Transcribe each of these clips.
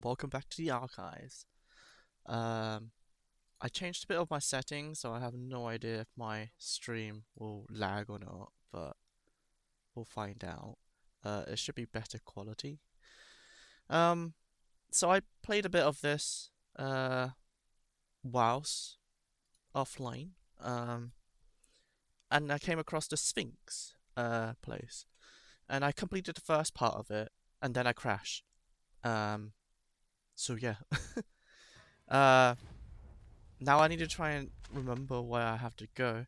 Welcome back to the archives. Um, I changed a bit of my settings, so I have no idea if my stream will lag or not, but we'll find out. It should be better quality. Um, so I played a bit of this uh, whilst offline, um, and I came across the Sphinx place, and I completed the first part of it, and then I crashed. Um, so yeah. uh, Now I need to try and remember where I have to go,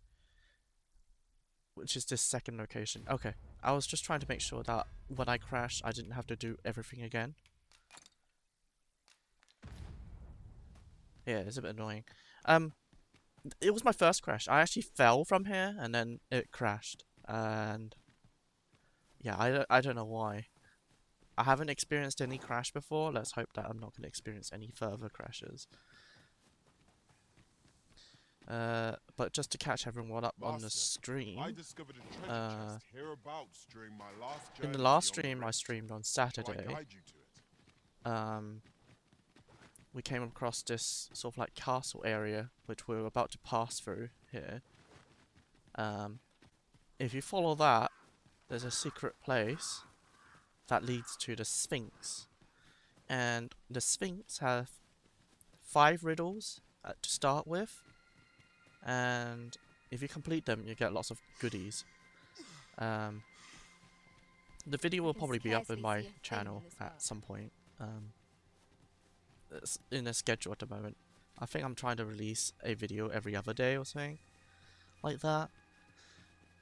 which is this second location. Okay, I was just trying to make sure that when I crash, I didn't have to do everything again. Yeah, it's a bit annoying. Um, it was my first crash. I actually fell from here and then it crashed. And yeah, I don't know why. I haven't experienced any crash before. Let's hope that I'm not going to experience any further crashes. But just to catch everyone up on the Master, I stream, discovered a treasure uh, chest hereabouts during my last in the journey last beyond the stream I rift. streamed on Shall I Saturday, guide you to it? um, we came across this sort of like castle area, which we're about to pass through here. Um, if you follow that, there's a secret place that leads to the Sphinx. And the Sphinx have 5 riddles to start with. And if you complete them, you get lots of goodies. Um, the video I will can probably be up in scarcely my see a thing in channel this at dark. some point. It's in a schedule at the moment. I think I'm trying to release a video every other day or something like that.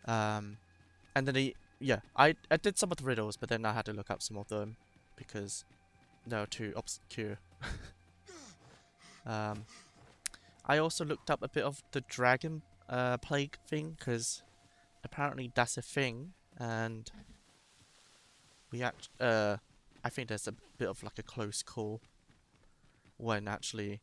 And then I did some of the riddles, but then I had to look up some of them because they were too obscure. um, I also looked up a bit of the dragon plague thing because apparently that's a thing, and I think there's a bit of like a close call when actually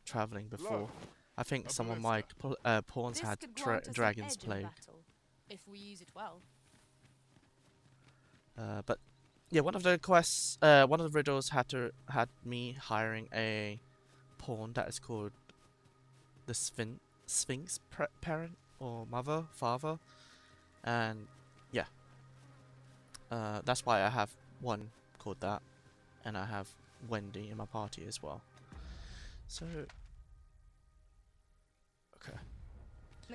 traveling before. Look, I think a some of ballista. my pawns This had could grant us an dragon's edge in plague. battle, if we use it well. But yeah, one of the one of the riddles had me hiring a pawn that is called the Sphinx parent or mother, father, and yeah, that's why I have one called that, and I have Wendy in my party as well. So okay,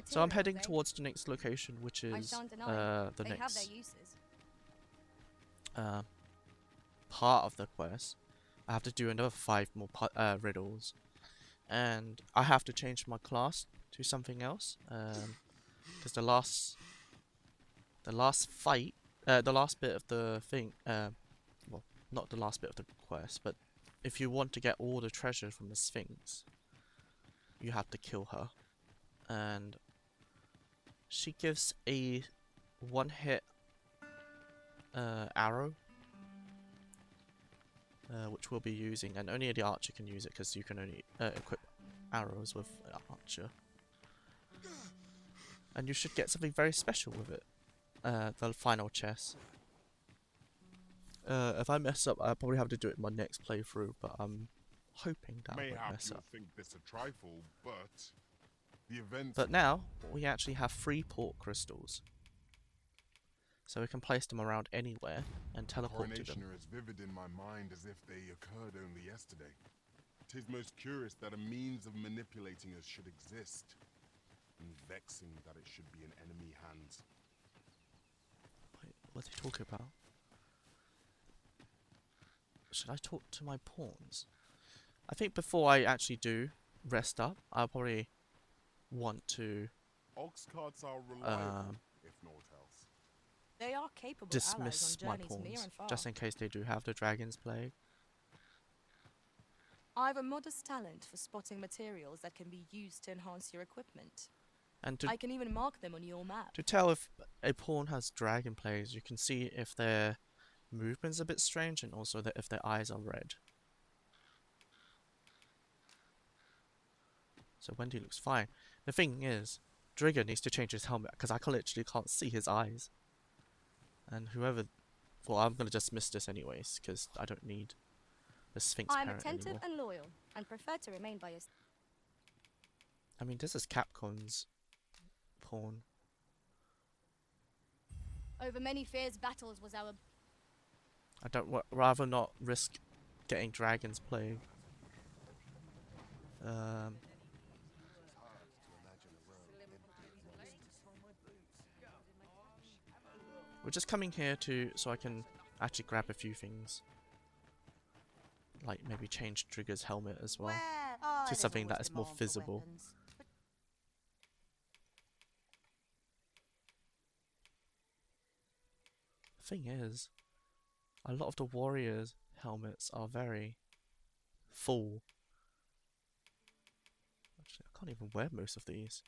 so I'm Materials, heading eh? towards the next location, which I is shan't deny, the they have their next uses. uh, part of the quest. I have to do another 5 more riddles, and I have to change my class to something else. Because the last fight, the last bit of the thing, well, not the last bit of the quest, but if you want to get all the treasure from the Sphinx, you have to kill her, and she gives a one-hit arrow, which we'll be using, and only the archer can use it because you can only equip arrows with archer. And you should get something very special with it. The final chest. If I mess up, I'll probably have to do it in my next playthrough, but I'm hoping that I won't Mayhap mess you'll up. think this a trifle, but the events But now, we actually have 3 port crystals. So we can place them around anywhere and the teleport to coronation them. are as vivid in my mind as if they occurred only yesterday. 'Tis most curious that a means of manipulating us should exist, and vexing that it should be in enemy hands. Wait, what's he talking about? Should I talk to my pawns? I think before I actually do rest up, I'll probably want to Ox carts are reliable, if naught else. They are capable allies on dismiss my journeys near pawns, and far. just in case they do have the dragon's plague. I've a modest talent for spotting materials that can be used to enhance your equipment. And I can even mark them on your map. to tell if a pawn has dragon plagues, you can see if their movement's a bit strange and also that if their eyes are red. So Wendy looks fine. The thing is, Drigger needs to change his helmet because I literally can't see his eyes. And whoever... Well, I'm going to dismiss this anyways because I don't need a Sphinx I am parent attentive anymore. and loyal, and prefer to remain by your side. I mean, this is Capcom's pawn. Over many fierce battles was our... I don't rather not risk getting Dragon's Plague. We're just coming here so I can actually grab a few things. Like maybe change Trigger's helmet as well. To there's something always that is more demand for visible. weapons. The thing is, a lot of the warriors' helmets are very full. Actually, I can't even wear most of these.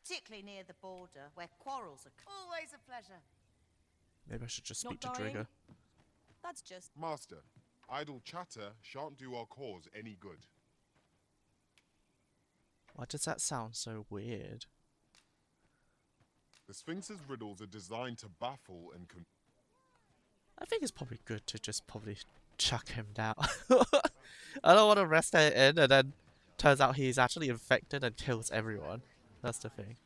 Particularly near the border, where quarrels are always a pleasure. Maybe I should just speak Not to dying? Trigger. That's just... Master, idle chatter shan't do our cause any good. Why does that sound so weird? The Sphinx's riddles are designed to baffle and I think it's probably good to just probably chuck him down. I don't want to rest it in and then turns out he's actually infected and kills everyone. That's the thing.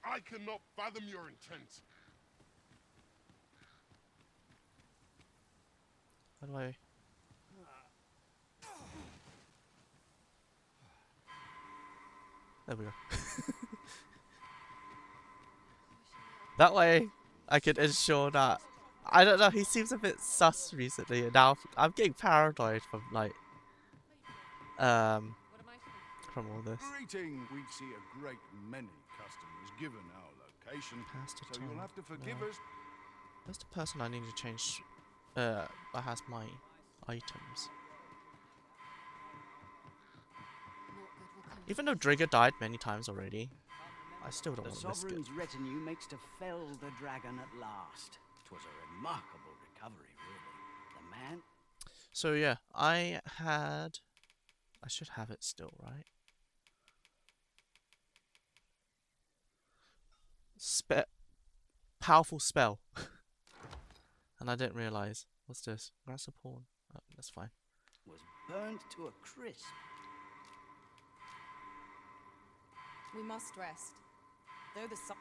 I cannot fathom your intent. How do I... There we go. That way, I can ensure that... I don't know, he seems a bit sus recently, and now I'm getting paranoid from, like... from all this. Greeting. We see a great many customers given our location, Pass the so you'll time. have to forgive No. us. Where's the person I need to change? That has my items. Even though Drigger died many times already, I still don't The want to risk it. Sovereign's retinue makes to fell the dragon at last. 'Twas a remarkable recovery, really. The man... So yeah, I should have it still, right? Powerful spell. And I didn't realize. What's this? Grasp a pawn. Oh, that's fine. was burned to a crisp. We must rest. Though the sun...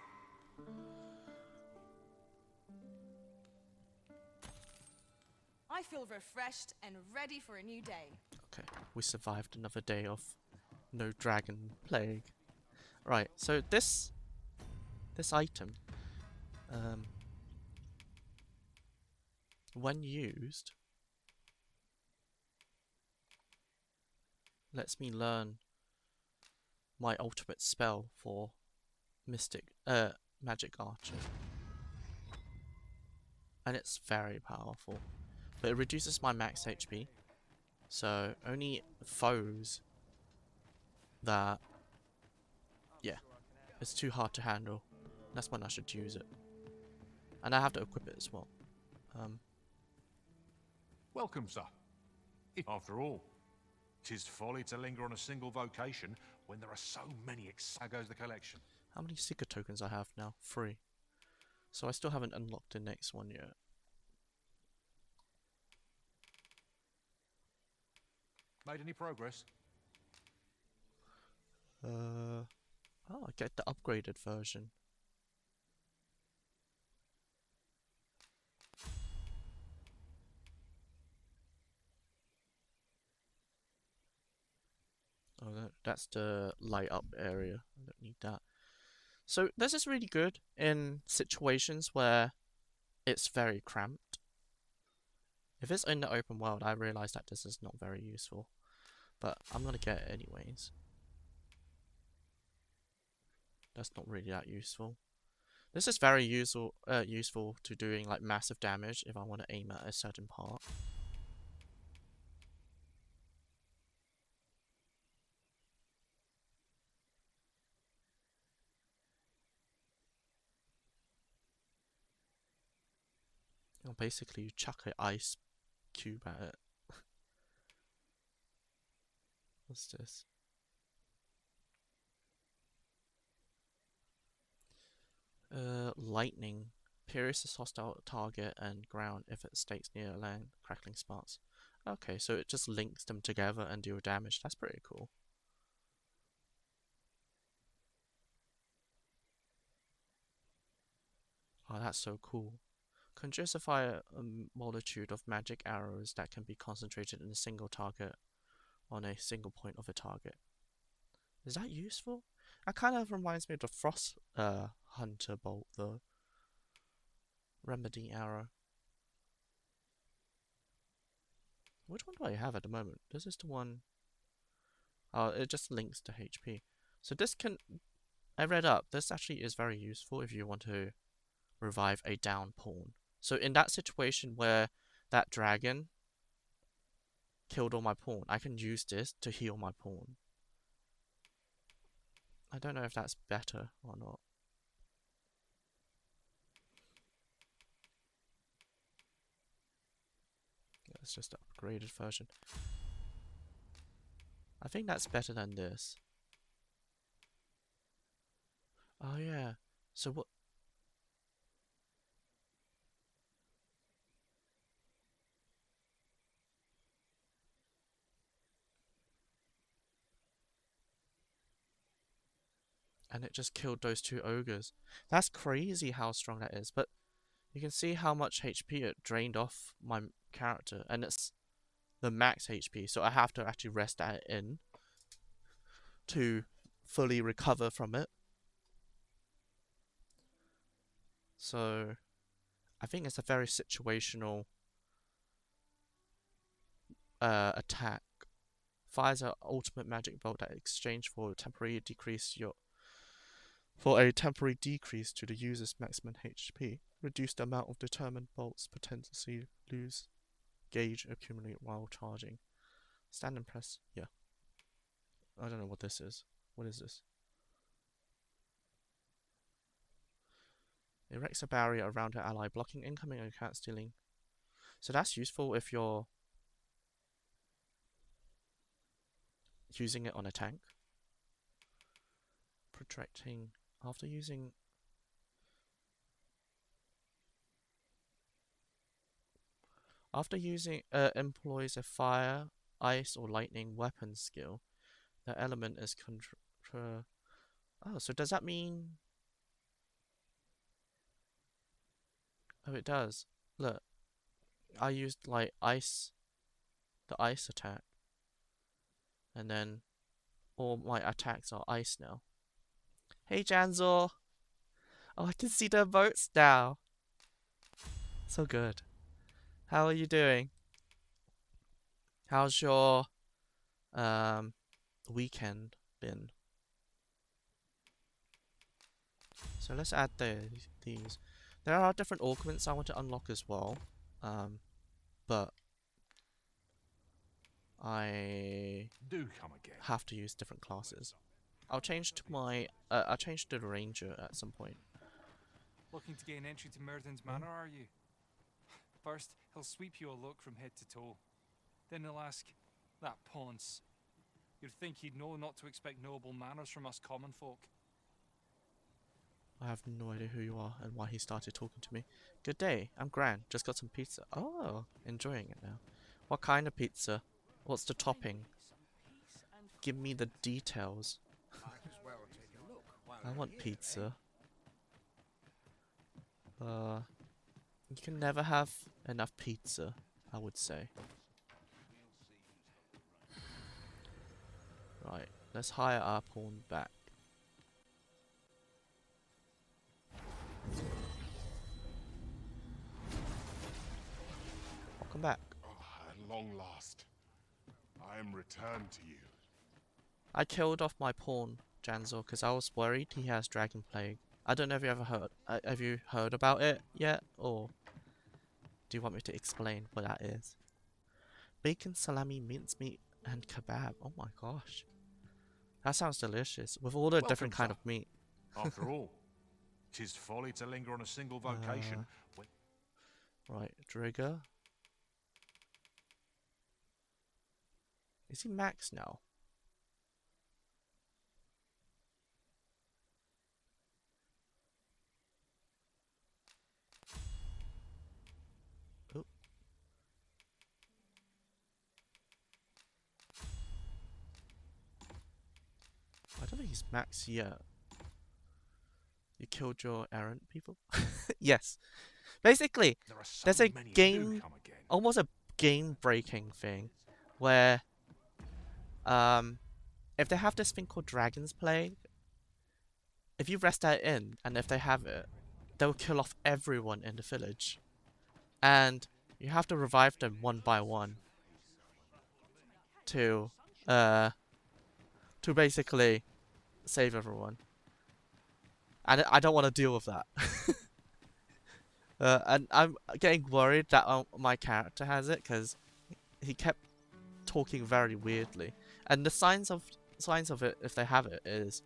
I feel refreshed and ready for a new day. Okay, we survived another day of no dragon plague. Right, so this item, when used, lets me learn my ultimate spell for magic archer, and it's very powerful. But it reduces my max HP, so only foes that, yeah, it's too hard to handle. That's when I should use it. And I have to equip it as well. Welcome, sir. After all, 'tis folly to linger on a single vocation when there are so many. There goes the collection. How many Seeker tokens I have now? 3. So I still haven't unlocked the next one yet. Made any progress? Oh, I get the upgraded version. Oh, that's the light up area. I don't need that. So this is really good in situations where it's very cramped. If it's in the open world, I realize that this is not very useful. But I'm gonna get it anyways. That's not really that useful. This is very useful to doing like massive damage if I want to aim at a certain part. basically you chuck an ice cube at it. What's this? Lightning. Pierces hostile target and ground if it stays near land. Crackling sparks. Okay, so it just links them together and deal damage. That's pretty cool. Oh, that's so cool. Conjures a multitude of magic arrows that can be concentrated in a single target on a single point of a target. Is that useful? That kind of reminds me of the Frost Hunter bolt, the Remedy arrow. Which one do I have at the moment? This is the one... Oh, it just links to HP. So this can... I read up, this actually is very useful if you want to revive a down pawn. So in that situation where that dragon killed all my pawn, I can use this to heal my pawn. I don't know if that's better or not. It's just an upgraded version. I think that's better than this. Oh yeah. So what? And it just killed those two ogres. That's crazy how strong that is. But you can see how much HP it drained off my character. And it's the max HP. So I have to actually rest that in to fully recover from it. So I think it's a very situational attack. Fires an ultimate magic bolt that exchange for a temporary decrease to the user's maximum HP. Reduce the amount of determined bolts potentially lose gauge accumulate while charging. Stand and press. Yeah. I don't know what this is. What is this? Erects a barrier around her ally, blocking incoming and cat stealing. So that's useful if you're using it on a tank. Protecting after using employs a fire, ice, or lightning weapon skill. The element is oh, so does that mean? Oh, it does. Look, I used like ice, the ice attack, and then all my attacks are ice now. Hey, Janzor. Oh, I can see the boats now. So good. How are you doing? How's your weekend been? So let's add these. There are different augments I want to unlock as well, but I Do come again. have to use different classes. I'll change to the ranger at some point. Looking to gain entry to Myrddin's Manor, are you? First, he'll sweep you a look from head to toe. Then he'll ask, that Ponce. You'd think he'd know not to expect noble manners from us common folk. I have no idea who you are and why he started talking to me. Good day, I'm Gran. Just got some pizza. Oh, enjoying it now. What kind of pizza? What's the topping? Give me the details. I want pizza. You can never have enough pizza, I would say. Right, let's hire our pawn back. Welcome back. Oh, at long last, I am returned to you. I killed off my pawn, Janzor, because I was worried he has Dragon Plague. I don't know if you ever heard. Have you heard about it yet, or do you want me to explain what that is? Bacon, salami, mincemeat, and kebab. Oh my gosh, that sounds delicious with all the Welcome, different kind son. of meat. After all, 'tis folly to linger on a single vocation. Right, Trigger. Is he max now? Oh. I don't think he's max yet. You killed your errant people? Yes. Basically, There are so there's a many who game, come again. almost a game-breaking thing, where if they have this thing called Dragon's Plague, if you rest that in, and if they have it, they'll kill off everyone in the village. And you have to revive them one by one to basically save everyone. And I don't want to deal with that. And I'm getting worried that my character has it, because he kept talking very weirdly. And the signs of it, if they have it, is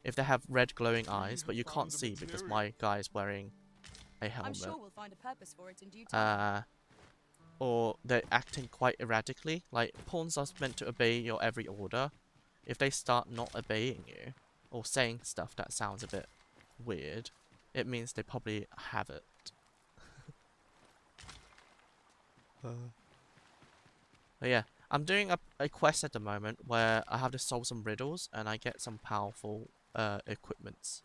if they have red glowing eyes, but you can't see because my guy is wearing a I'm helmet. sure we'll find a purpose for it in due time. Or they're acting quite erratically. Like, pawns are meant to obey your every order. If they start not obeying you, or saying stuff that sounds a bit weird, it means they probably have it. But yeah, I'm doing a quest at the moment where I have to solve some riddles and I get some powerful equipments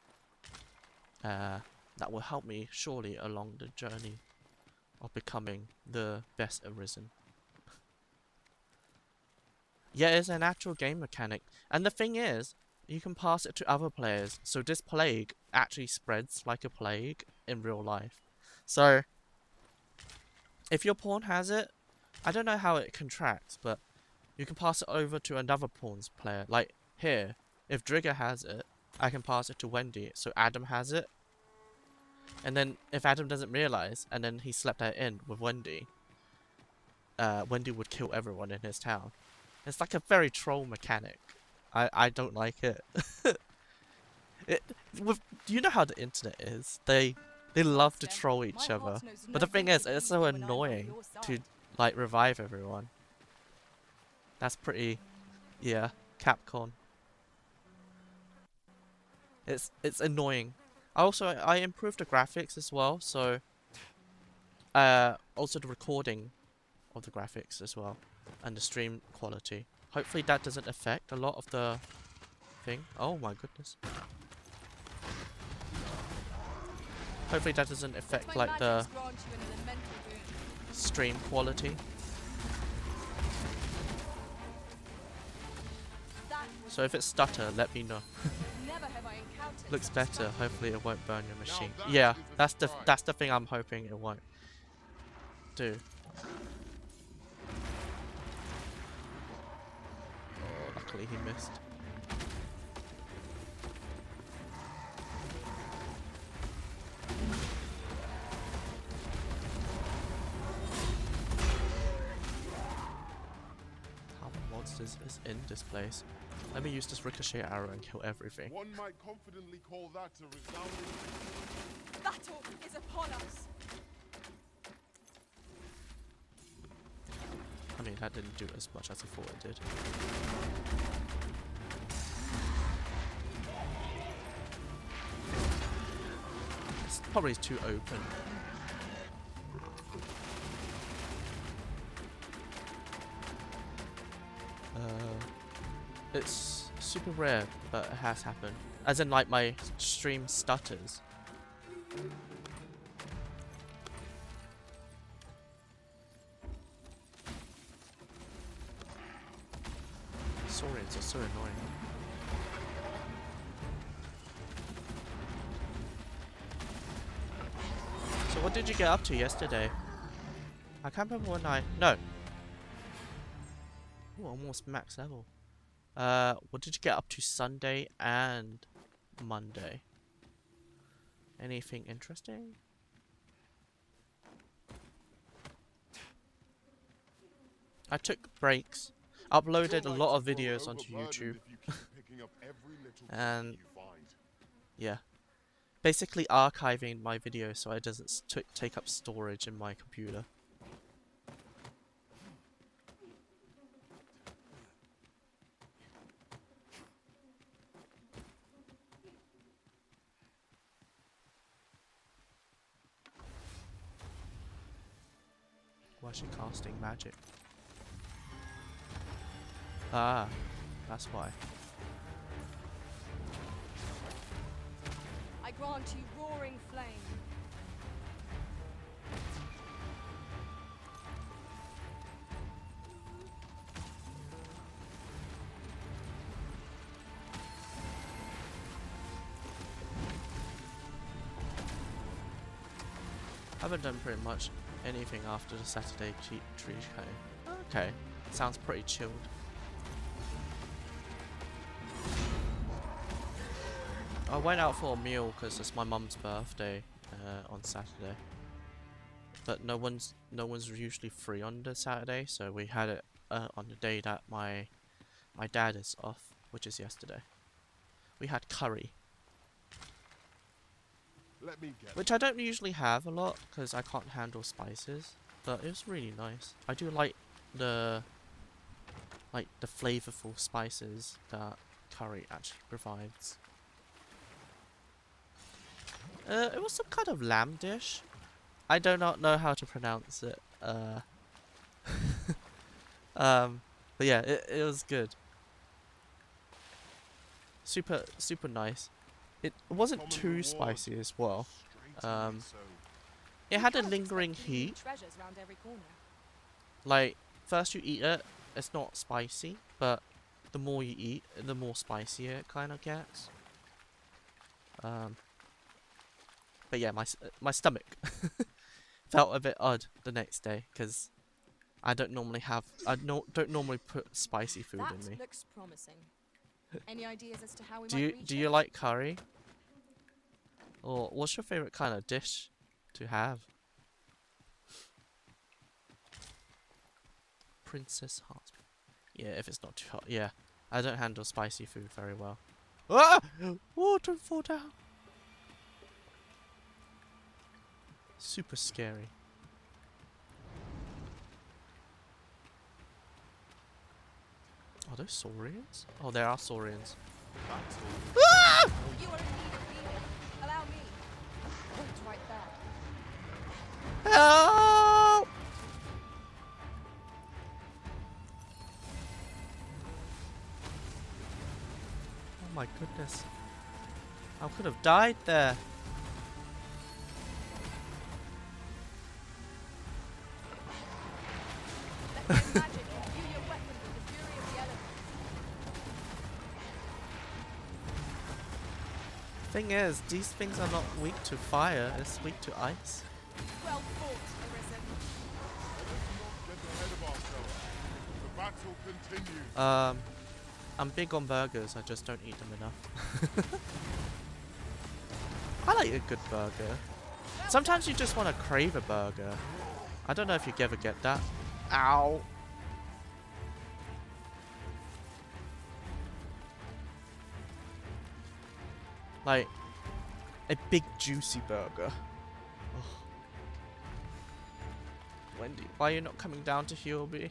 that will help me surely along the journey of becoming the best arisen. Yeah, it's an actual game mechanic, and the thing is, you can pass it to other players, so this plague actually spreads like a plague in real life. So if your pawn has it, I don't know how it contracts, but you can pass it over to another pawn's player. Like here, if Drigger has it, I can pass it to Wendy, so Adam has it. And then if Adam doesn't realize, and then he slept that in with Wendy, Wendy would kill everyone in his town. It's like a very troll mechanic. I don't like it. You know how the internet is. They love to troll each other. But the thing is, it's so annoying to like revive everyone. That's pretty, yeah, Capcom. It's annoying. I improved the graphics as well, so also the recording of the graphics as well, and the stream quality. Hopefully that doesn't affect a lot of the thing. Oh my goodness. Hopefully that doesn't affect like the stream quality. So if it stutter, let me know. Looks better. Hopefully it won't burn your machine. Yeah, that's the thing I'm hoping it won't do. Oh, luckily he missed. How many monsters is in this place? Let me use this ricochet arrow and kill everything. One might confidently call that a resounding... Battle is upon us. I mean, that didn't do as much as I thought it did. It's probably too open. It's super rare, but it has happened. As in, like, my stream stutters. Saurians are so annoying. So what did you get up to yesterday? I can't remember when No. Ooh, almost max level. What did you get up to Sunday and Monday? Anything interesting? I took breaks. Uploaded a lot of videos onto YouTube. And yeah. basically archiving my video so it doesn't take up storage in my computer. Why is she casting magic? Ah, that's why. I grant you roaring flame. I haven't done pretty much anything after the Saturday tree cutting. Okay, sounds pretty chilled. I went out for a meal because it's my mum's birthday on Saturday, but no one's usually free on the Saturday, so we had it on the day that my dad is off, which is yesterday. We had curry, Let me get which I don't usually have a lot because I can't handle spices, but it was really nice. I do like the flavorful spices that curry actually provides. It was some kind of lamb dish. I do not know how to pronounce it. But yeah, it was good. Super nice. It wasn't common too reward. spicy as well. Straighteningly so. It You had a cannot lingering expect hidden heat. treasures round every corner. Like, first you eat it, it's not spicy, but the more you eat, the more spicier it kind of gets. But yeah, my stomach felt a bit odd the next day because I don't normally put spicy food That in me. looks promising. Any ideas as to how we Do might you reach do you it? like curry? Or what's your favorite kind of dish to have? Princess Heart. Yeah, if it's not too hot. Yeah, I don't handle spicy food very well. Ah! Oh, don't fall down. Super scary. Are those saurians? Oh, there are saurians. Ah! You are in need of healing. Allow me. Point right there. Help! Oh my goodness. I could have died there. Let my magic imbue your weapon with the fury of the elements. Thing is, these things are not weak to fire, it's weak to ice. Well fought, Arisen. Let's not get ahead of ourselves. The battle continues. I'm big on burgers, I just don't eat them enough. I like a good burger. Sometimes you just want to crave a burger. I don't know if you ever get that. Ow! Like, a big juicy burger. Ugh. Wendy, why are you not coming down to heal me?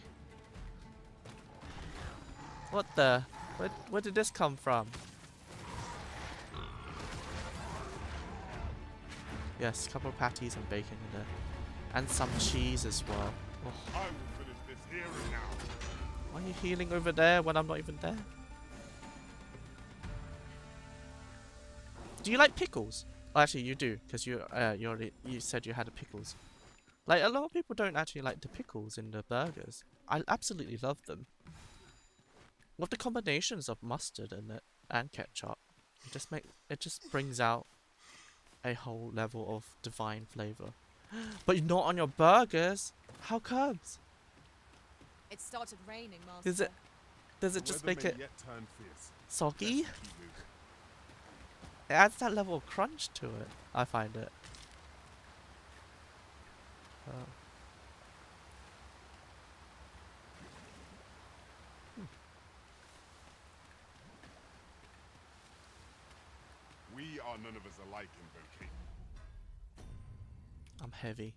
What the? Where did this come from? Yes, a couple of patties and bacon in there. And some cheese as well. Ugh. I will finish this here and now. Why are you healing over there when I'm not even there? Do you like pickles? Oh, actually, you do, because you said you had the pickles. Like, a lot of people don't actually like the pickles in the burgers. I absolutely love them. With the combinations of mustard in it and ketchup, it just brings out a whole level of divine flavor. But not on your burgers. How comes? It started raining, Master. Does it The just weather make may it yet turn fierce. soggy? Let's keep moving. It adds that level of crunch to it. I find it. We are far, none of us are alike in vocation. I'm heavy.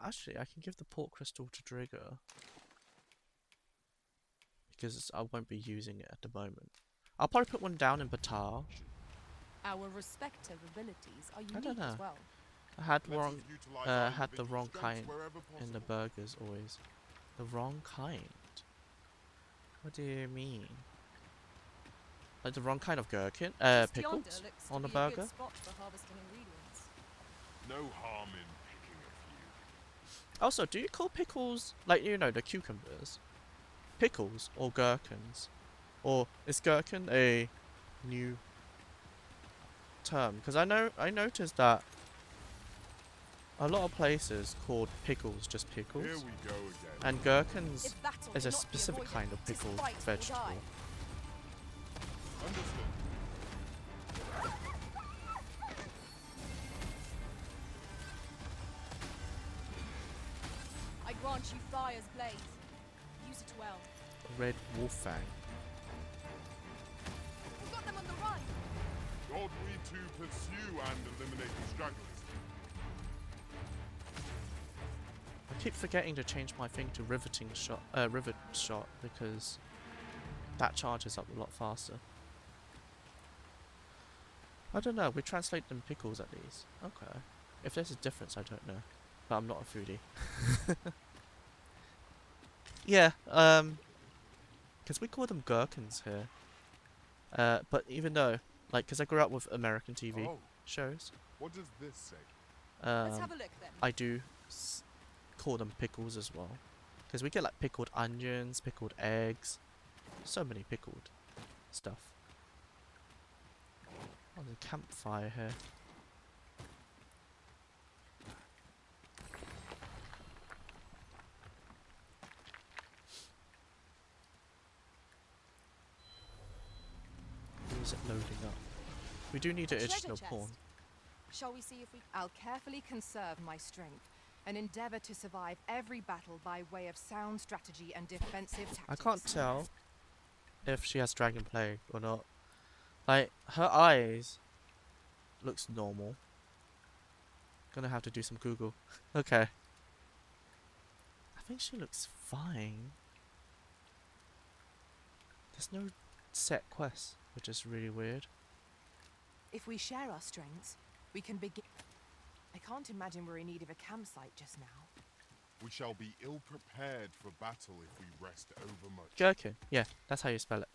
Actually, I can give the port crystal to Drigger because I won't be using it at the moment. I'll probably put one down in Batar. Our respective abilities are I don't unique know. as well. I had Let us wrong, utilize our had the individual wrong strengths kind wherever in the possible. burgers always. The wrong kind. What do you mean? Like the wrong kind of gherkin? Just yonder Pickles looks on to the be a burger? good spot for harvesting ingredients. No harm in picking a few. Also, do you call pickles, like, you know, the cucumbers, pickles or gherkins? Or is gherkin a new term? Because I noticed that a lot of places called pickles just pickles, Here we go again. and gherkins If battle is a cannot be specific avoided, kind of 'tis pickled fight or vegetable. die. Understood. I grant you fire's blaze. Use it well. Red wolf fang. We've got them on the run. Ought we to pursue and eliminate the stragglers? I keep forgetting to change my thing to rivet shot because that charges up a lot faster. I don't know, we translate them pickles at least. Okay. If there's a difference, I don't know. But I'm not a foodie. Yeah, because we call them gherkins here. But even though, like, because I grew up with American TV Oh, shows, what does this say? Let's have a look then. I do call them pickles as well. Because we get like pickled onions, pickled eggs, so many pickled stuff. Oh, there's a campfire here. Or is it loading up? We do need A an treasure additional chest. pawn. Shall we see if we... I'll carefully conserve my strength and endeavor to survive every battle by way of sound strategy and defensive tactics. I can't tell if she has dragon plague or not. Like, her eyes looks normal. Gonna have to do some Google. Okay. I think she looks fine. There's no set quest, which is really weird. If we share our strengths, we can begin... I can't imagine we're in need of a campsite just now. We shall be ill prepared for battle if we rest overmuch. Gherkin. Yeah, that's how you spell it.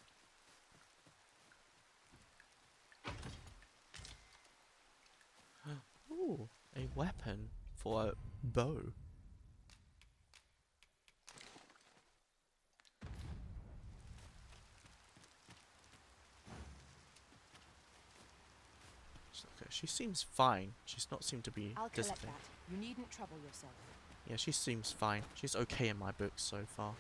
Ooh, a weapon for a bow. Okay, she seems fine. She's not seemed to be I'll collect disciplined. that. You needn't trouble yourself. Yeah, she seems fine. She's okay in my books so far.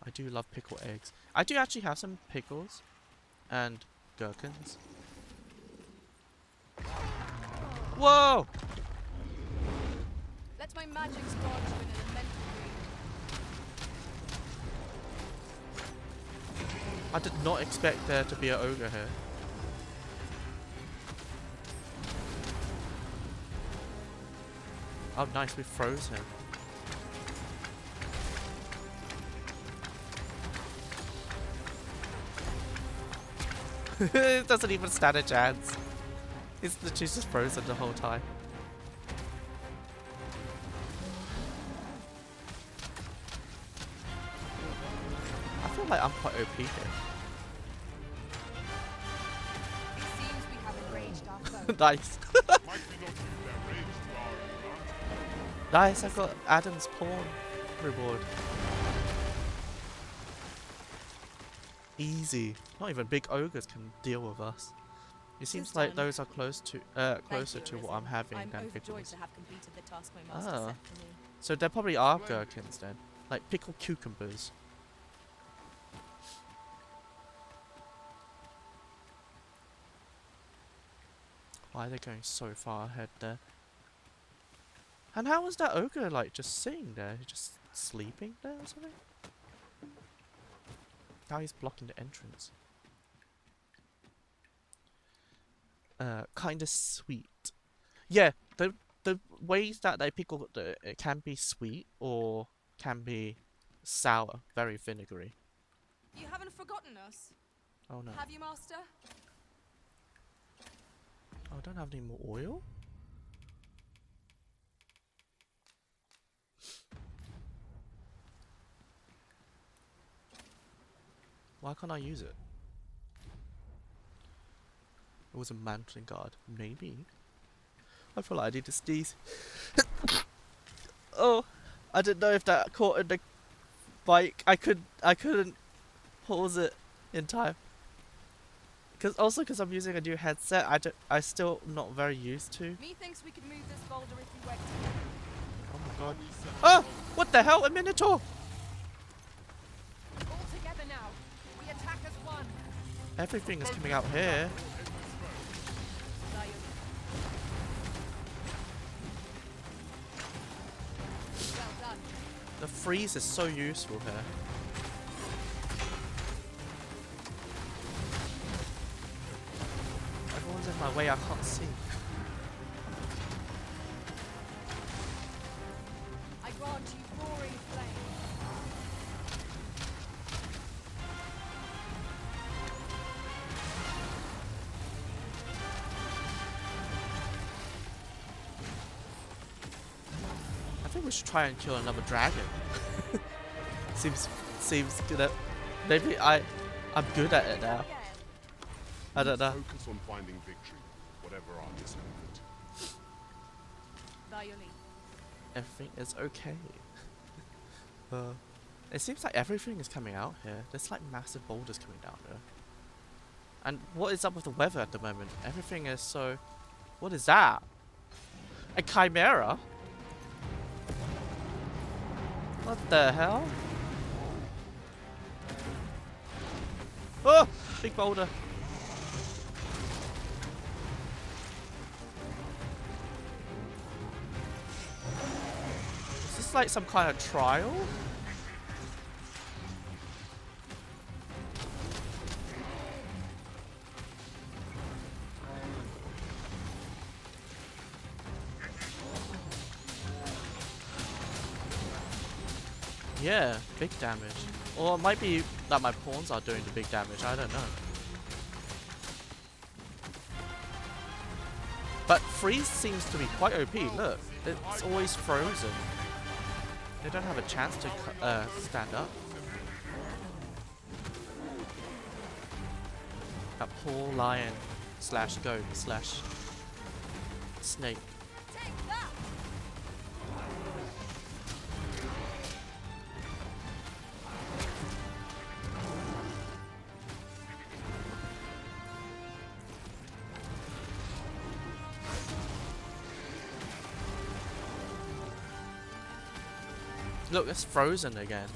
I do love pickled eggs. I do actually have some pickles and gherkins. Whoa! Let my magics dodge you in an elemental ring. I did not expect there to be an ogre here. Oh nice, we froze him. It doesn't even stand a chance. It's literally just frozen the whole time. I feel like I'm quite OP here. It seems we have enraged our foe. Nice. Might we not use their rage to our advantage? Nice, I got Adam's pawn reward. Easy. Not even big ogres can deal with us. It seems like done. those are closer to what I'm having I'm than overjoyed pickles. to have completed the task my master Ah. set for me. So there probably are gherkins then. Like pickled cucumbers. Why are they going so far ahead there? And how was that ogre like just sitting there? Just sleeping there or something? Now he's blocking the entrance. Kinda sweet. Yeah, the ways that they pickle it can be sweet or can be sour, very vinegary. You haven't forgotten us, Oh no. have you, Master? Oh, I don't have any more oil? Why can't I use it? It was a mantling guard. Maybe. I feel like I need to sneeze. Oh, I didn't know if that caught in the bike. I couldn't pause it in time. Because I'm using a new headset, I still not very used to. Methinks we could move this boulder if we work together. Oh my god. Oh! What the hell? A Minotaur! All together now. We attack as one. Everything is coming out here. Lion. Well done. The freeze is so useful here. Everyone's in my way, I can't see. I grant you roaring flame. I think we should try and kill another dragon. seems good at maybe I'm good at it now. I don't know. Focus on finding victory, whatever our discomfort. Violin. Everything is okay. It seems like everything is coming out here. There's like massive boulders coming down here. And what is up with the weather at the moment? Everything is so... What is that? A chimera? What the hell? Oh! Big boulder. Is this like some kind of trial? Yeah, big damage. Or it might be that my pawns are doing the big damage, I don't know. But freeze seems to be quite OP, look. It's always frozen. They don't have a chance to stand up. That poor lion slash goat slash snake. Take that! Look, it's frozen again.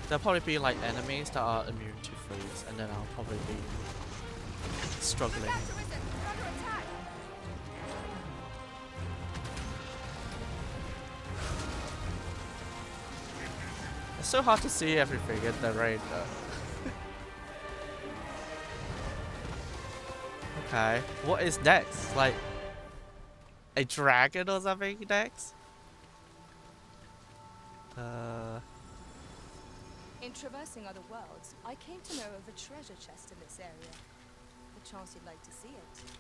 There'll probably be like enemies that are immune to freeze, and then I'll probably be struggling. Better, is it? Under attack! It's so hard to see everything in the rain though. Okay, what is next? Like a dragon or something next? In traversing other worlds, I came to know of a treasure chest in this area. Perchance you'd like to see it.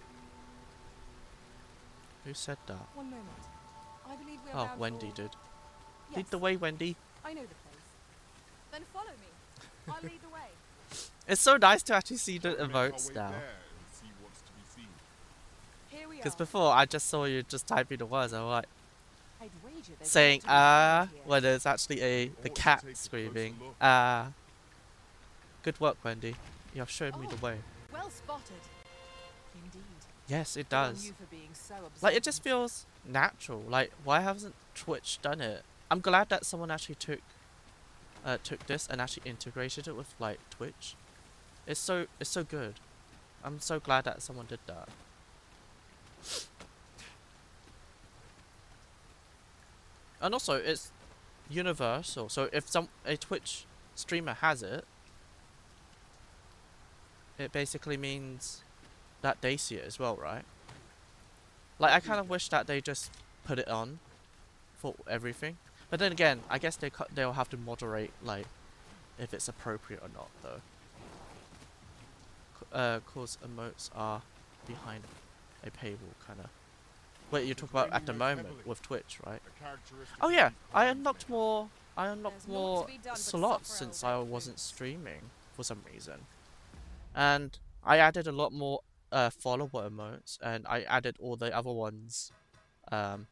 Who said that? One moment. I believe we're Oh, bound Wendy for... did. Yes, Lead the way, Wendy. I know the place. Then follow me. I'll lead the way. It's so nice to actually see the Make our emotes way now. there and see what's to be seen. Here we Because are. before I just saw you just typing the words, I'm like I'd wager there's saying got to be something here. when there's actually the Ought to cat take a screaming closer look. Good work, Wendy. You have shown me the way. Well spotted. Indeed. Yes, it Good on does. you for being so Like it just observant. feels natural. Like why hasn't Twitch done it? I'm glad that someone actually took this and actually integrated it with like Twitch. It's so good. I'm so glad that someone did that. And also, it's universal. So if a Twitch streamer has it, it basically means that they see it as well, right? Like, I kind of wish that they just put it on for everything. But then again, I guess they'll have to moderate, like, if it's appropriate or not, though. Cause emotes are behind a paywall, kind of. Wait, you talk about at the moment with Twitch, right? Oh yeah, I unlocked more. I unlocked There's naught more to be done but slots suffer since our I red wasn't boots. streaming for some reason, and I added a lot more follower emotes, and I added all the other ones, um,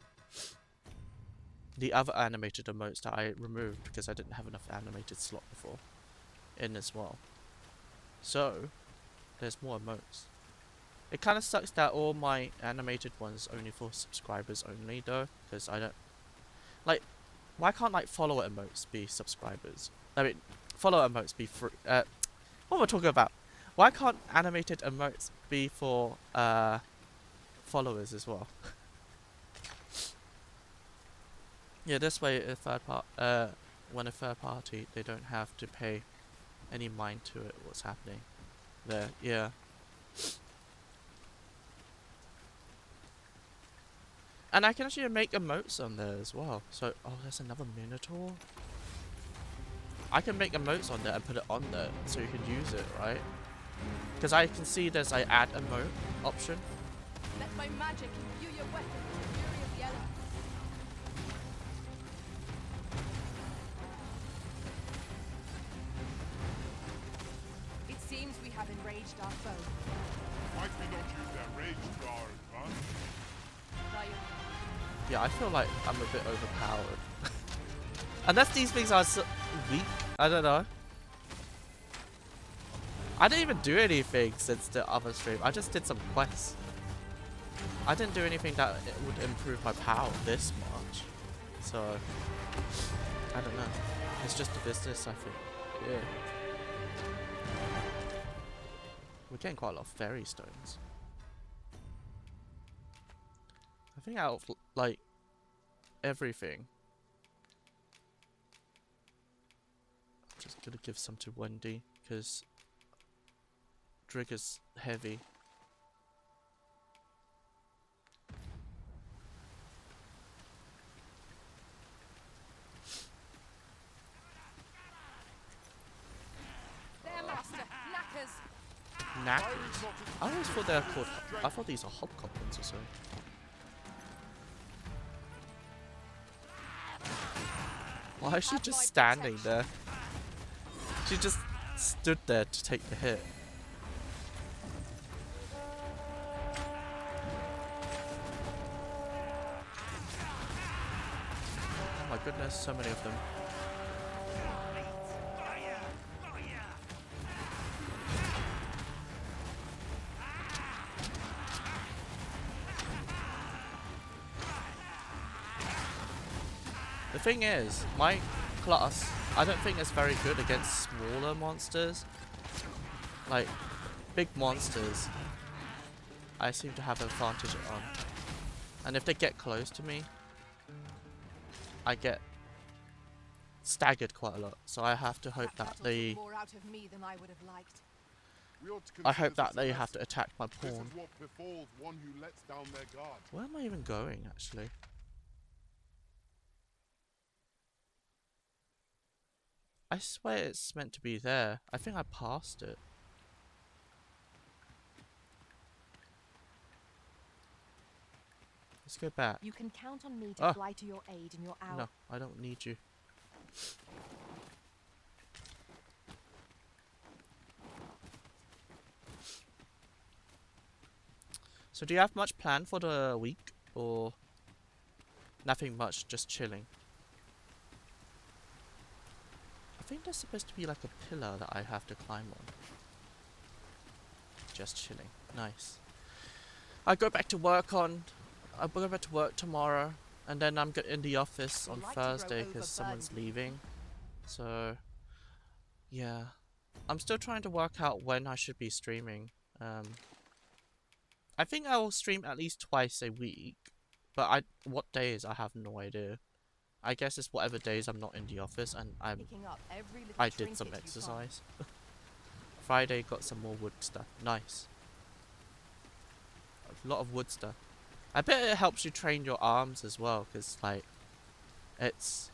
the other animated emotes that I removed because I didn't have enough animated slot before in as well. So there's more emotes. It kind of sucks that all my animated ones only for subscribers only though, because I don't like. Why can't like follower emotes be subscribers? I mean, follower emotes be free. What am I talking about? Why can't animated emotes be for followers as well? Yeah, this way when a third party, they don't have to pay any mind to it. What's happening there? Yeah. And I can actually make emotes on there as well. So, oh, there's another Minotaur. I can make emotes on there and put it on there so you can use it, right? Because I can see there's a add emote option. Let my magic imbue your weapon with the fury of the elements. It seems we have enraged our foe. Might we not use their rage to our advantage? By your Yeah, I feel like I'm a bit overpowered. Unless these things are so weak, I don't know. I didn't even do anything since the other stream. I just did some quests. I didn't do anything that it would improve my power this much. So, I don't know. It's just a business, I think. Yeah. We're getting quite a lot of fairy stones. I think out of, like, everything. I'm just gonna give some to Wendy, because Trigger's heavy. There, master! Knackers! Knackers. I always thought they're called. I thought these are hobgoblins or so. Why is she Have just my standing protection. there? She just stood there to take the hit. Oh my goodness, so many of them. The thing is, my class, I don't think it's very good against smaller monsters. Like, big monsters, I seem to have an advantage on. And if they get close to me, I get staggered quite a lot. So I have to hope that battle they... took more out of me than I would have liked. We ought to I consider hope that this a they have to lesson. attack my This pawn. is what befalls one who lets down their guard. Where am I even going, actually? I swear it's meant to be there. I think I passed it. Let's go back. You can count on me to Ah. fly to your aid in your hour. No, I don't need you. So do you have much planned for the week? Or nothing much, just chilling? I think there's supposed to be like a pillar that I have to climb on. Just chilling. Nice. I go back to work tomorrow, and then I'm in the office on You'd like to grow Thursday because someone's overburdened. leaving. So, yeah. I'm still trying to work out when I should be streaming. I think I will stream at least twice a week, but what days I have no idea. I guess it's whatever days I'm not in the office and Picking up every little I did some trinket you find. exercise. Friday got some more wood stuff. Nice. A lot of wood stuff. I bet it helps you train your arms as well, because like it's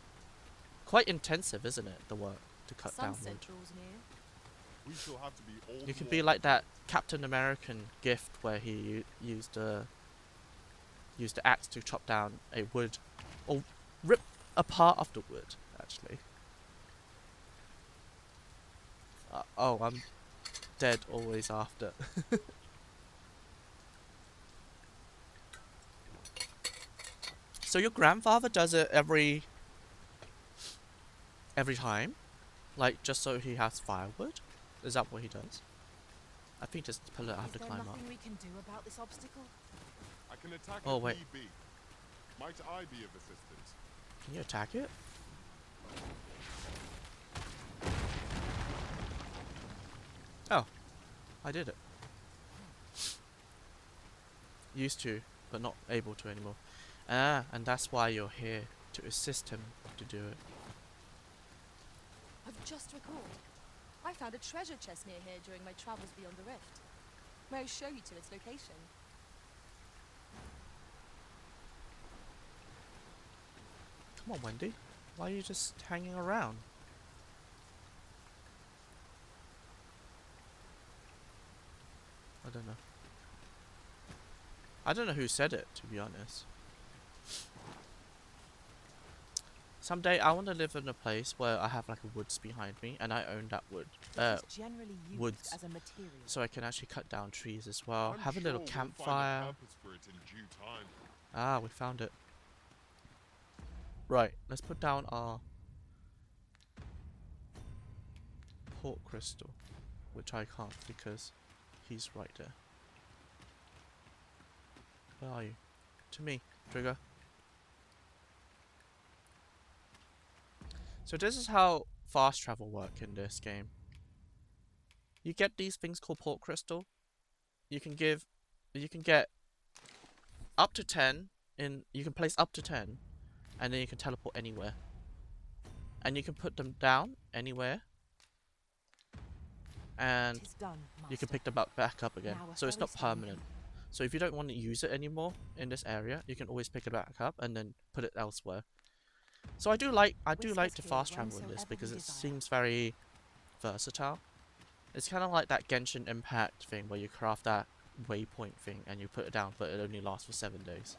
quite intensive, isn't it? The work to cut down Sunset wood. draws near. We shall have to be all You could the be more like that Captain American gift where he used the axe to chop down a wood, or rip a part of the wood. Actually. Oh, I'm dead always after. So your grandfather does it every time? Like, just so he has firewood? Is that what he does? I think this pillar I have Is to there climb up. nothing we can do about this obstacle? I can attack Oh, if wait. need be. Might I be of assistance? Can you attack it? Oh, I did it. Used to, but not able to anymore. Ah, and that's why you're here, to assist him to do it. I've just recalled. I found a treasure chest near here during my travels beyond the rift. May I show you to its location? Come on, Wendy. Why are you just hanging around? I don't know. I don't know who said it, to be honest. Someday I want to live in a place where I have like a woods behind me and I own that wood. It is generally used woods. as a material. So I can actually cut down trees as well. I'm Have a little sure we'll campfire. find a purpose for it in due time. Ah, we found it. Right, let's put down our port crystal, which I can't because he's right there. Where are you? To me, Trigger. So this is how fast travel work in this game. You get these things called port crystal. You can get up to 10 in, you can place up to 10 and then you can teleport anywhere. And you can put them down anywhere. And 'Tis done, you can Master. pick them back up again. Now a So it's ferry not standing permanent. So if you don't want to use it anymore in this area, you can always pick it back up and then put it elsewhere. So I do like Whispers to here fast travel in this whensoever because we it desire. seems very versatile. It's kind of like that Genshin Impact thing where you craft that waypoint thing and you put it down, but it only lasts for 7 days.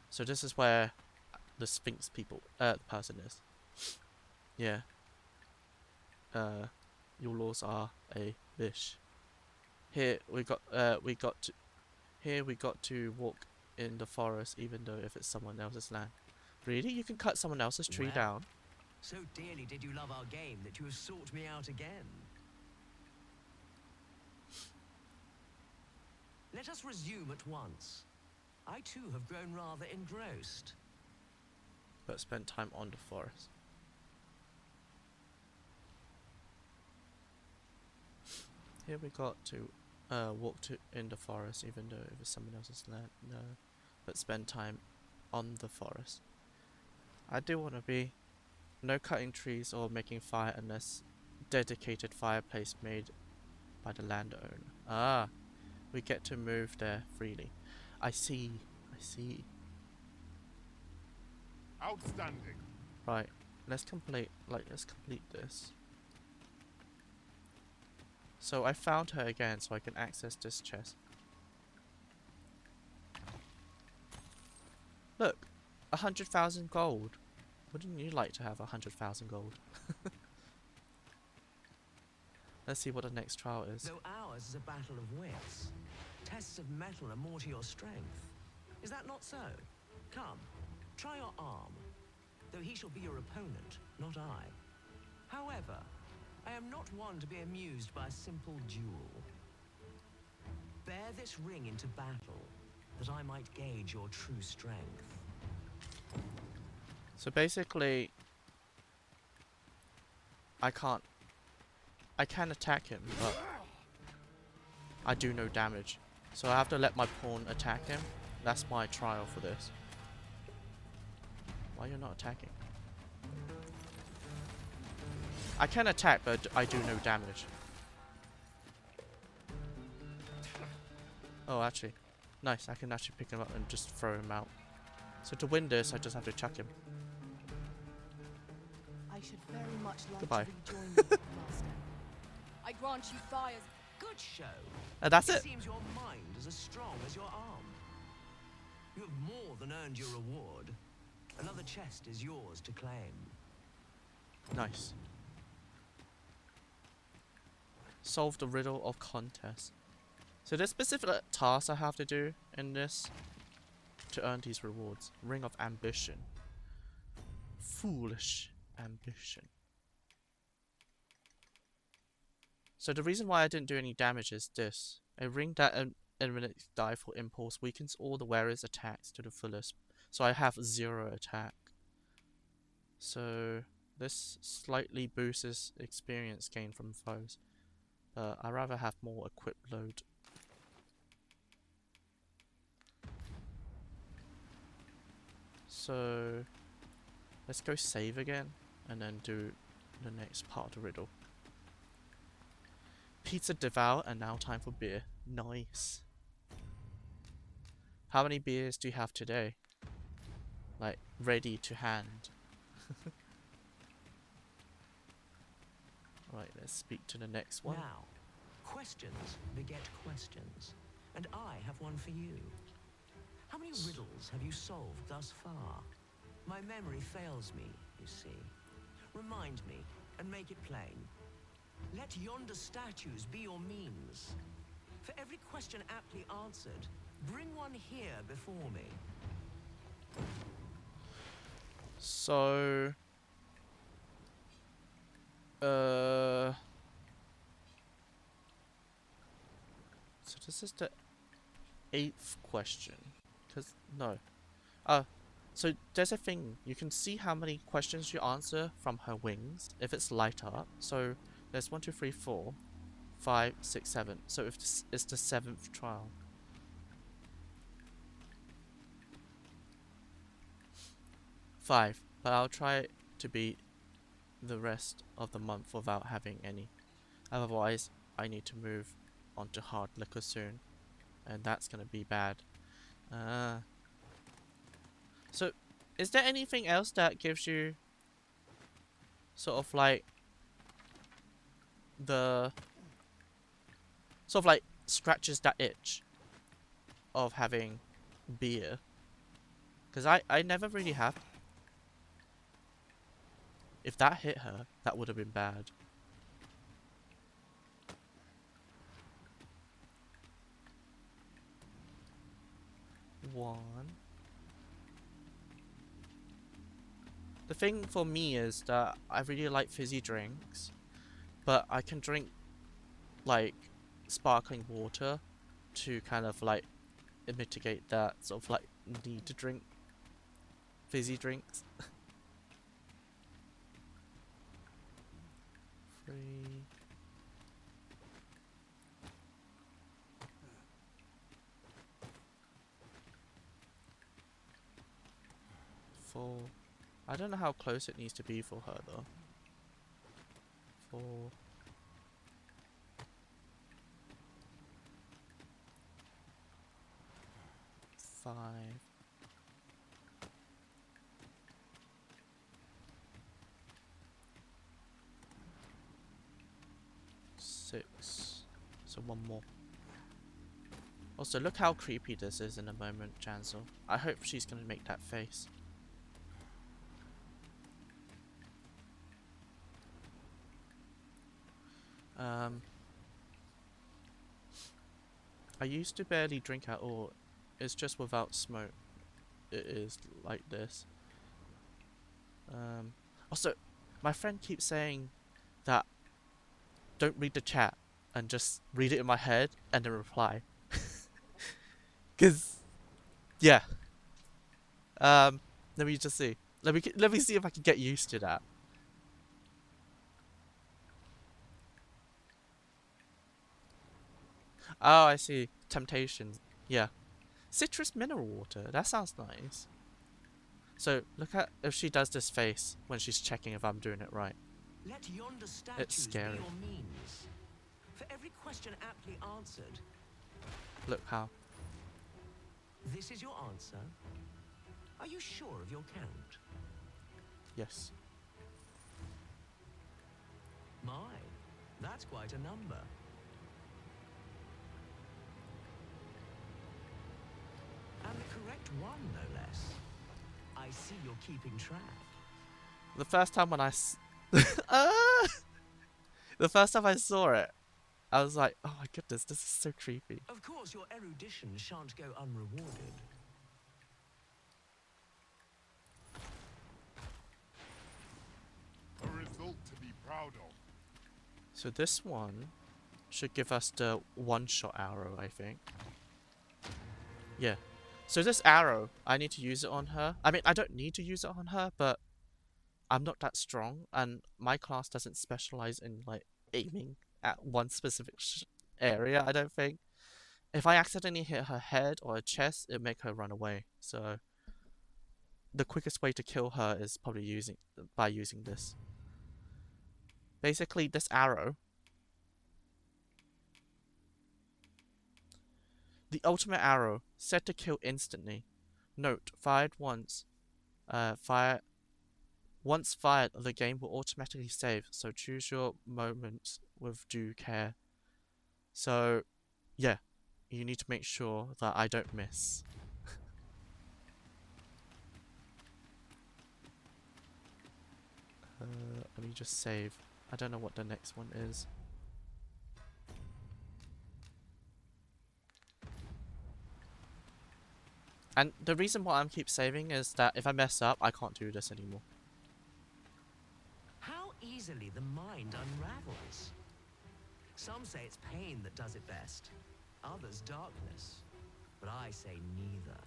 So this is where the Sphinx person is. Yeah. Your laws are a bish. Here we got to walk in the forest, even though if it's someone else's land. Really? You can cut someone else's tree Well, down? So dearly did you love our game that you have sought me out again. Let us resume at once. I too have grown rather engrossed. But spend time on the forest. Here we got to walk in the forest, even though it was someone else's land. No, but spend time on the forest. I do want to be no cutting trees or making fire unless dedicated fireplace made by the landowner. Ah, we get to move there freely. I see. I see. Outstanding. Right, let's complete this. So I found her again, so I can access this chest. Look, 100,000 gold. Wouldn't you like to have 100,000 gold? Let's see what the next trial is. Though ours is a battle of wits, tests of metal are more to your strength. Is that not so? Come, try your arm. Though he shall be your opponent, not I. However, I am not one to be amused by a simple duel. Bear this ring into battle, that I might gauge your true strength. So basically, I can attack him, but I do no damage. So I have to let my pawn attack him. That's my trial for this. Why are you not attacking? I can attack, but I do no damage. Oh, actually. Nice, I can actually pick him up and just throw him out. So to win this, I just have to chuck him. I should very much like Goodbye. to rejoin you, Master. I grant you fire's Good show. And that's it. Seems your mind is as strong as your arm. You have more than earned your reward. Another chest is yours to claim. Nice. Solve the riddle of contest. So there's specific tasks I have to do in this to earn these rewards. Ring of Ambition. Foolish ambition. So the reason why I didn't do any damage is this. A ring that eliminates die for impulse weakens all the wearer's attacks to the fullest. So I have 0 attack. So this slightly boosts experience gain from foes. But I'd rather have more equip load. So let's go save again and then do the next part of the riddle. Pizza devour and now time for beer. Nice. How many beers do you have today? Like ready to hand. Right, let's speak to the next one. Now, questions beget questions, and I have one for you. How many riddles have you solved thus far? My memory fails me, you see. Remind me, and make it plain. Let yonder statues be your means. For every question aptly answered, bring one here before me. So so this is the 8th question. No. So there's a thing. You can see how many questions you answer from her wings if it's light up. So there's 1, 2, 3, 4, 5, 6, 7. So if this is the 7th trial. Five, but I'll try to beat the rest of the month without having any. Otherwise, I need to move on to hard liquor soon, and that's gonna be bad. So, is there anything else that gives you sort of like scratches that itch of having beer? Because I never really have. If that hit her, that would have been bad. One. The thing for me is that I really like fizzy drinks, but I can drink like sparkling water to kind of like mitigate that sort of like need to drink fizzy drinks. 3. 4. I don't know how close it needs to be for her though. 4. 5. 6. So one more. Also, look how creepy this is in a moment, Jansel. I hope she's gonna make that face. I used to barely drink at all. It's just without smoke. It is like this. Also, my friend keeps saying that don't read the chat and just read it in my head and then reply. Cause, yeah. Let me just see. Let me see if I can get used to that. Oh, I see. Temptations. Yeah. Citrus mineral water. That sounds nice. So look at if she does this face when she's checking if I'm doing it right. Let yonder It's statues be scary. your means. For every question aptly answered, Look how. this is your answer. Are you sure of your count? Yes. My, that's quite a number. And the correct one, no less. I see you're keeping track. The first time when Ah! The first time I saw it, I was like, oh my goodness, this is so creepy. Of course, your erudition shan't go unrewarded. A result to be proud of. So this one should give us the one-shot arrow, I think. Yeah. So this arrow, I need to use it on her. I mean, I don't need to use it on her, but I'm not that strong, and my class doesn't specialize in like aiming at one specific area, I don't think. If I accidentally hit her head or her chest, it'll make her run away. So the quickest way to kill her is probably using this. Basically, this arrow, the ultimate arrow, set to kill instantly. Note, fired once. Once fired, the game will automatically save, so choose your moments with due care. So, yeah, you need to make sure that I don't miss. Let me just save. I don't know what the next one is. And the reason why I keep saving is that if I mess up, I can't do this anymore. How easily the mind unravels. Some say it's pain that does it best, others darkness, but I say neither.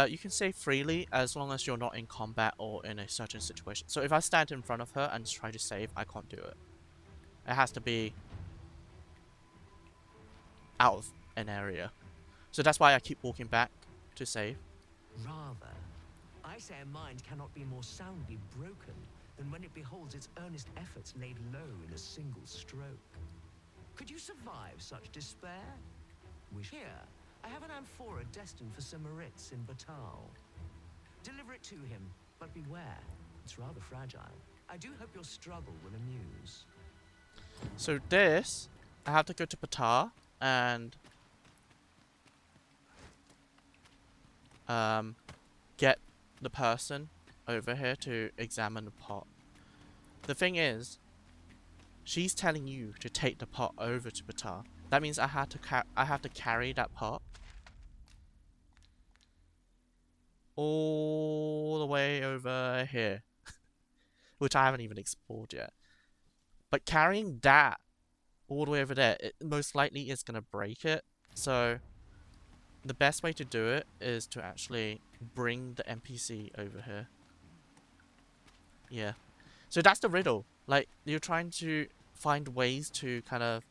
You can save freely as long as you're not in combat or in a certain situation. So if I stand in front of her and try to save, I can't do it. It has to be out of an area. So that's why I keep walking back to save. Rather, I say a mind cannot be more soundly broken than when it beholds its earnest efforts laid low in a single stroke. Could you survive such despair? Here, I have an amphora destined for Sir Moritz in Batal. Deliver it to him, but beware, it's rather fragile. I do hope your struggle will amuse. So this, I have to go to Patar and get the person over here to examine the pot. The thing is, she's telling you to take the pot over to Patar. That means I have to carry that pot all the way over here, which I haven't even explored yet. But carrying that all the way over there, it most likely is gonna break it. So the best way to do it is to actually bring the NPC over here. Yeah. So that's the riddle. Like, you're trying to find ways to kind of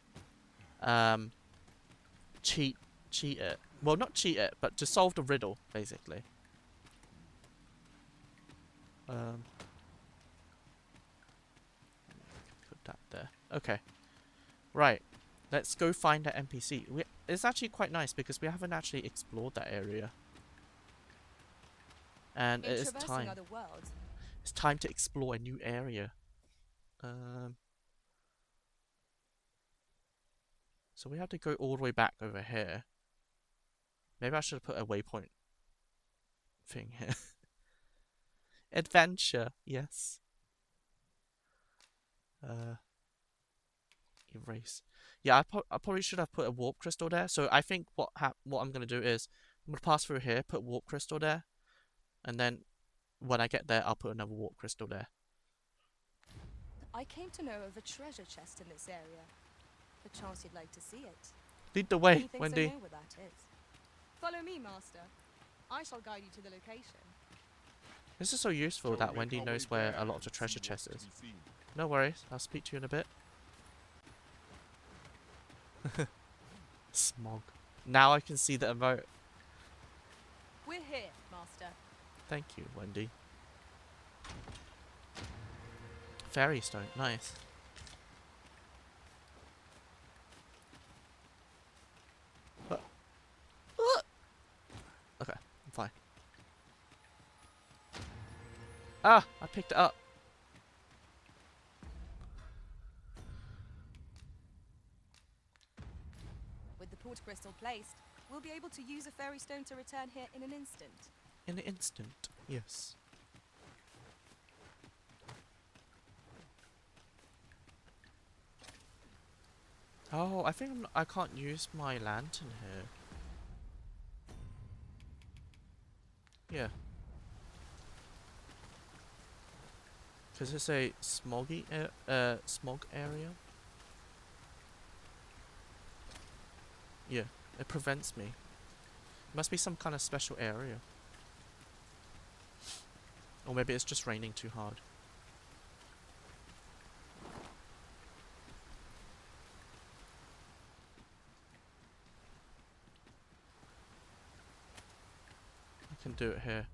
cheat it. Well, not cheat it, but to solve the riddle, basically. Put that there. Okay. Right. Let's go find that NPC. It's actually quite nice because we haven't actually explored that area. And it is time. Other worlds, It's time to explore a new area. So we have to go all the way back over here. Maybe I should have put a waypoint thing here. Adventure, yes. Erase. Yeah, I probably should have put a warp crystal there. So I think what I'm gonna do is I'm gonna pass through here, put warp crystal there, and then when I get there, I'll put another warp crystal there. I came to know of a treasure chest in this area. Perchance you'd like to see it. Lead the way, Methinks Wendy. I know where that is. Follow me, Master. I shall guide you to the location. This is so useful Shall we that make Wendy our knows way where there a lot of and the treasure see what's chest to is. be seen? No worries, I'll speak to you in a bit. Smog. Now I can see the emote. We're here, Master. Thank you, Wendy. Fairy stone, nice. Uh, Okay, I'm fine. Ah, I picked it up. With the port crystal placed, we'll be able to use a fairy stone to return here in an instant. In an instant, yes. Oh, I think I can't use my lantern here. Yeah. Because it's a smog area. Yeah, it prevents me. Must be some kind of special area. Or maybe it's just raining too hard. I can do it here.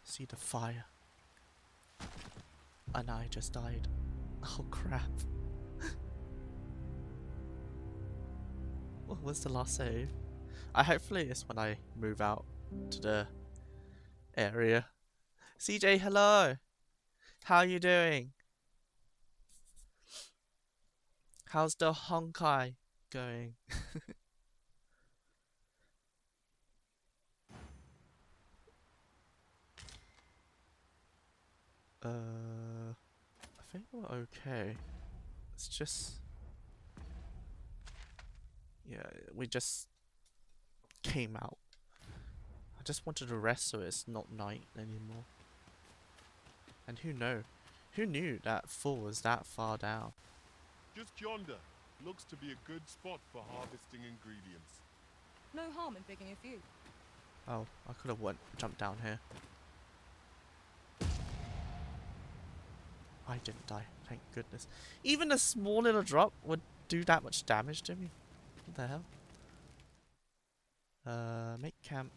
See the fire. And I just died. Oh crap. What was the last save? Hopefully it's when I move out to the area. CJ, hello! How are you doing? How's the Honkai going? I think we're okay. It's just... Yeah, we just came out. I just wanted to rest so it's not night anymore. And who knew that fall was that far down? Just yonder. Looks to be a good spot for harvesting ingredients. No harm in picking a few. Oh, I could have jumped down here. I didn't die, thank goodness. Even a small little drop would do that much damage to me. What the hell? Make camp.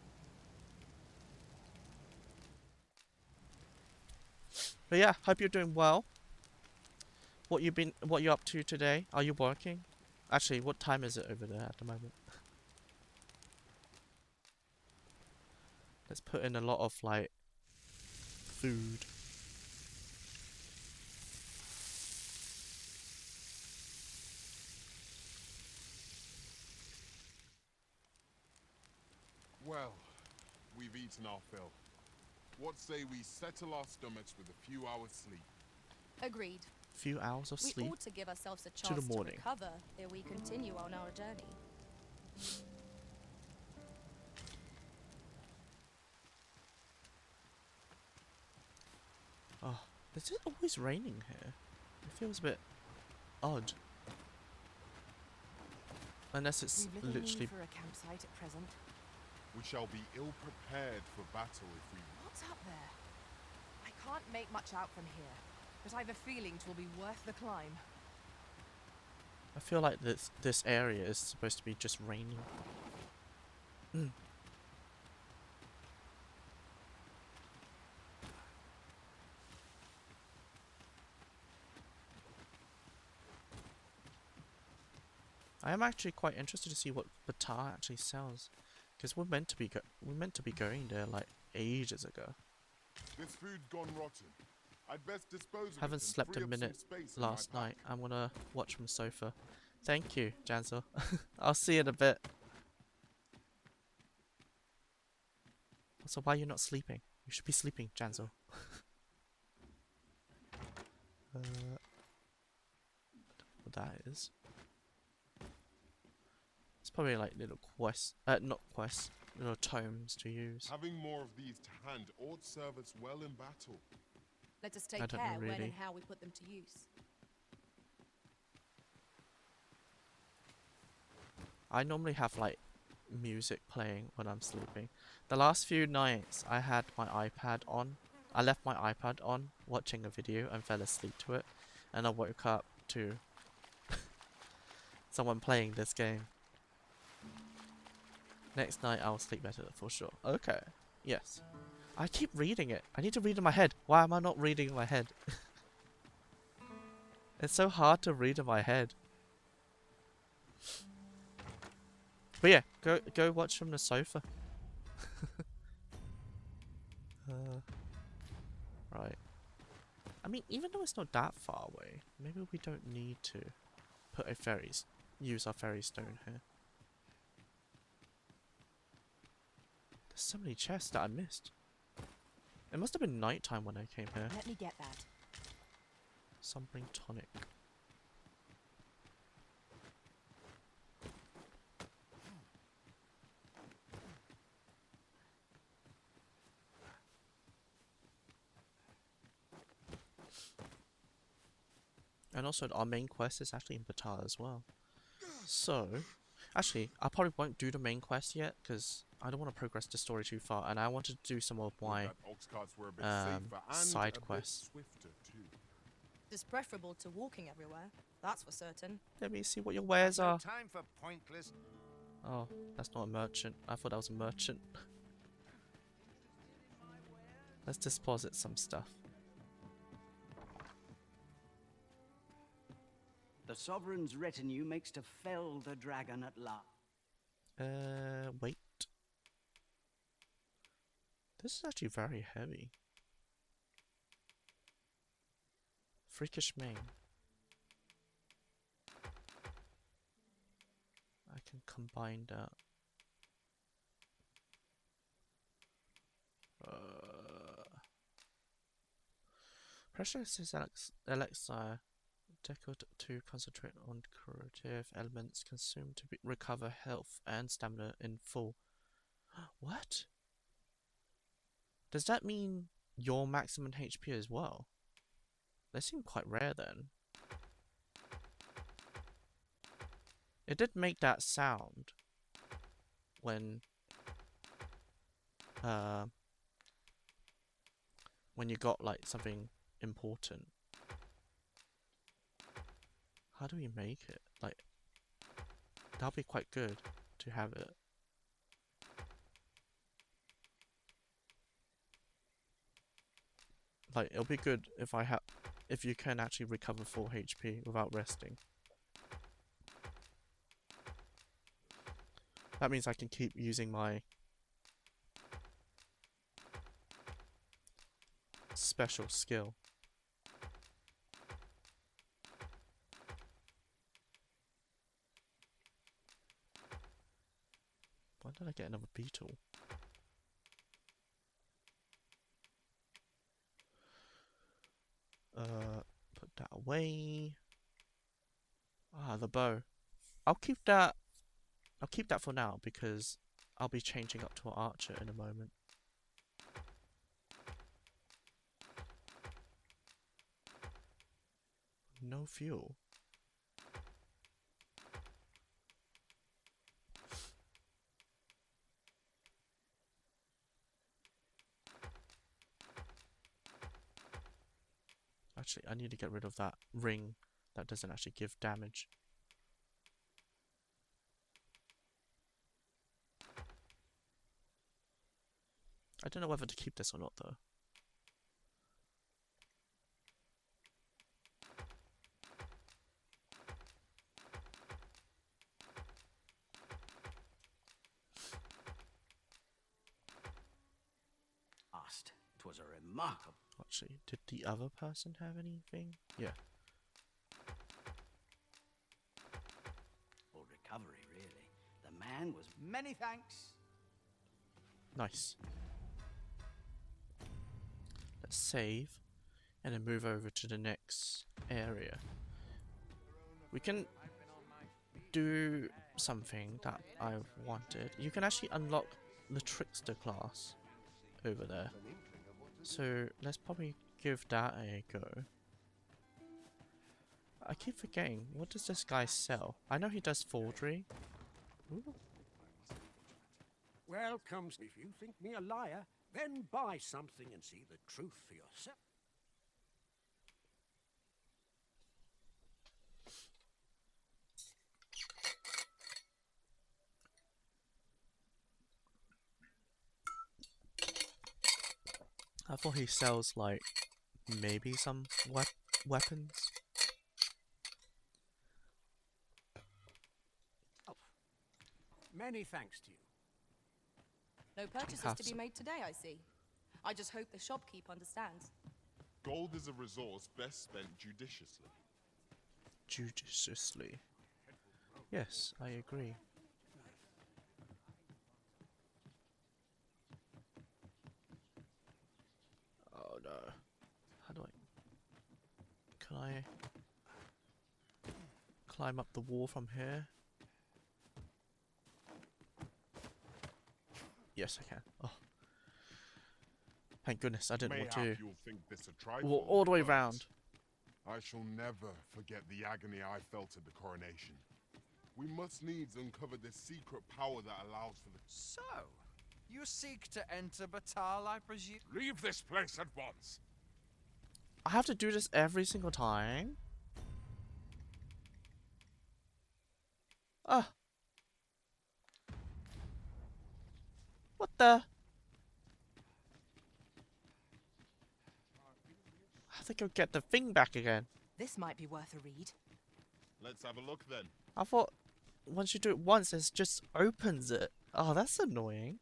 But yeah, hope you're doing well. What you up to today? Are you working? Actually, what time is it over there at the moment? Let's put in a lot of like food. Well, we've eaten our fill. What say we settle our stomachs with a few hours sleep? Agreed. Few hours of We sleep. ought to give ourselves a to the chance to morning. recover ere we continue on our journey. Oh, is it always raining here? It feels a bit odd. Unless it's We've little literally... need for a campsite at present. We shall be ill prepared for battle if we... What's up there? I can't make much out from here, but I've a feeling 'twill be worth the climb. I feel like this area is supposed to be just raining. I am actually quite interested to see what Batar actually sells, because we're meant to be going there like ages ago. This food's gone rotten. I'd best dispose of Haven't it and slept free a up some minute space in my last pack. night. I'm gonna watch from sofa. Thank you, Janzel. I'll see you in a bit. So why are you not sleeping? You should be sleeping, Janzel. What that is? It's probably like little quests, not quests, little tomes to use. Having more of these to hand ought serve us well in battle. Let us I take don't care know when really. and how we put them to use. I normally have like music playing when I'm sleeping. The last few nights I had my iPad on. I left my iPad on watching a video and fell asleep to it, and I woke up to someone playing this game. Next night I'll sleep better for sure. Okay. Yes. I keep reading it. I need to read in my head. Why am I not reading in my head? It's so hard to read in my head. But yeah, go watch from the sofa. Right. I mean, even though it's not that far away, maybe we don't need to put a use our ferry stone here. There's so many chests that I missed. It must have been nighttime when I came here. Let me get that. Something tonic. And also, our main quest is actually in Batar as well. So, actually, I probably won't do the main quest yet, because I don't want to progress the story too far, and I wanted to do some of my side quests. It's preferable to walking everywhere, that's for certain. Let me see what your wares No are. time for pointless. Oh, that's not a merchant. I thought that was a merchant. Let's deposit some stuff. The Sovereign's retinue makes to fell the dragon at last. Wait. This is actually very heavy. Freakish mane. I can combine that. Precious is elixir. Decode to concentrate on curative elements consumed to recover health and stamina in full. What? Does that mean your maximum HP as well? They seem quite rare then. It did make that sound when you got like something important. How do we make it? Like, that'll be quite good to have it. Like, it'll be good if you can actually recover full HP without resting. That means I can keep using my special skill. Why did I get another beetle? Put that away. Ah, the bow. I'll keep that for now because I'll be changing up to an archer in a moment. No fuel. Actually, I need to get rid of that ring that doesn't actually give damage. I don't know whether to keep this or not though. Twas a remarkable. Actually, did the other person have anything? Yeah. Recovery, really. The man was. Many thanks. Nice. Let's save and then move over to the next area. We can do something that I wanted. You can actually unlock the trickster class over there. So let's probably give that a go. I keep forgetting, what does this guy sell? I know he does forgery. Ooh. Well, comes if you think me a liar, then buy something and see the truth for yourself. I thought he sells like maybe some weapons. Oh. Many thanks to you. No purchases to be made today, I see. I just hope the shopkeep understands. Gold is a resource best spent judiciously. Judiciously. Yes, I agree. Oh no. How do I... Can I... climb up the wall from here? Yes, I can. Oh. Thank goodness, I didn't want to Mayhap you'll think this a trifle, walk all the way but round. I shall never forget the agony I felt at the coronation. We must needs uncover this secret power that allows for the... So, you seek to enter Batal, I presume? Leave this place at once! I have to do this every single time? Ah. What the? I have to go get the thing back again. This might be worth a read. Let's have a look then. I thought once you do it once, it just opens it. Oh, that's annoying.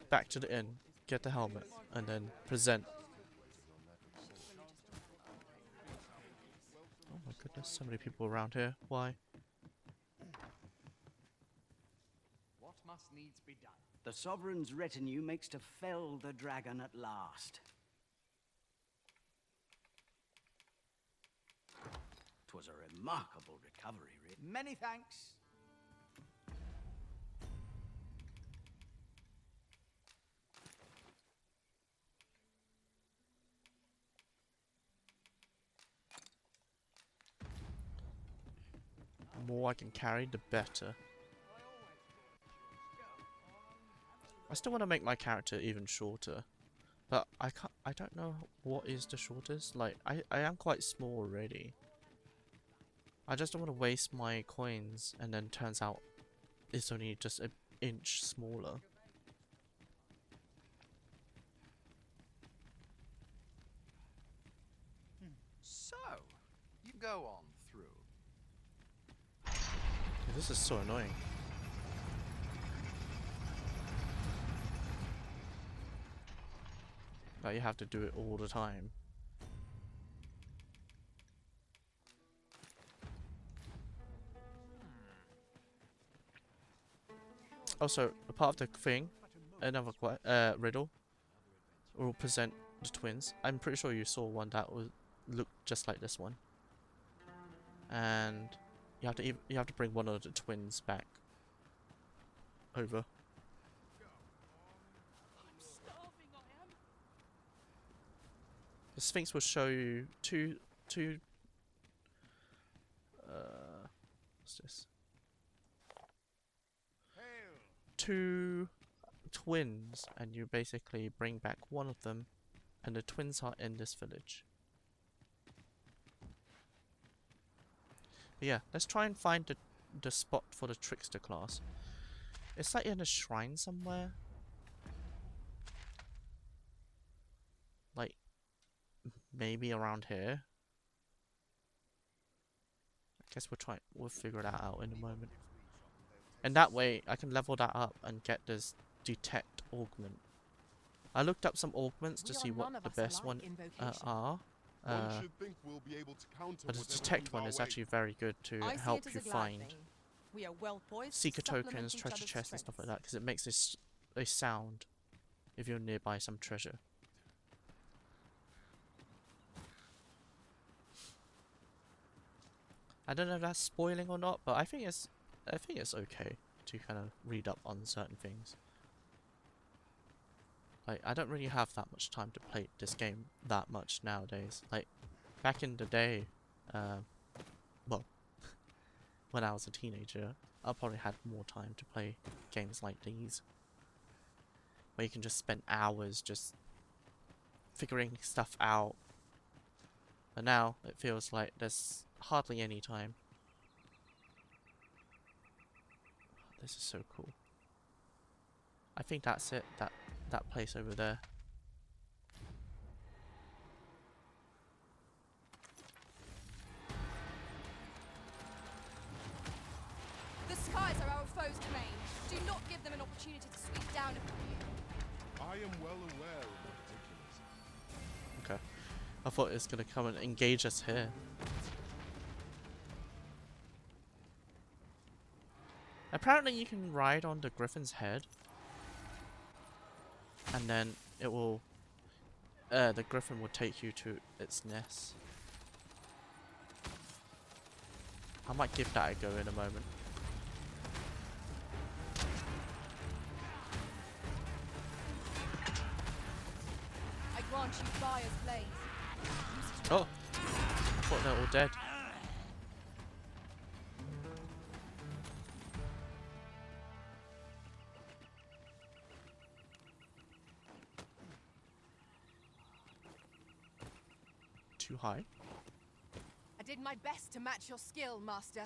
Back to the inn, get the helmet, and then present. Oh my goodness, so many people around here. Why? What must needs be done? The Sovereign's retinue makes to fell the dragon at last. 'Twas a remarkable recovery, really. Many thanks. The more I can carry, the better. I still want to make my character even shorter, but I don't know what is the shortest. Like I am quite small already. I just don't want to waste my coins and then turns out it's only just an inch smaller. So, you go on through. This is so annoying. Like you have to do it all the time. Also, a part of the thing, another riddle, will present the twins. I'm pretty sure you saw one that would look just like this one, and you have to bring one of the twins back over. The Sphinx will show you two what's this? Two twins, and you basically bring back one of them, and the twins are in this village. But yeah, let's try and find the spot for the trickster class. It's like in a shrine somewhere. Like maybe around here. I guess we'll figure that out in a moment. And that way I can level that up and get this detect augment. I looked up some augments to see what the best one are. One should think we'll be able to counter But the whatever detect comes one our is way. actually very good to help you find We are well poised to secret supplement tokens, each treasure other's chests and stuff like strengths. that, because it makes a sound if you're nearby some treasure. I don't know if that's spoiling or not, but I think it's okay to kind of read up on certain things. Like, I don't really have that much time to play this game that much nowadays. Like, back in the day, well, when I was a teenager, I probably had more time to play games like these, where you can just spend hours just figuring stuff out. But now it feels like there's hardly any time. This is so cool. I think that's it. That place over there. The skies are our foes' domain. Do not give them an opportunity to sweep down upon you. I am well aware of the particulars. Okay. I thought it was gonna come and engage us here. Apparently you can ride on the griffin's head. And then it will... the griffin will take you to its nest. I might give that a go in a moment. I grant you fire's blaze. Oh! I thought they were all dead. Too high? I did my best to match your skill, Master.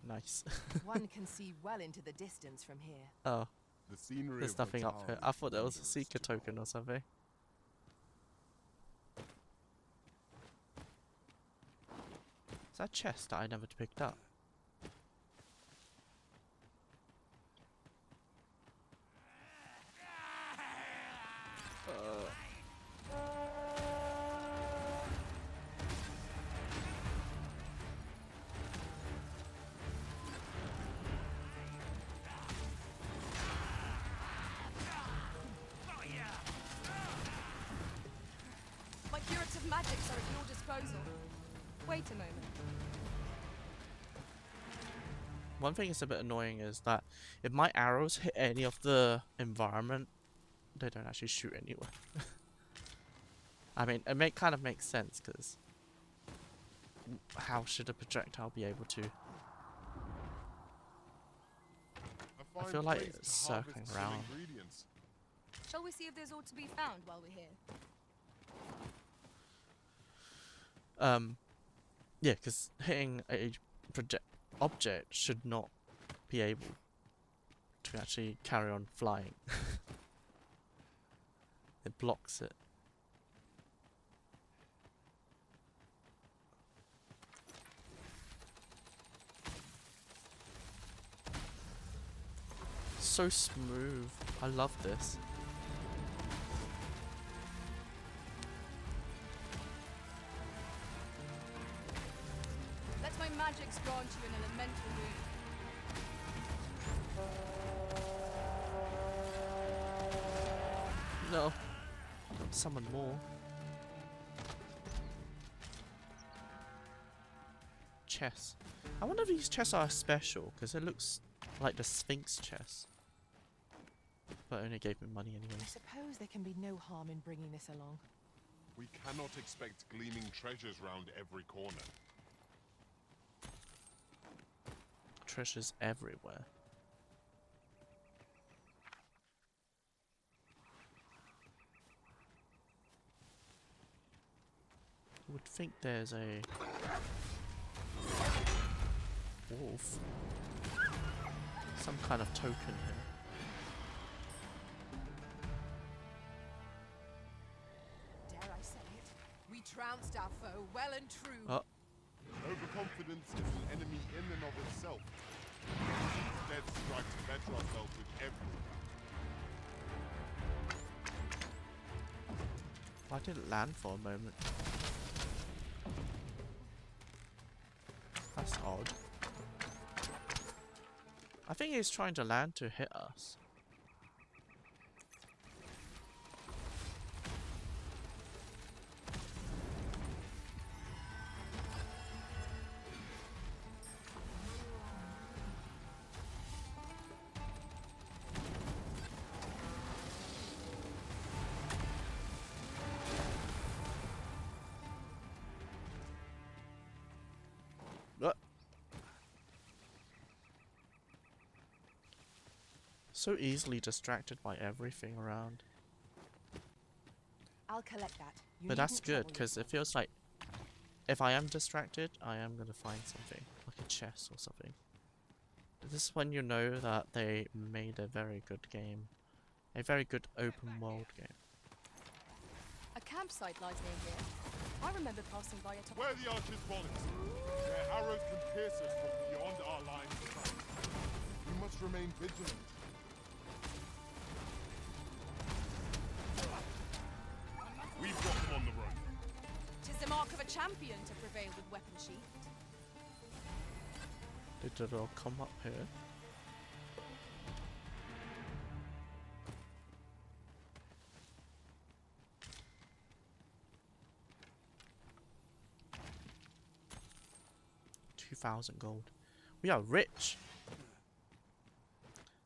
Nice. One can see well into the distance from here. Oh. The scenery There's of nothing up Vital here. is I thought there was a wondrous seeker to behold. token or something. Is that a chest that I never picked up? My curative magics are at your disposal. Wait a moment. One thing that's a bit annoying is that if my arrows hit any of the environment, they don't actually shoot anywhere. I mean, it kind of makes sense, because how should a projectile be able to? A I fine feel like place it's to harvest circling some around. ingredients. Shall we see if there's aught to be found while we're here? Yeah, because hitting a object should not be able to actually carry on flying. It blocks it. So smooth. I love this. Let my magics grant you an elemental wound. No. Summon more. Chess. I wonder if these chests are special, because it looks like the Sphinx chest. But it only gave me money anyway. I suppose there can be no harm in bringing this along. We cannot expect gleaming treasures round every corner. Treasures everywhere. I would think there's a wolf. Some kind of token here. Dare I say it? We trounced our foe well and true. Oh. Overconfidence is an enemy in and of itself. Instead, strive to better ourselves with every I didn't land for a moment. That's odd. I think he's trying to land to hit us. So easily distracted by everything around. I'll collect that. You But that's needn't good, trouble because it yourself. feels like if I am distracted, I am going to find something, like a chest or something. This is when you know that they made a very good game. A very good open world game. A campsite lies near here. I remember passing by it. Where are the archers' bullets? Their arrows can pierce us from beyond our line of sight. We must remain vigilant. We've got them on the run. 'Tis the mark of a champion to prevail with weapon sheathed. Did it all come up here? $2,000 gold. We are rich.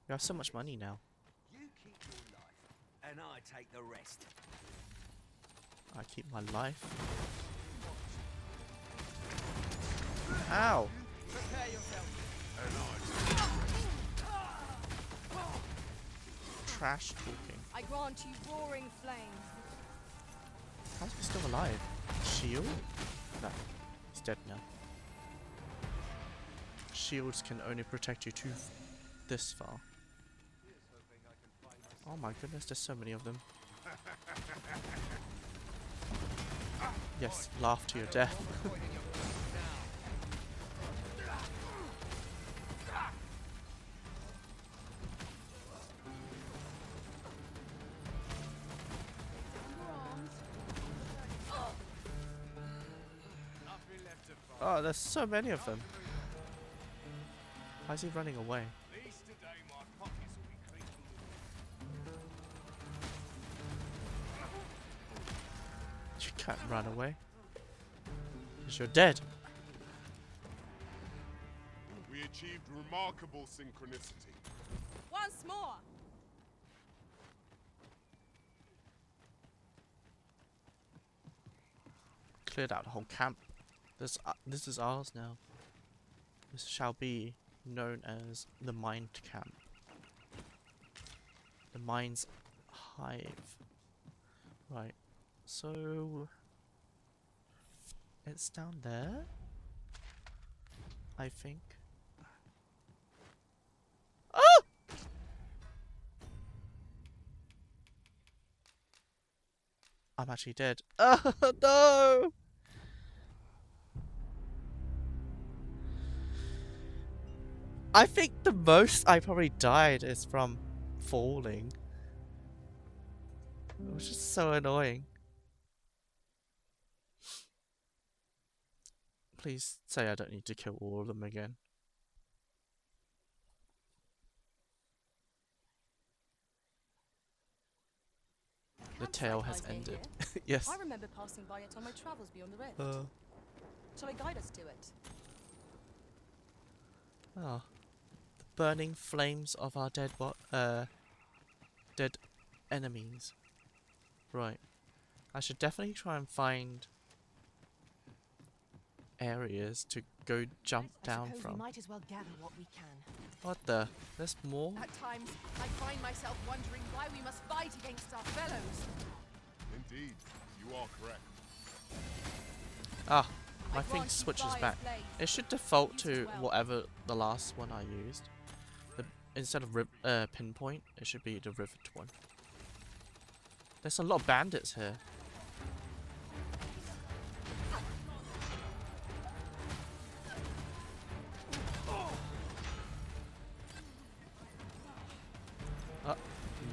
We have so much money now. You keep your life, and I take the rest. I keep my life. Ow! Prepare yourself. Trash talking. I grant you roaring flames. How's he still alive? Shield? No, he's dead now. Shields can only protect you to this far. Oh my goodness, there's so many of them. Yes, laugh to your death. Oh, there's so many of them. Why is he running away? You can't run away. Because you're dead. We achieved remarkable synchronicity. Once more. Cleared out the whole camp. This is ours now. This shall be known as the Mind Camp. The Mind's Hive. Right. So it's down there, I think. Ah! I'm actually dead. Oh no! I think the most I probably died is from falling. It was just so annoying. Please say I don't need to kill all of them again. The tale has ended. Yes. I remember passing by it on my travels beyond the rift. Shall I guide us to it? Ah. The burning flames of our dead enemies. Right. I should definitely try and find areas to go jump down We from. might as well gather what we can. What the? There's more? At times, I find myself wondering why we must fight against our fellows. Indeed, you are correct. Ah, my I thing grant you switches fire's back. blaze. It should default Use to it well. whatever the last one I used. Instead of pinpoint, it should be the rivet one. There's a lot of bandits here.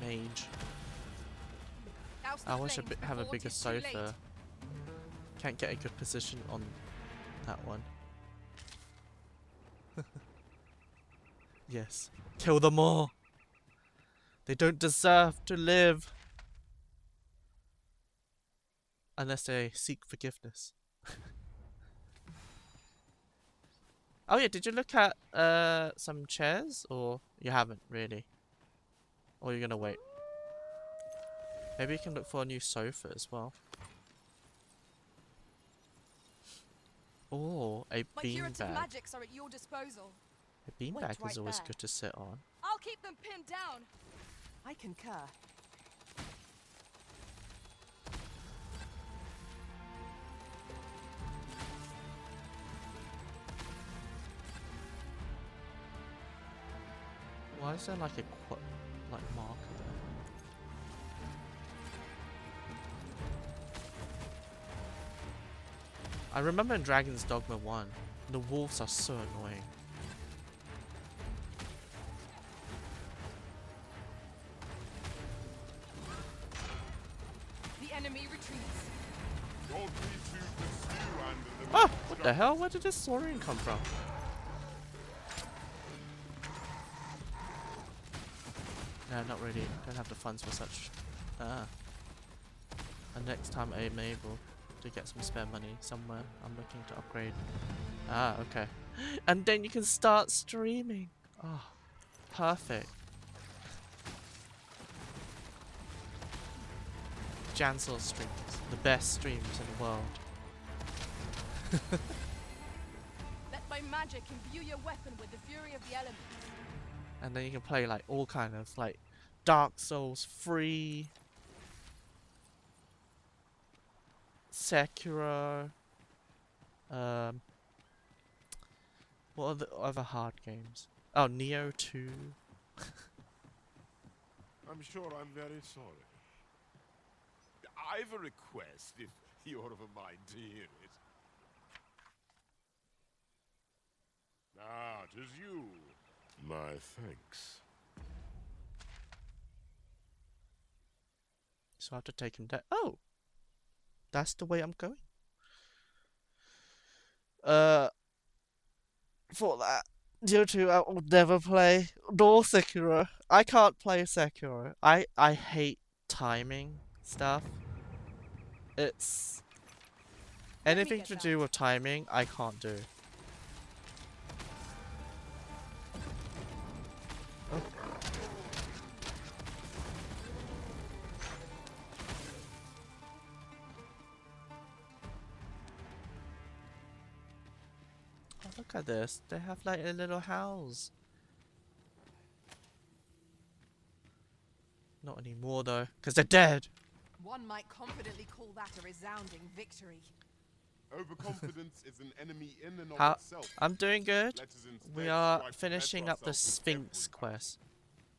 Mage. Douse the I wish I flames have a before bigger 'tis too late. sofa. Can't get a good position on that one. Yes. Kill them all. They don't deserve to live. Unless they seek forgiveness. Oh yeah, did you look at some chairs? Or you haven't really? Or you're gonna wait? Maybe you can look for a new sofa as well. Oh, a My curative beanbag. magics are at your disposal. A beanbag right is always there. good to sit on. I'll keep them pinned down. I concur. Why is there like a marker there? I remember in Dragon's Dogma 1, the wolves are so annoying. The enemy retreats. Don't be too pursue and Ah! What the hell? Where did this saurian come from? No, not really. Don't have the funds for such. And next time I'm able to get some spare money somewhere, I'm looking to upgrade. Okay. And then you can start streaming. Oh, perfect. Jansel streams. The best streams in the world. Let my magic imbue your weapon with the fury of the elements. And then you can play like all kind of like Dark Souls 3, Sekiro, what are the other hard games? Oh, Neo 2. I'm sure I'm very sorry. I've a request, if you're of a mind to hear it. Ah, 'tis you. My thanks. So I have to take him down. Oh! That's the way I'm going. For that, Neo 2 I will never play. Nor Sekiro. I can't play Sekiro. I hate timing stuff. It's anything to do with timing, I can't do. Oh. Oh, look at this. They have like a little house. Not anymore though, because they're dead. One might confidently call that a resounding victory. Overconfidence is an enemy in and of How? itself. I'm doing good. Let us instead We are strive to finishing better up the ourselves Sphinx every time. quest.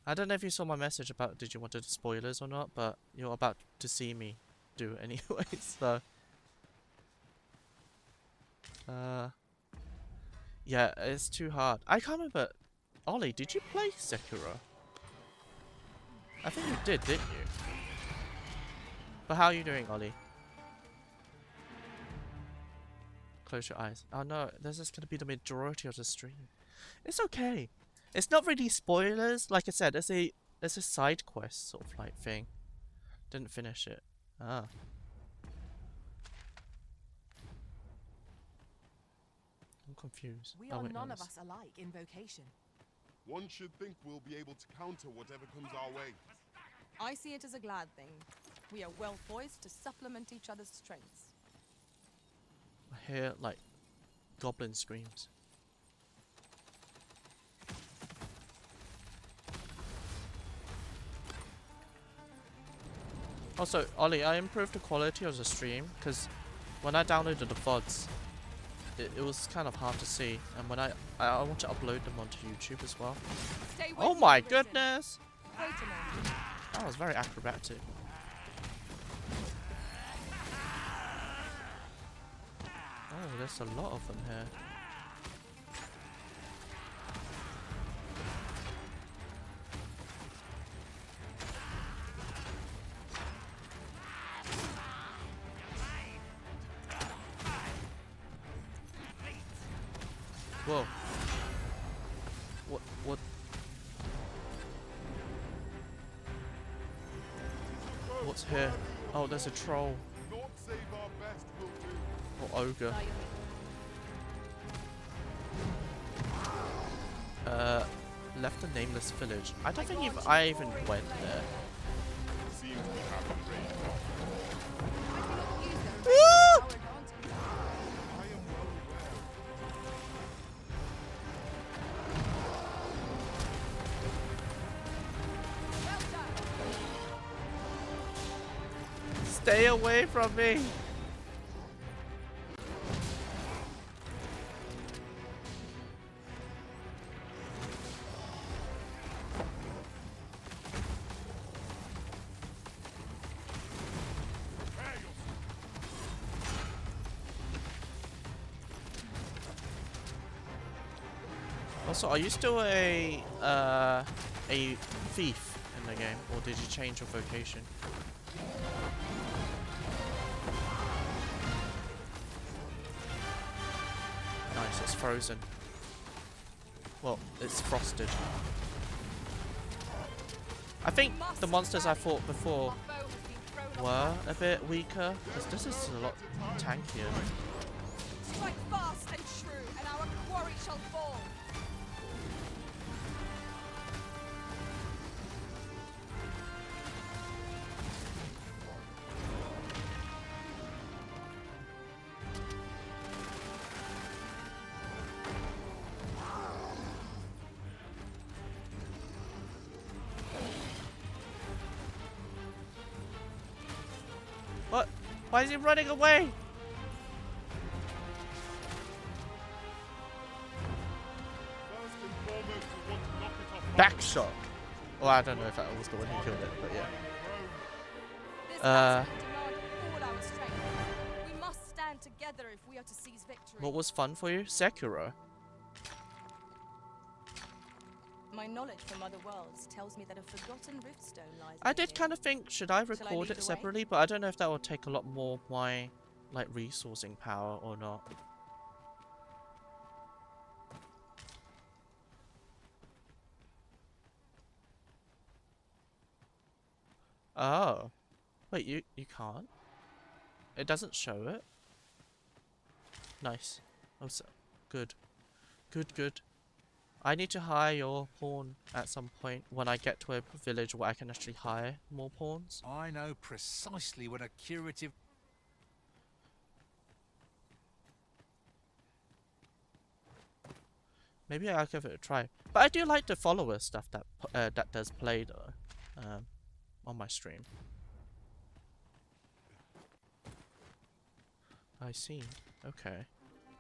I don't know if you saw my message about did you want the spoilers or not, but you're about to see me do it anyway, so yeah, it's too hard. I can't remember. Ollie, did you play Sekiro? I think you did, didn't you? But how are you doing, Ollie? Close your eyes. Oh no, this is gonna be the majority of the stream. It's okay. It's not really spoilers. Like I said, it's a side quest sort of like thing. Didn't finish it. Ah. I'm confused. We Oh, are wait, no, none of this- us alike in vocation. One should think we'll be able to counter whatever comes our way. I see it as a glad thing. We are well poised to supplement each other's strengths. I hear like goblin screams. Also, Ollie, I improved the quality of the stream because when I downloaded the VODs, it was kind of hard to see, and when I want to upload them onto YouTube as well. Stay with Oh me, my Risen. goodness! Wait a moment. That was very acrobatic. Oh, there's a lot of them here. Whoa. What? What's here? Oh, there's a troll. Not save our best will do. Or ogre. Left a nameless village. I don't think I even went there. Seems we haven't raised Woo! I am well aware. Stay away from me! Also, are you still a thief in the game, or did you change your vocation? Nice, it's frozen. Well, it's frosted. I think the monsters I fought before were a bit weaker, because this is a lot tankier. Strike fast and true, and our quarry shall fall. What? Why is he running away? Back shot. Well, I don't know if that was the one who killed it, but yeah. This battle will demand all our strength. We must stand together if we are to seize victory. What was fun for you? Sekiro. My knowledge from other worlds tells me that a forgotten riftstone lies. I did kind of think, should I record it separately? But I don't know if that would take a lot more of my, like, resourcing power or not. Oh. Wait, you can't? It doesn't show it? Nice. Oh, so good. Good. I need to hire your pawn at some point when I get to a village where I can actually hire more pawns. I know precisely what a curative... Maybe I'll give it a try. But I do like the follower stuff that that does play though, on my stream. I see. Okay.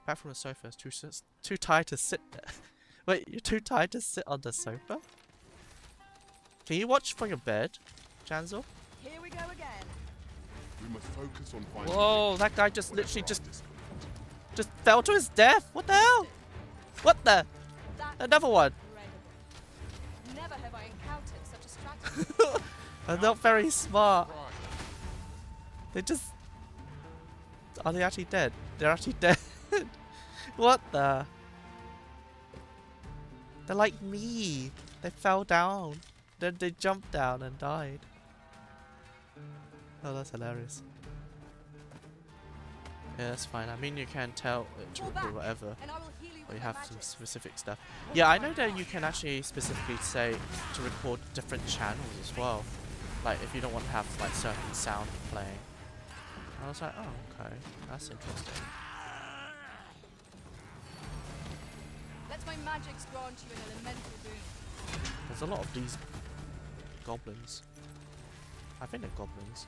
Back from the sofa. Too tired to sit there. Wait, you're too tired to sit on the sofa? Can you watch from your bed, Janzel? Here we go again. We must focus on finding. Whoa, that guy just literally just fell to his death. What the hell? What the? Another one. Never have I encountered such a strategy. They're not very smart. They just... Are they actually dead? They're actually dead. What the? They're like me. They fell down. Then they jumped down and died. Oh, that's hilarious. Yeah, that's fine. I mean, you can tell it to record whatever. Or you have some specific stuff. Yeah, I know that you can actually specifically say to record different channels as well. Like, if you don't want to have, like, certain sound playing. I was like, oh, okay. That's interesting. Let my magics grant you an elemental boon. There's a lot of these goblins. I think they're goblins.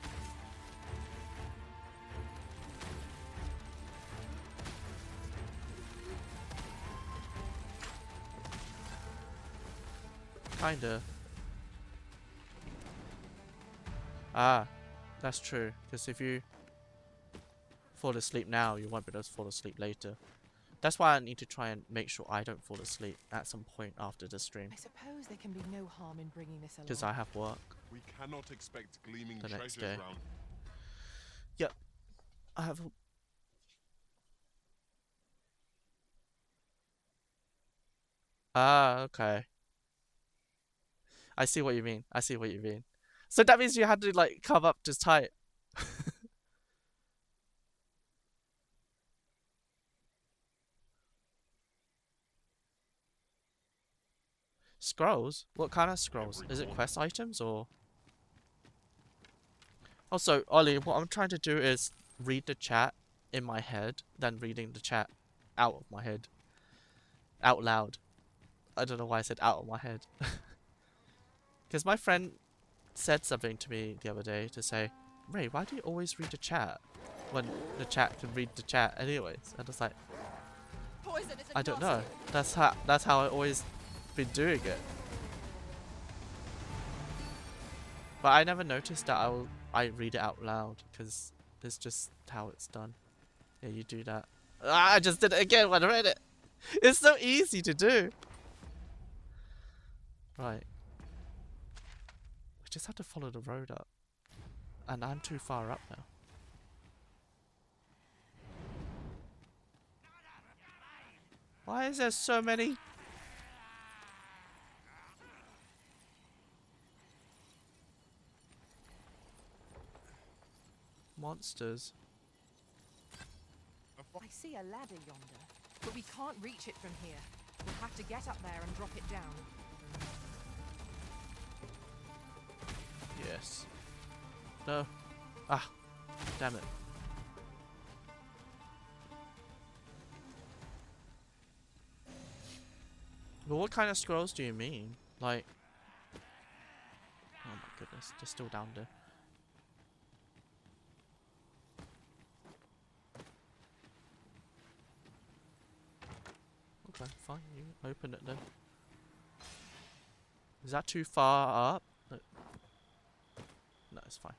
Kinda. Ah, that's true. Because if you fall asleep now, you won't be able to fall asleep later. That's why I need to try and make sure I don't fall asleep at some point after the stream. I suppose there can be no harm in bringing this along. Because I have work. We cannot expect gleaming The next treasures day. round. Yep. I have... Ah, okay. I see what you mean. I see what you mean. So that means you had to, like, come up just tight. Scrolls? What kind of scrolls? Is it quest items or? Also, Ollie, what I'm trying to do is read the chat in my head, then reading the chat out of my head. Out loud. I don't know why I said out of my head. Because my friend said something to me the other day to say, Ray, why do you always read the chat when the chat can read the chat anyways? And it's like, Poison is a I don't know. naughty. That's how I always been doing it. But I never noticed that I read it out loud because it's just how it's done. Yeah, you do that. Ah, I just did it again when I read it. It's so easy to do. Right. We just have to follow the road up. And I'm too far up now. Why is there so many? Monsters. I see a ladder yonder, but we can't reach it from here. We'll have to get up there and drop it down. Yes. No. Ah. Damn it. But what kind of scrolls do you mean? Like... Oh my goodness, they're still down there. Okay, fine, you open it then. Is that too far up? No, no, it's fine.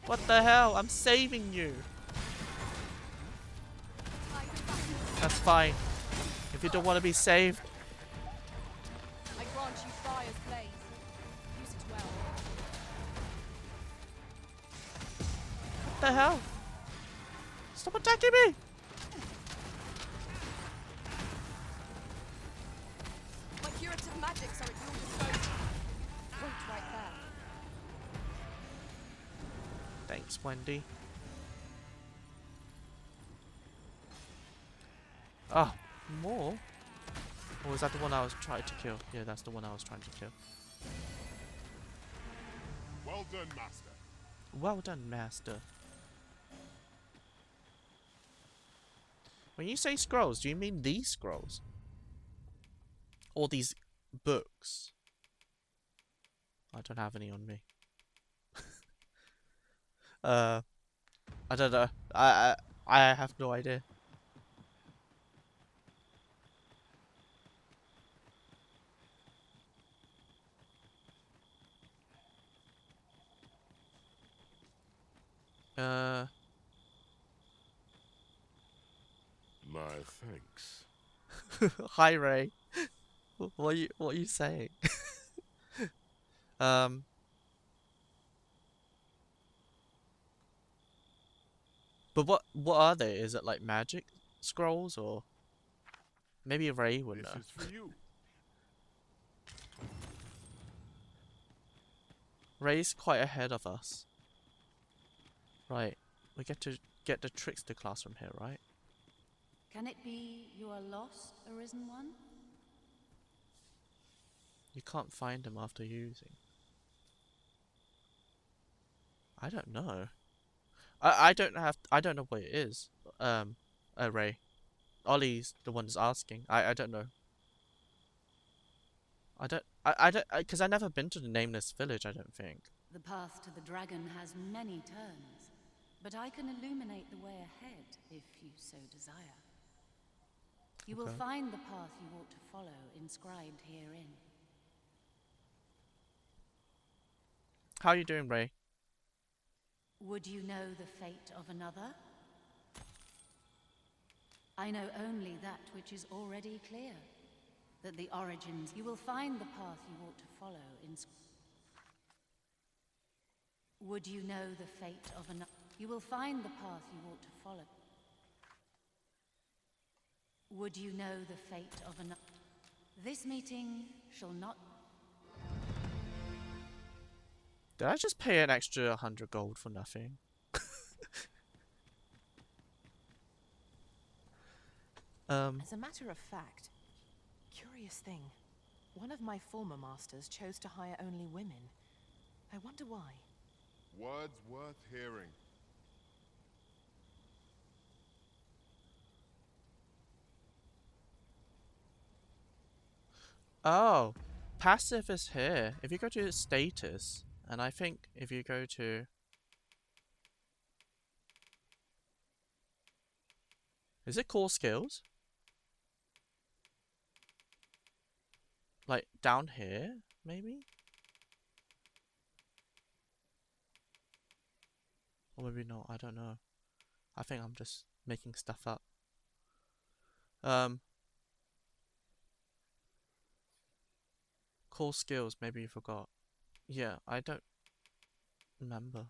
What the hell? I'm saving you. That's fine. If you don't want to be saved. I grant you fire's blaze. Use it well. What the hell? Stop attacking me! My curative magics are at your disposal. Wait right there. Thanks, Wendy. Oh, more? Or was that the one I was trying to kill? Yeah, that's the one I was trying to kill. Well done, Master. Well done, Master. When you say scrolls, do you mean these scrolls? Or these books? I don't have any on me. I don't know. I have no idea. My thanks. Hi, Ray. What are you saying? But what are they? Is it like magic scrolls or maybe Ray would know? This is for you. Ray's quite ahead of us. Right. We get to get the trickster class from here, right? Can it be you are lost, Arisen One? You can't find him after using. I don't know. I don't know what it is. Ray. Ollie's the one that's asking. I don't know. I don't, because I've never been to the Nameless Village, I don't think. The path to the dragon has many turns, but I can illuminate the way ahead if you so desire. You will find the path you ought to follow inscribed herein. How are you doing, Ray? Would you know the fate of another? I know only that which is already clear. That the origins, you will find the path you ought to follow in... Would you know the fate of another? You will find the path you ought to follow. Would you know the fate of another? This meeting shall not... Did I just pay an extra 100 gold for nothing? As a matter of fact, curious thing. One of my former masters chose to hire only women. I wonder why. Words worth hearing. Oh, passive is here. If you go to status, and I think if you go to... Is it core skills? Like down here, maybe? Or maybe not, I don't know. I think I'm just making stuff up. Core skills, maybe you forgot. Yeah, I don't remember.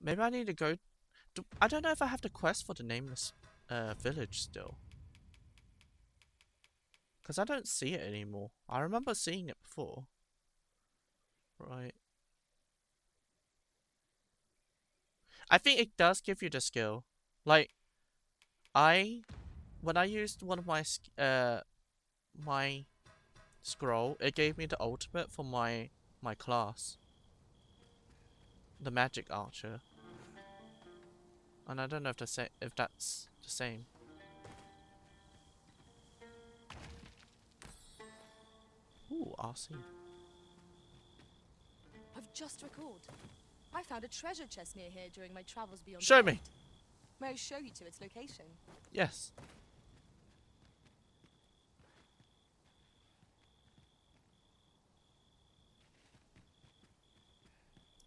Maybe I need to go... I don't know if I have the quest for the nameless village still. Because I don't see it anymore. I remember seeing it before. Right. I think it does give you the skill. Like, when I used one of my my scroll, it gave me the ultimate for my class, the magic archer. And I don't know if that's the same. Ooh, RC. I've just recalled. I found a treasure chest near here during my travels beyond. Show the me. light. May I show you to its location? Yes.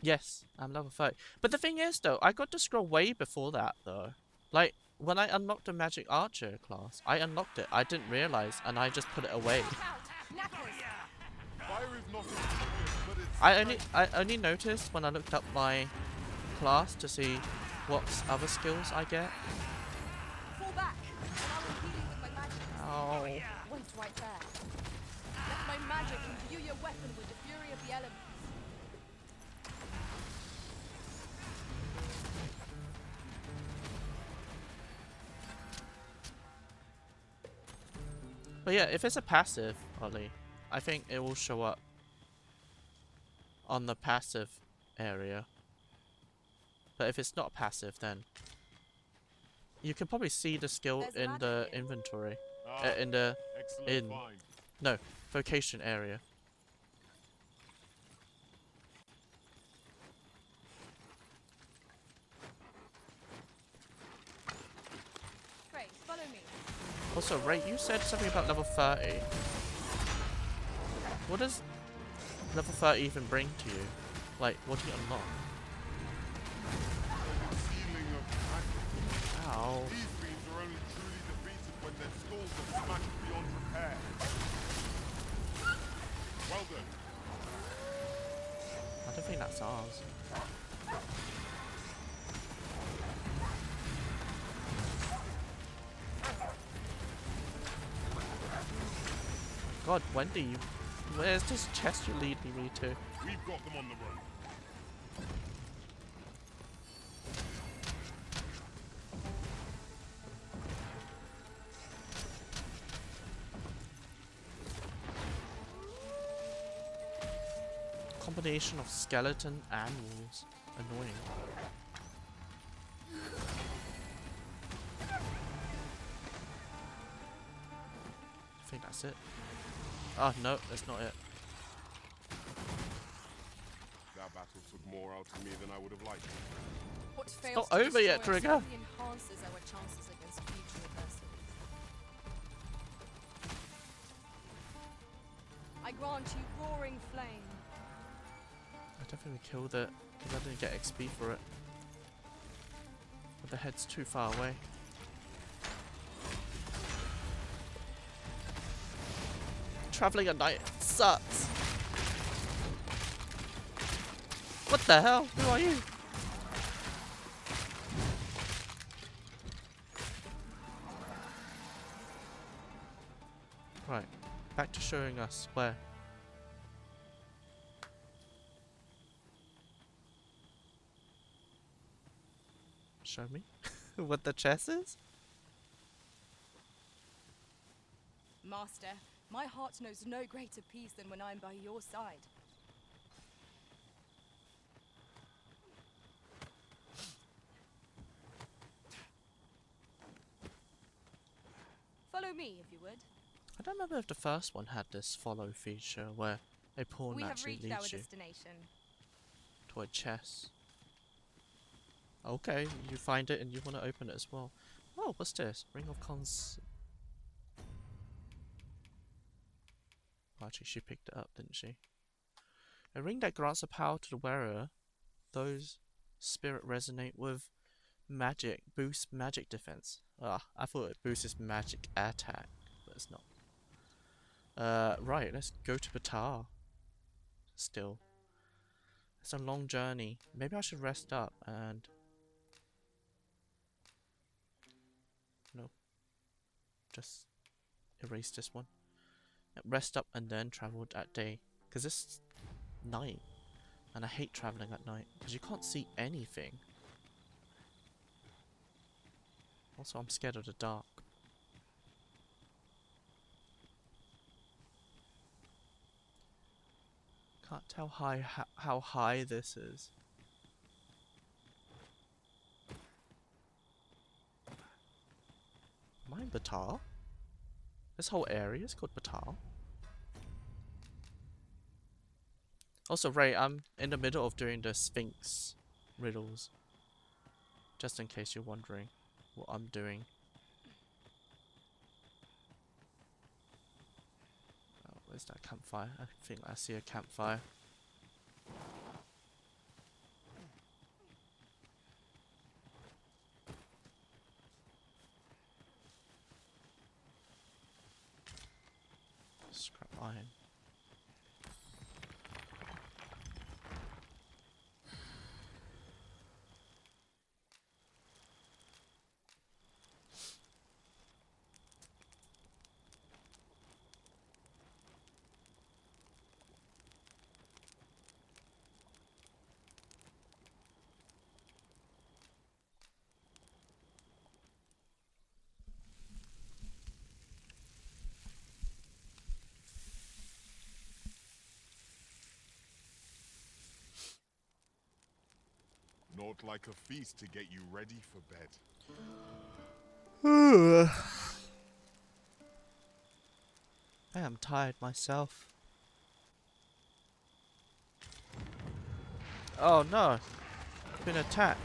Yes, I'm level 30. But the thing is, though, I got the scroll way before that, though. Like, when I unlocked the magic archer class, I unlocked it. I didn't realize, and I just put it away. I only noticed when I looked up my class to see what other skills I get. Fall back, and I will heal you with my magic. Oh. Wait right there. Let my magic imbue your weapon with the fury of the elements. But yeah, if it's a passive, Ollie, I think it will show up on the passive area. But if it's not passive, then you can probably see the skill in the inventory. No, vocation area. Great, follow me. Also, Ray, you said something about level 30. What does level 30 even bring to you? Like, what do you unlock? Ow. These beams are only truly defeated when their skulls are smashed beyond repair. Well done. I don't think that's ours. God, Wendy, where's this chest you're leading me to? We've got them on the run. Combination of skeleton and wolves. Annoying. I think that's it. Oh, no, that's not it. That battle took more out of me than I would have liked. What It's fails not to over yet, destroy us Trigger. only enhances our chances against future adversities. I grant you roaring flame. I definitely killed it because I didn't get XP for it. But the head's too far away. Traveling at night sucks. What the hell? Who are you? Right, back to showing us where. Show me what the chest is? Master, my heart knows no greater peace than when I'm by your side. me if you would. I don't remember if the first one had this follow feature where a pawn We have actually reached our leads you destination. to a chest. Okay, you find it and you want to open it as well. Oh, what's this? Ring of Cons. Oh, actually, she picked it up, didn't she? A ring that grants a power to the wearer. Those spirit resonate with magic. Boost magic defense. Ah, I thought it boosts magic attack, but it's not. Right, let's go to Batar. Still. It's a long journey. Maybe I should rest up and... No. Just erase this one. Rest up and then travel that day. Because it's night. And I hate traveling at night. Because you can't see anything. Also, I'm scared of the dark. Can't tell how high this is. Am I in Batar? This whole area is called Batar. Also, Ray, I'm in the middle of doing the Sphinx riddles. Just in case you're wondering what I'm doing. Oh, where's that campfire? I think I see a campfire. Scrap iron. Naught like a feast to get you ready for bed. I am tired myself. Oh no! I've been attacked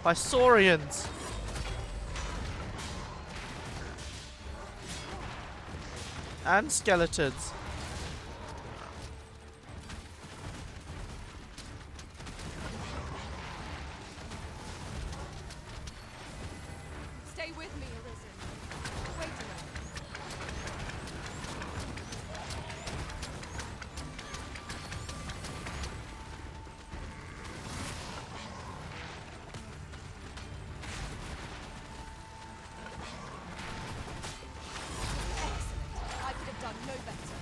by Saurians! And skeletons! Stay with me, Arisen. Wait a minute. Excellent. I could have done no better.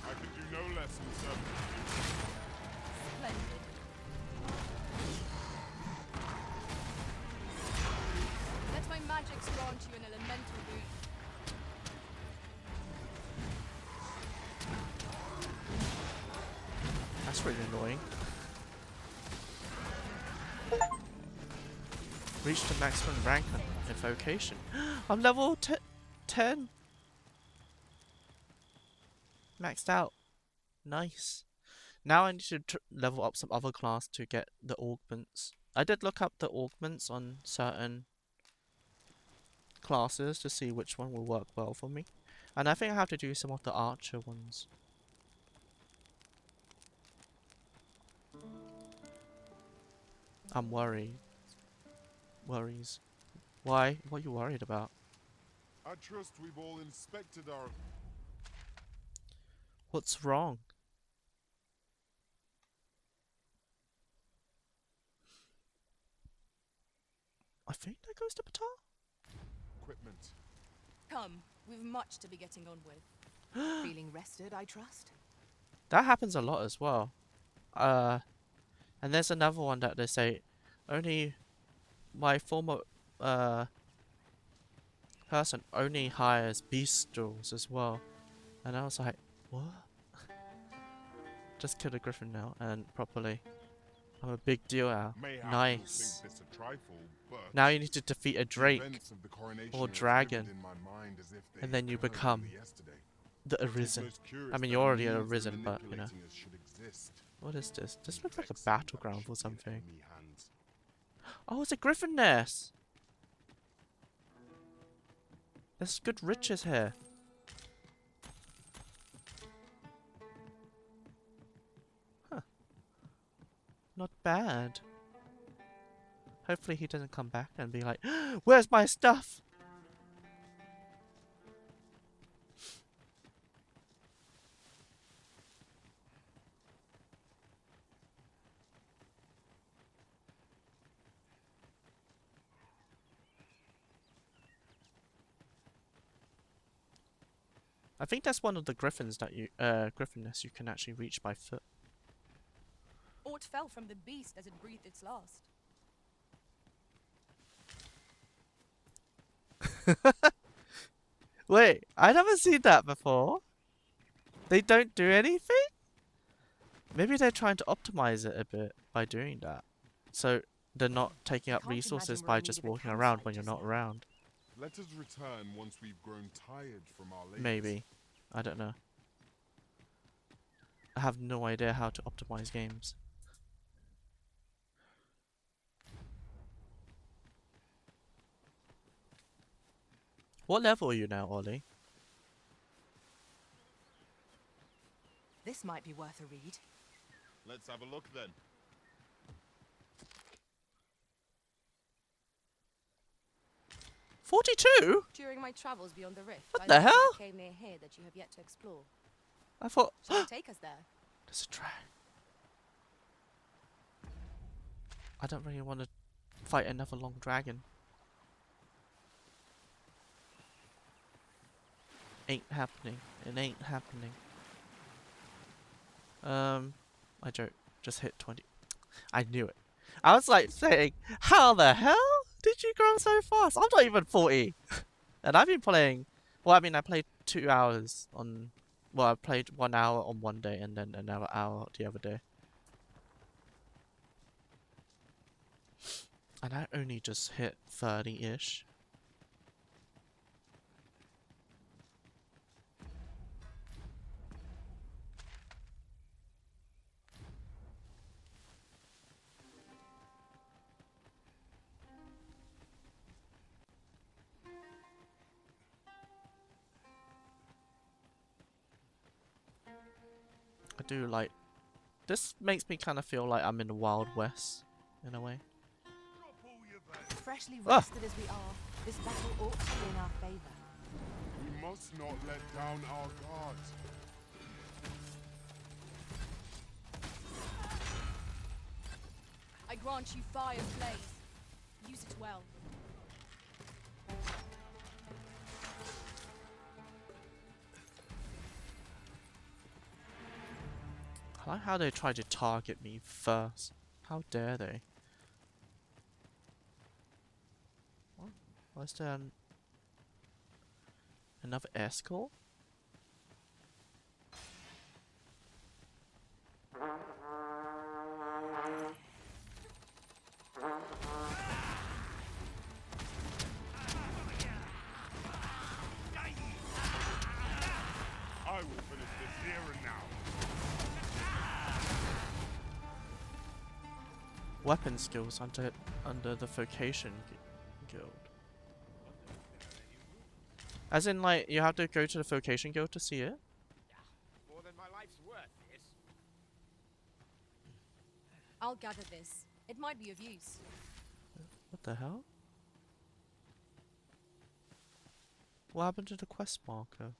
I could do no less in service of you. Splendid. Let my magics grant you an elemental boon. That's really annoying. Reach the maximum rank on invocation. I'm level 10! Maxed out. Nice. Now I need to level up some other class to get the augments. I did look up the augments on certain classes to see which one will work well for me. And I think I have to do some of the archer ones. I'm worried. Worries. Why? What are you worried about? I trust we've all inspected our... What's wrong? I think that goes to Batar? equipment. Come, we've much to be getting on with. Feeling rested, I trust? That happens a lot as well. And there's another one that they say only my former person only hires beastrels as well. And I was like, what? Just kill the griffin now and properly. I'm a big deal now. Mayhaps you'll Nice. think this a trifle, but Now you need to defeat a the drake events of the coronation or are as dragon, vivid in my mind as if they and then you occurred become only yesterday. the 'Tis Arisen. most curious I mean, that you're a already means of Arisen, but you know. manipulating us should exist. What is this? This looks like a Vexing that it battleground should or be in something. enemy hands. Oh, it's a griffin nest. There's good riches here. Huh. Not bad. Hopefully he doesn't come back and be like, where's my stuff? I think that's one of the griffins that you, griffin nests you can actually reach by foot. Aught fell from the beast as it breathed its last. Wait, I never seen that before. They don't do anything? Maybe they're trying to optimize it a bit by doing that. So they're not taking up Can't resources imagine we're by in just need of a walking around campsite when you're just not now. around. Let us return once we've grown tired from our labors. Maybe. I don't know. I have no idea how to optimize games. What level are you now, Ollie? This might be worth a read. Let's have a look then. $42? During my travels beyond the rift, What I the learned hell? that came near here that you have yet to explore. I thought... Shall I take us there? There's a drag. I don't really want to fight another long dragon. Ain't happening. It ain't happening. I joke. Just hit 20. I knew it. I was like saying, how the hell did you grow so fast? I'm not even 40. And I've been playing, well, I mean, I played 2 hours on, well, I played 1 hour on one day and then another hour the other day. And I only just hit 30-ish. I do like, this makes me kind of feel like I'm in the Wild West, in a way. Freshly rested as we are, this battle ought to be in our favor. We must not let down our guard. I grant you fire's blaze. Use it well. I like how they try to target me first. How dare they? What? Was there another escort? I will finish this here and now. Weapon skills under the vocation guild. As in, like, you have to go to the vocation guild to see it? More than my life's worth, yes. I'll gather this. It might be of use. What the hell? What happened to the quest marker?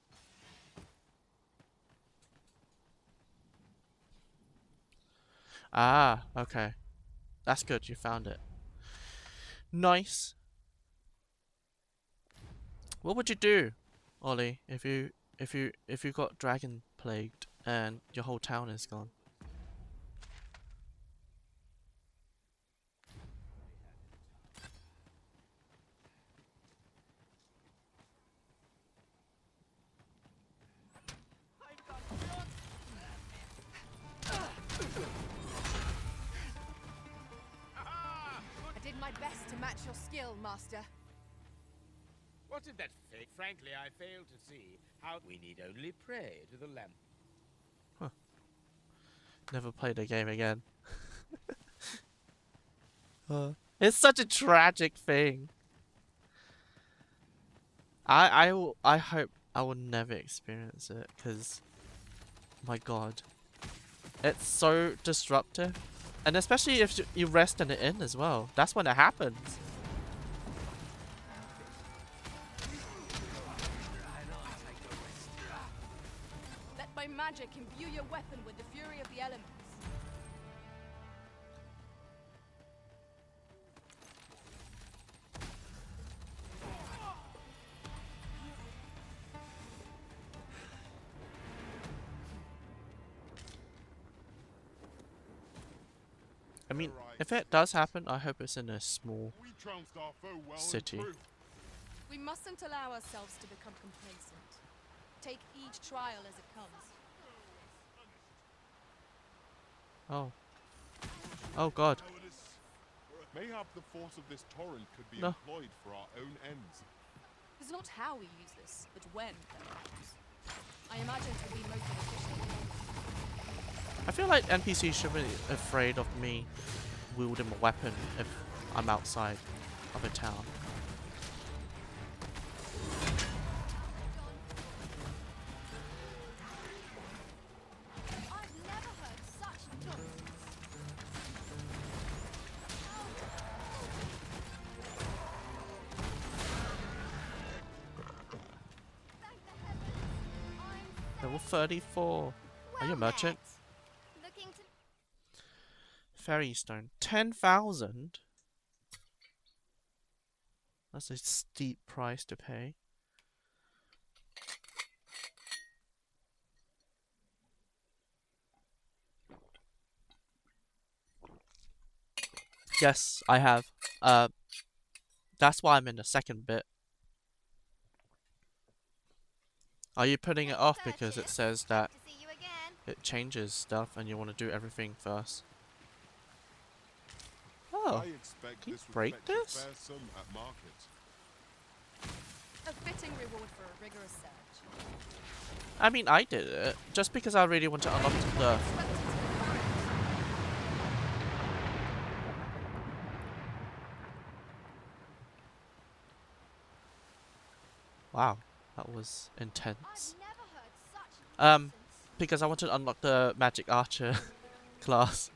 Ah, okay. That's good, you found it. Nice. What would you do, Ollie, if you got dragon plagued and your whole town is gone? match your skill, Master. What did that fake? Frankly, I fail to see how we need only pray to the lamp. Huh. Never played a game again. It's such a tragic thing. I hope I will never experience it, because my god, it's so disruptive, and especially if you rest in the inn as well. That's when it happens. Let my magic imbue your weapon with the fury of the elements. I mean, if it does happen, I hope it's in a small We trounced our foe well and city. proved We mustn't allow ourselves to become complacent. Take each trial as it comes. Oh. Oh god. Mayhap the force of this torrent could be No. employed for our own ends. It's not how we use this, but when that happens. I imagine it will be most beneficial. I feel like NPCs should be afraid of me wielding a weapon if I'm outside of a town. I've never heard such nonsense. Level 34. Are you a merchant? Looking to Fairy stone. 10,000? That's a steep price to pay. Yes, I have. That's why I'm in the second bit. Are you putting it off because it says that it changes stuff and you want to do everything first? Oh, I expect can you this would break fetch a this? fair sum at market. a fitting reward for a rigorous search. I mean, I did it just because I really want to unlock the. Wow, that was intense. Because I want to unlock the magic archer class.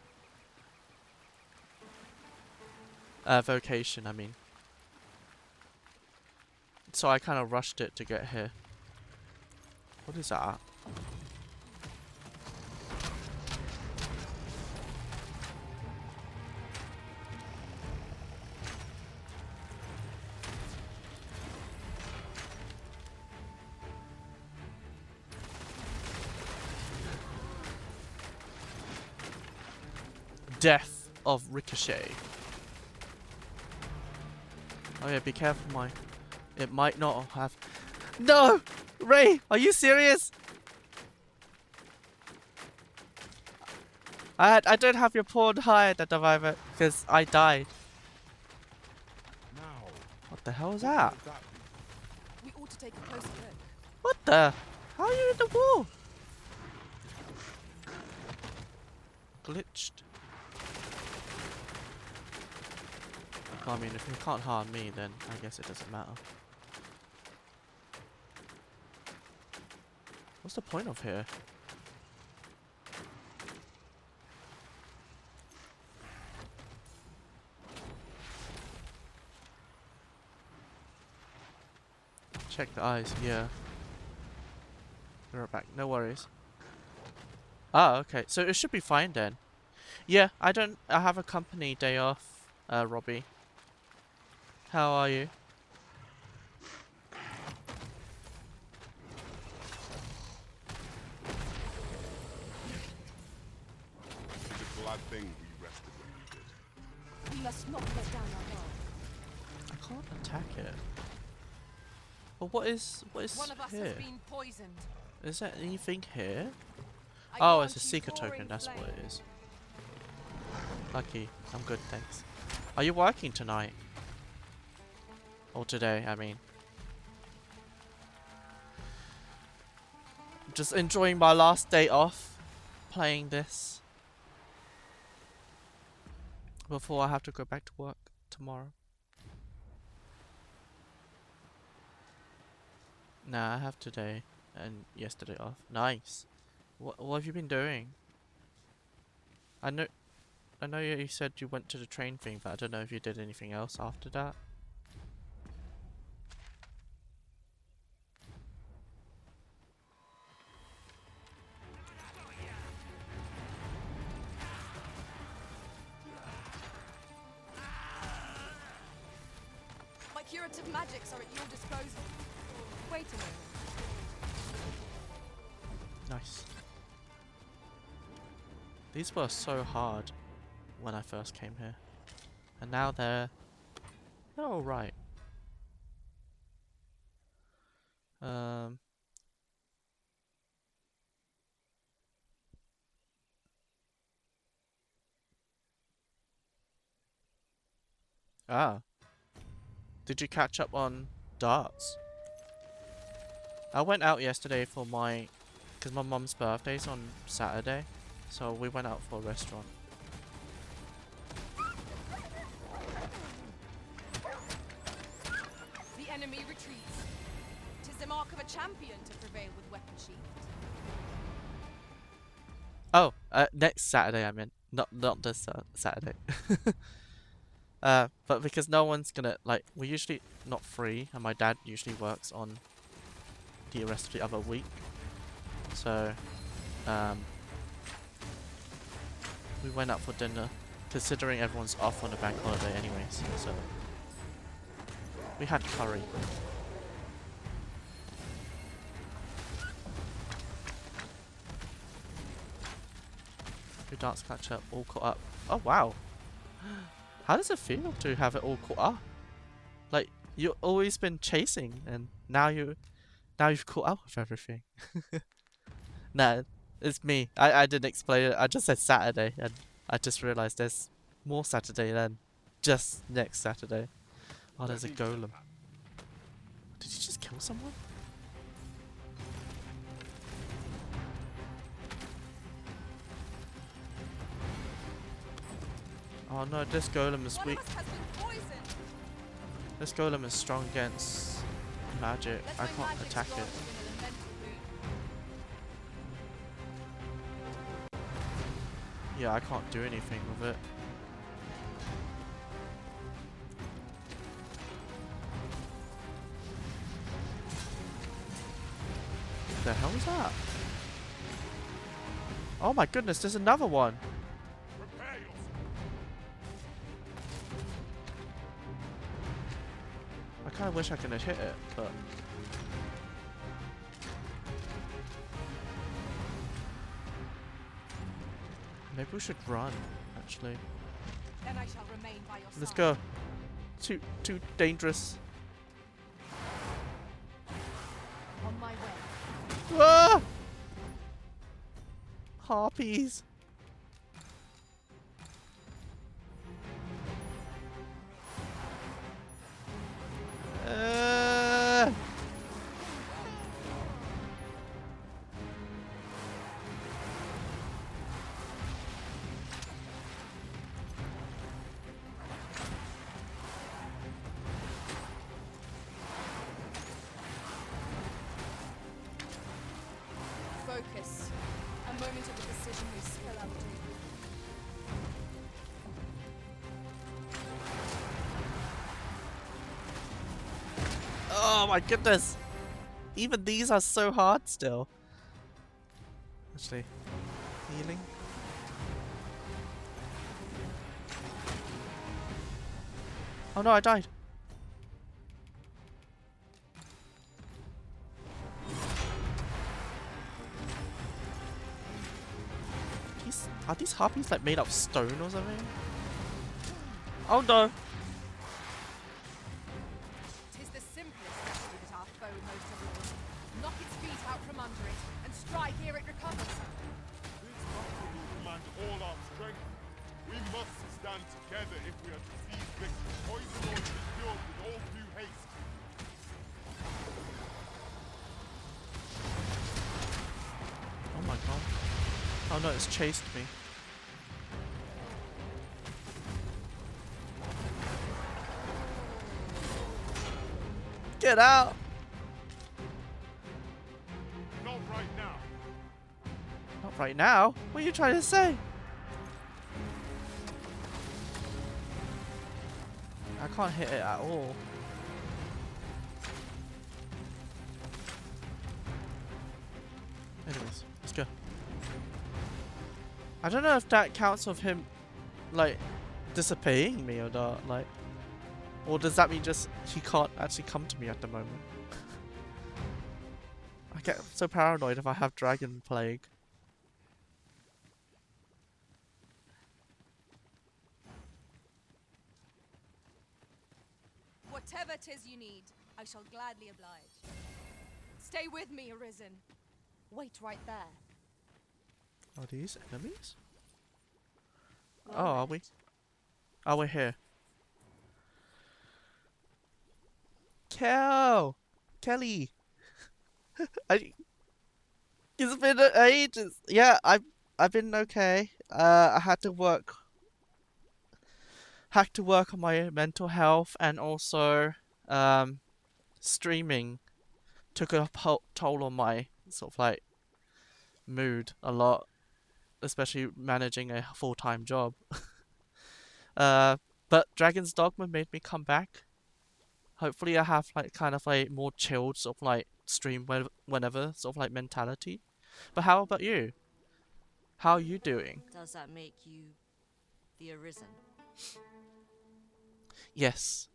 Vocation, I mean. So I kind of rushed it to get here. What is that? Death of Ricochet. Oh yeah, be careful, my. It might not have. No! Ray, are you serious? I don't have your pawn hired at the moment because I died. Now, What the hell is that? would that be? We ought to take a closer look. What the? How are you in the wall? Glitched. I mean, if you can't harm me, then I guess it doesn't matter. What's the point of here? Check the eyes, yeah. Be right back, no worries. Ah, okay, so it should be fine then. Yeah, I have a company day off, Robbie. How are you? It's a glad thing we rested when we did. We must not let down our guard. I can't attack it. But what is One of us here? has been poisoned. Is there anything here? I Oh, grant it's a you seeker roaring token, that's what flame. it is. Lucky. I'm good, thanks. Are you working tonight? Or today, I mean. Just enjoying my last day off playing this before I have to go back to work tomorrow. Nah, I have today and yesterday off. Nice. What have you been doing? I know you said you went to the train thing, but I don't know if you did anything else after that. My curative magics are at your disposal. Wait a moment. Nice. These were so hard when I first came here. And now they're alright. Ah. Did you catch up on darts? I went out yesterday for because my mum's birthday's on Saturday. So we went out for a restaurant. The enemy retreats. 'Tis the mark of a champion to prevail with weapon sheathed. Oh, next Saturday I meant. Not this Saturday. But because no one's gonna, like, we're usually not free, and my dad usually works on the rest of the other week. So, we went out for dinner, considering everyone's off on a bank holiday anyways, so we had curry. Your darts catch up, all caught up. Oh wow! How does it feel to have it all caught up? Like, you've always been chasing, and now you've caught up with everything. Nah, it's me. I didn't explain it. I just said Saturday, and I just realized there's more Saturday than just next Saturday. Oh, there's a golem. Did you just kill someone? Oh no, this golem is weak. This golem is strong against magic. I can't attack it. Yeah, I can't do anything with it. What the hell is that? Oh my goodness, there's another one. I kind of wish I could have hit it, but... Maybe we should run, actually. Then I shall remain by your Let's side. go. Too dangerous. On my way. Ah! Harpies. Focus. A moment of a decision may spill out. Oh my goodness. Even these are so hard still. Actually, healing. Oh no, I died. Are these harpies like made of stone or something? Oh no. Tis the simplest remedy that our foe most abhors. Knock its feet out from under it, and strike ere it recovers. This battle will demand all our strength. We must stand together if we are to seize victory. Poison or yours with all due haste. Oh my god. Oh no, it's chased me. Get out! Not right now. Not right now? What are you trying to say? I can't hit it at all. Anyways, let's go. I don't know if that counts of him, like, disobeying me or not, like, or does that mean just he can't actually come to me at the moment? I get so paranoid if I have dragon plague. Whatever 'tis you need, I shall gladly oblige. Stay with me, Arisen. Wait right there. Are these enemies? Oh, are we? Oh, we're here. Kelly! It's been ages. Yeah, I've been okay. I had to work on my mental health, and also streaming took a toll on my sort of like mood a lot, especially managing a full-time job. But Dragon's Dogma made me come back. Hopefully I have like kind of like more chilled sort of like stream whenever sort of like mentality. But how about you? How are you doing? Does that make you the Arisen? Yes.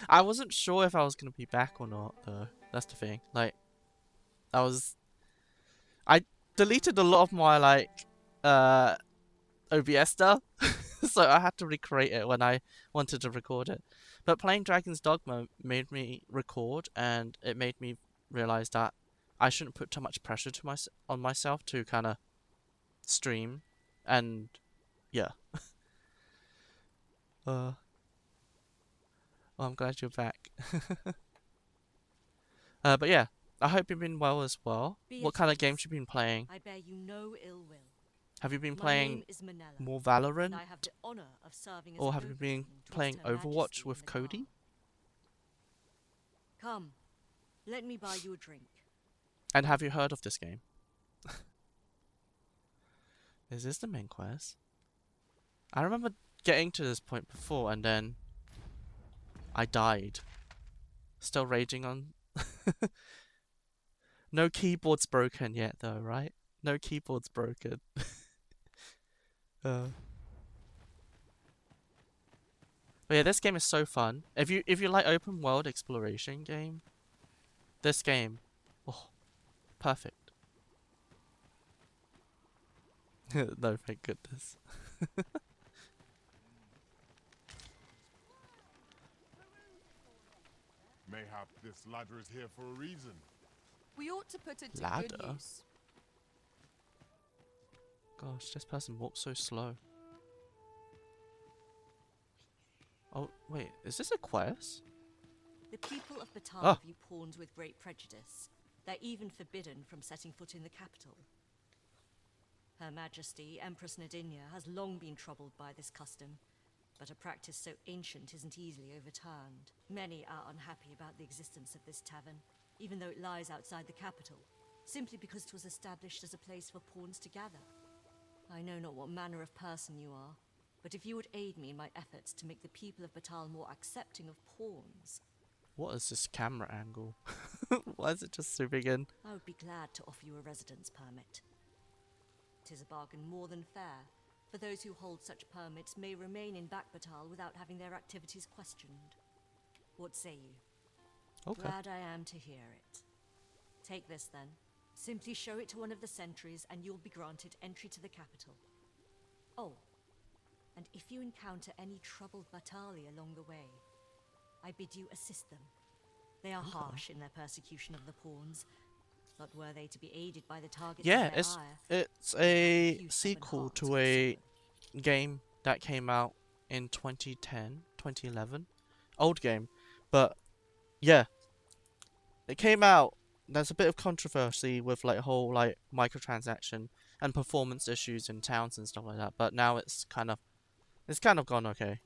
I wasn't sure if I was gonna be back or not though. That's the thing. Like I deleted a lot of my like OBS stuff. So I had to recreate it when I wanted to record it. But playing Dragon's Dogma made me record, and it made me realize that I shouldn't put too much pressure to on myself to kind of stream, and yeah. Well, I'm glad you're back. But yeah, I hope you've been well as well. What kind of games you been playing? I bear you no ill will. Have you been My playing name is Manella, more Valorant? and I have the honor of serving as Or a have you been go-between playing twixt Her Overwatch Majesty with and the Cody? Khal. Come, let me buy you a drink. And have you heard of this game? Is this the main quest? I remember getting to this point before, and then I died. Still raging on. No keyboard's broken yet though, right? No keyboard's broken. But yeah, this game is so fun. If you like open world exploration game, this game, oh, perfect. No, thank goodness. Mayhap this ladder is here for a reason. We ought to put it to Ladder? good use. Gosh, this person walks so slow. Oh, wait, is this a quest? The people of Batal Oh. view pawns with great prejudice. They're even forbidden from setting foot in the capital. Her Majesty, Empress Nadinia, has long been troubled by this custom, but a practice so ancient isn't easily overturned. Many are unhappy about the existence of this tavern, even though it lies outside the capital, simply because it was established as a place for pawns to gather. I know not what manner of person you are, but if you would aid me in my efforts to make the people of Batal more accepting of pawns, What is this camera angle? Why is it just zooming in? I would be glad to offer you a residence permit. 'Tis a bargain more than fair, for those who hold such permits may remain in Batal without having their activities questioned. What say you? Okay. Glad I am to hear it. Take this then. Simply show it to one of the sentries and you'll be granted entry to the capital. Oh, and if you encounter any troubled Batali along the way, I bid you assist them. They are harsh in their persecution of the pawns, but were they to be aided by the targets Yeah, of their ire, it's a sequel to a game that came out in 2010, 2011. Old game. But yeah, it came out. There's a bit of controversy with like whole like microtransaction and performance issues in towns and stuff like that. But now it's kind of gone okay.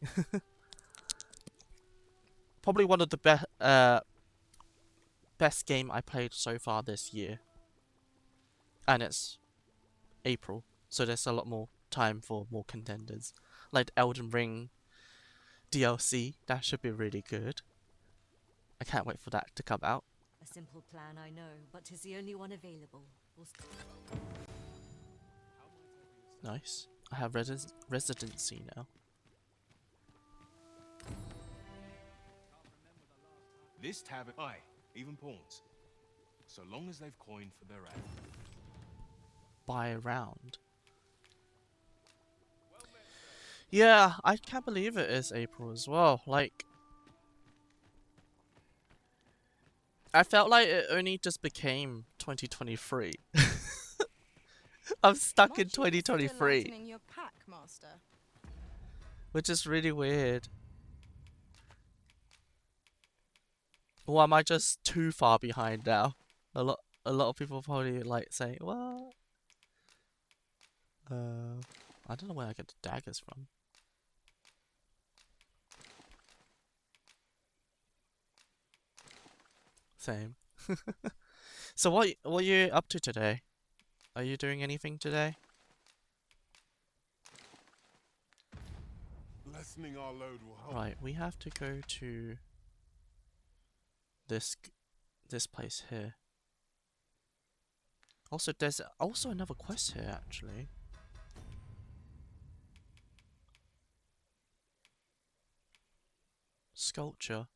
Probably one of the best game I played so far this year, and it's April, so there's a lot more time for more contenders, like Elden Ring DLC. That should be really good. I can't wait for that to come out. A simple plan, I know, but 'tis the only one available. Nice. I have residency now. This tavern, aye, even pawns. So long as they've coined for their ad. Buy a round. Yeah, I can't believe it is April as well. Like, I felt like it only just became 2023. I'm stuck in 2023. Your pack, Master. Which is really weird. Or am I just too far behind now? A lot of people probably like saying, "What?" I don't know where I get the daggers from. Same. So what are you up to today? Are you doing anything today? Lessening our load will help. Right, we have to go to this place here. Also, there's also another quest here actually. Sculpture.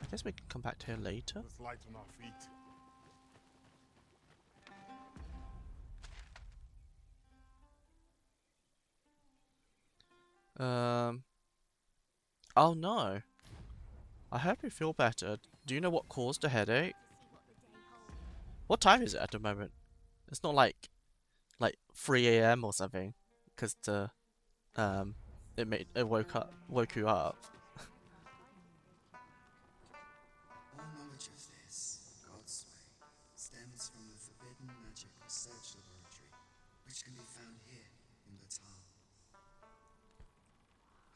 I guess we can come back to here later. Let's light on our feet. Oh no. I hope you feel better. Do you know what caused the headache? What time is it at the moment? It's not like 3 a.m. or something, because the it woke you up. All knowledge of this, God's way, stems from the forbidden magic research laboratory, which can be found here in Batal.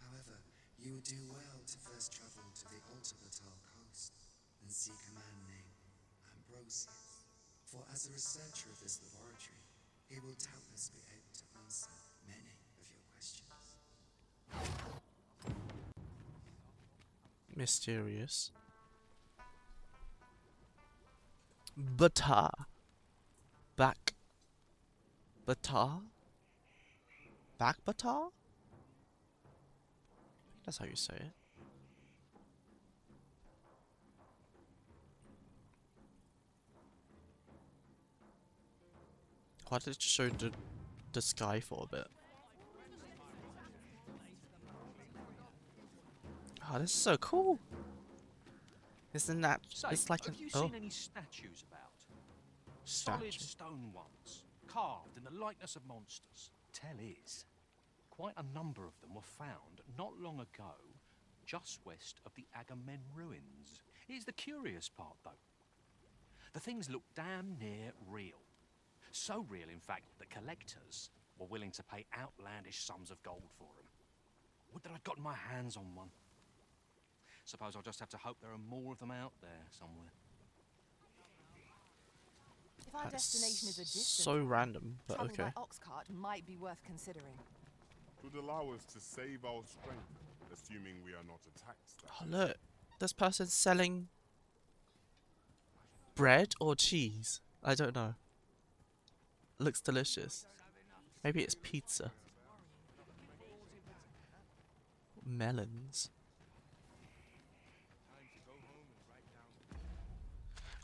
However, you would do well to first travel to the Alta Batal coast and seek a man named Ambrosius. For as a researcher of this laboratory, he will doubtless be able to answer many of your questions. Mysterious. Batar. Back. Batar? Back Batar? That's how you say it. Why did it show the sky for a bit? Oh, this is so cool. Isn't that? It's like have an you seen any statues about? Solid stone ones, carved in the likeness of monsters. Tell is, quite a number of them were found not long ago, just west of the Agamemnon ruins. Here's the curious part, though. The things look damn near real. So real, in fact, that collectors were willing to pay outlandish sums of gold for them. Would that I'd gotten my hands on one. Suppose I'll just have to hope there are more of them out there somewhere. If our destination is a distance, so random, but travel okay. by ox cart might be worth considering. It would allow us to save our strength, assuming we are not attacked. Oh look, this person's selling bread or cheese. I don't know. Looks delicious. Maybe it's pizza. Melons.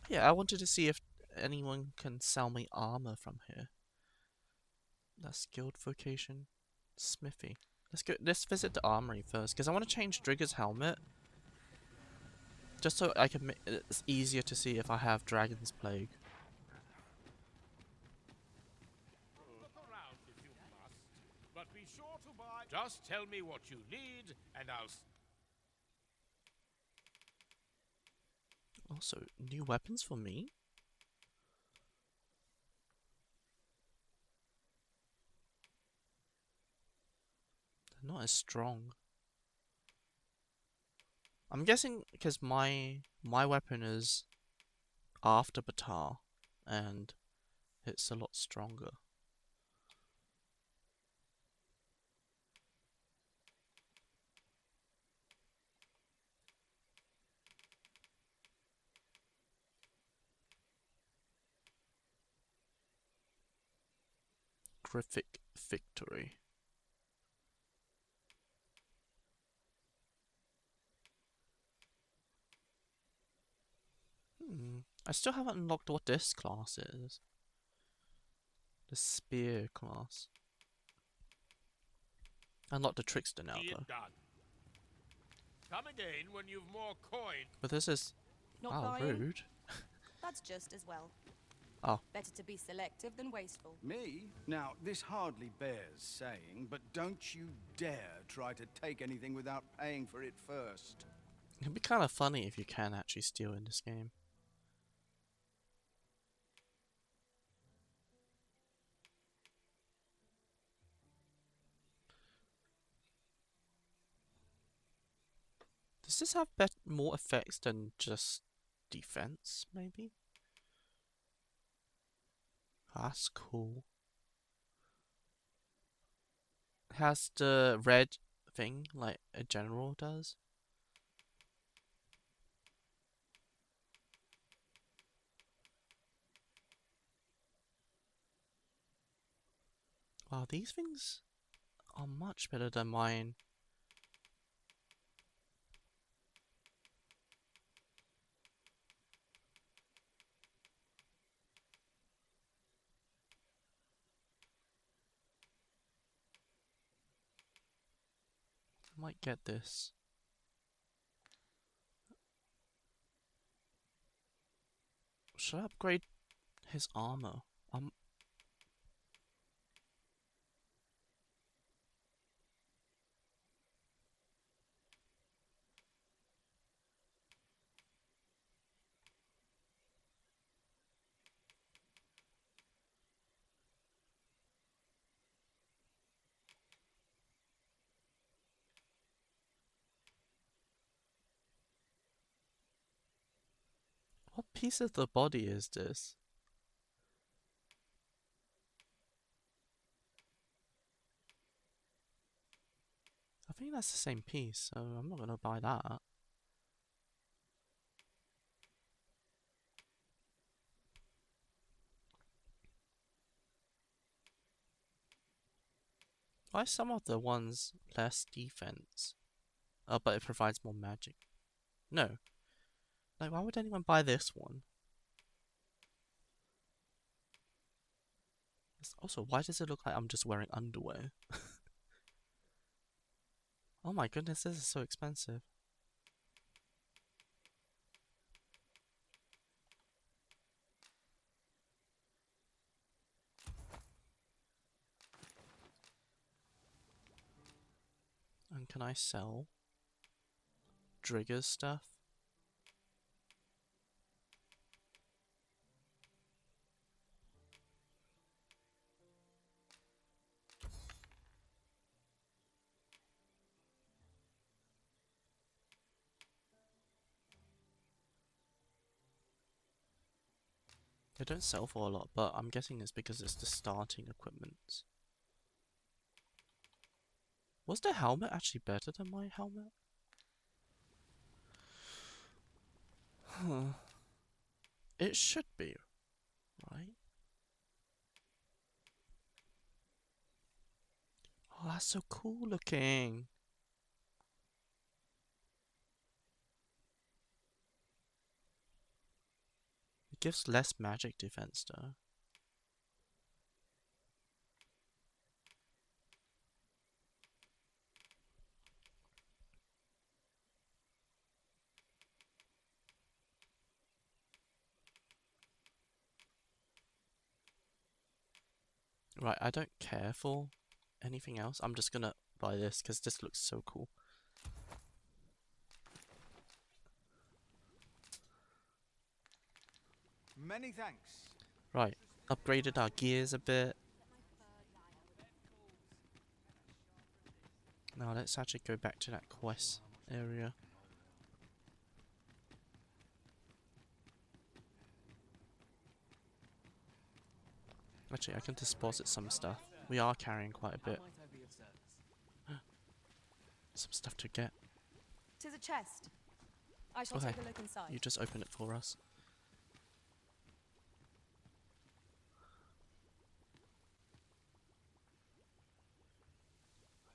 Yeah, I wanted to see if anyone can sell me armor from here. That's skilled vocation, smithy. Let's visit the armory first, because I want to change Drigger's helmet. Just so I can it's easier to see if I have Dragon's Plague. Look around if you must, but But be sure to buy. Just tell me what you need, and I'll. Also, new weapons for me? They're not as strong. I'm guessing because my weapon is after Batar, and it's a lot stronger. Graphic victory. I still haven't unlocked what this class is. The spear class. Unlocked the trickster now though. Done. Come again when you've more coin. But this is rude. That's just as well. Oh. Better to be selective than wasteful. Me? Now, this hardly bears saying, but don't you dare try to take anything without paying for it first. It'd be kind of funny if you can actually steal in this game. Does this have more effects than just defense, maybe? That's cool. It has the red thing like a general does. Wow, these things are much better than mine. I might get this. Should I upgrade his armor? What piece of the body is this? I think that's the same piece, so I'm not gonna buy that. Why are some of the ones less defense? Oh, but it provides more magic. No. Like, why would anyone buy this one? Also, why does it look like I'm just wearing underwear? Oh my goodness, this is so expensive. And can I sell Drigger's stuff? They don't sell for a lot, but I'm guessing it's because it's the starting equipment. Was the helmet actually better than my helmet? Huh. It should be, right? Oh, that's so cool looking. It gives less magic defense though. Right, I don't care for anything else. I'm just gonna buy this because this looks so cool. Many thanks. Right, upgraded our gears a bit. Now let's actually go back to that quest area. Actually, I can deposit some stuff. We are carrying quite a bit. Some stuff to get. 'Tis a chest. I shall Okay, take a look inside. you just open it for us.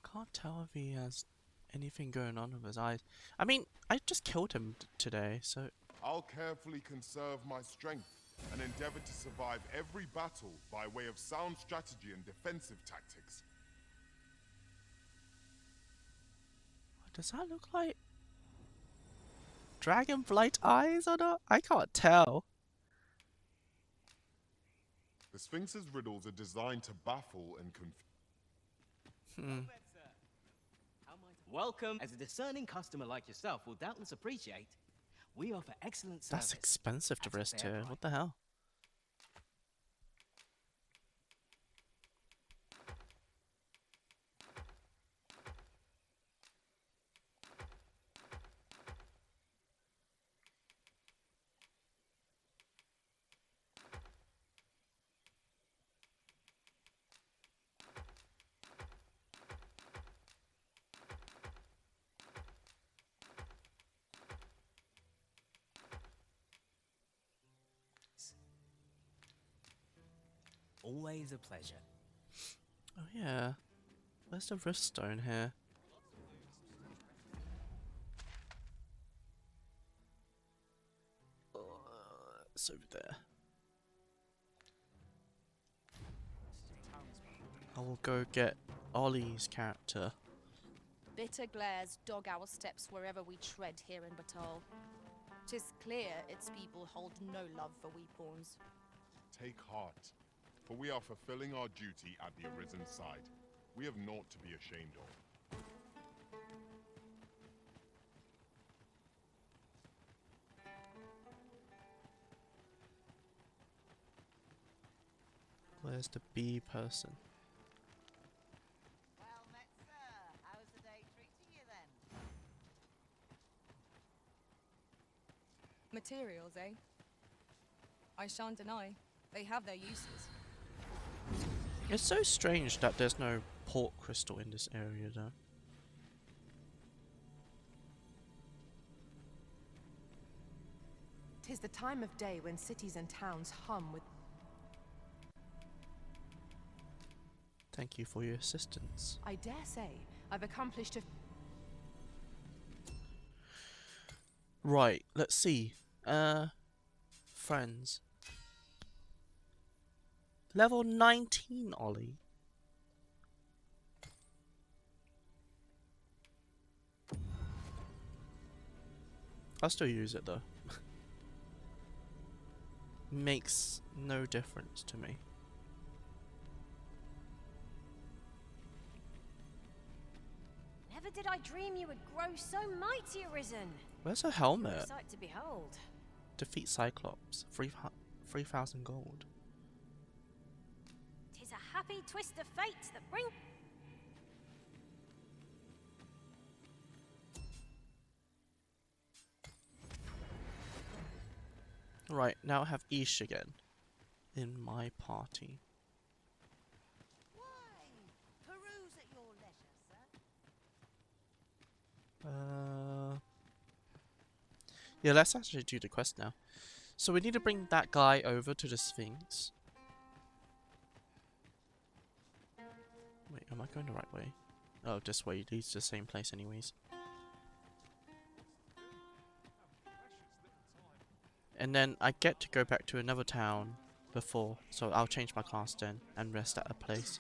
I can't tell if he has anything going on with his eyes. I mean, I just killed him today, so... I'll carefully conserve my strength and endeavor to survive every battle by way of sound strategy and defensive tactics. Does that look like Dragonblight eyes or not? I can't tell. The Sphinx's riddles are designed to baffle and confuse. Welcome. As a discerning customer like yourself will doubtless appreciate, we offer excellent service. That's expensive to rest here. What the hell? Always a pleasure. Oh yeah. Where's the rift stone here? It's over there. I will go get Ollie's character. Bitter glares dog our steps wherever we tread here in Batal. 'Tis clear its people hold no love for we pawns. Take heart, for we are fulfilling our duty at the Arisen's side. We have naught to be ashamed of. Where's the bee person? Well met, sir. How's the day treating you then? Materials, eh? I shan't deny, they have their uses. It's so strange that there's no port crystal in this area though. Tis the time of day when cities and towns hum with... Thank you for your assistance. I dare say I've accomplished a... Right, let's see. Friends. Level 19, Ollie. I'll still use it though. Makes no difference to me. Never did I dream you would grow so mighty, Arisen. Where's her helmet? A sight to behold. Defeat Cyclops. 3,000 gold. 'Tis a happy twist of fate that bring... Right, now I have Ish again in my party. Peruse at your leisure, sir. Yeah, let's actually do the quest now. So we need to bring that guy over to the Sphinx. Wait, am I going the right way? Oh, this way leads to the same place anyways. And then I get to go back to another town before, so I'll change my cast then and rest at a place.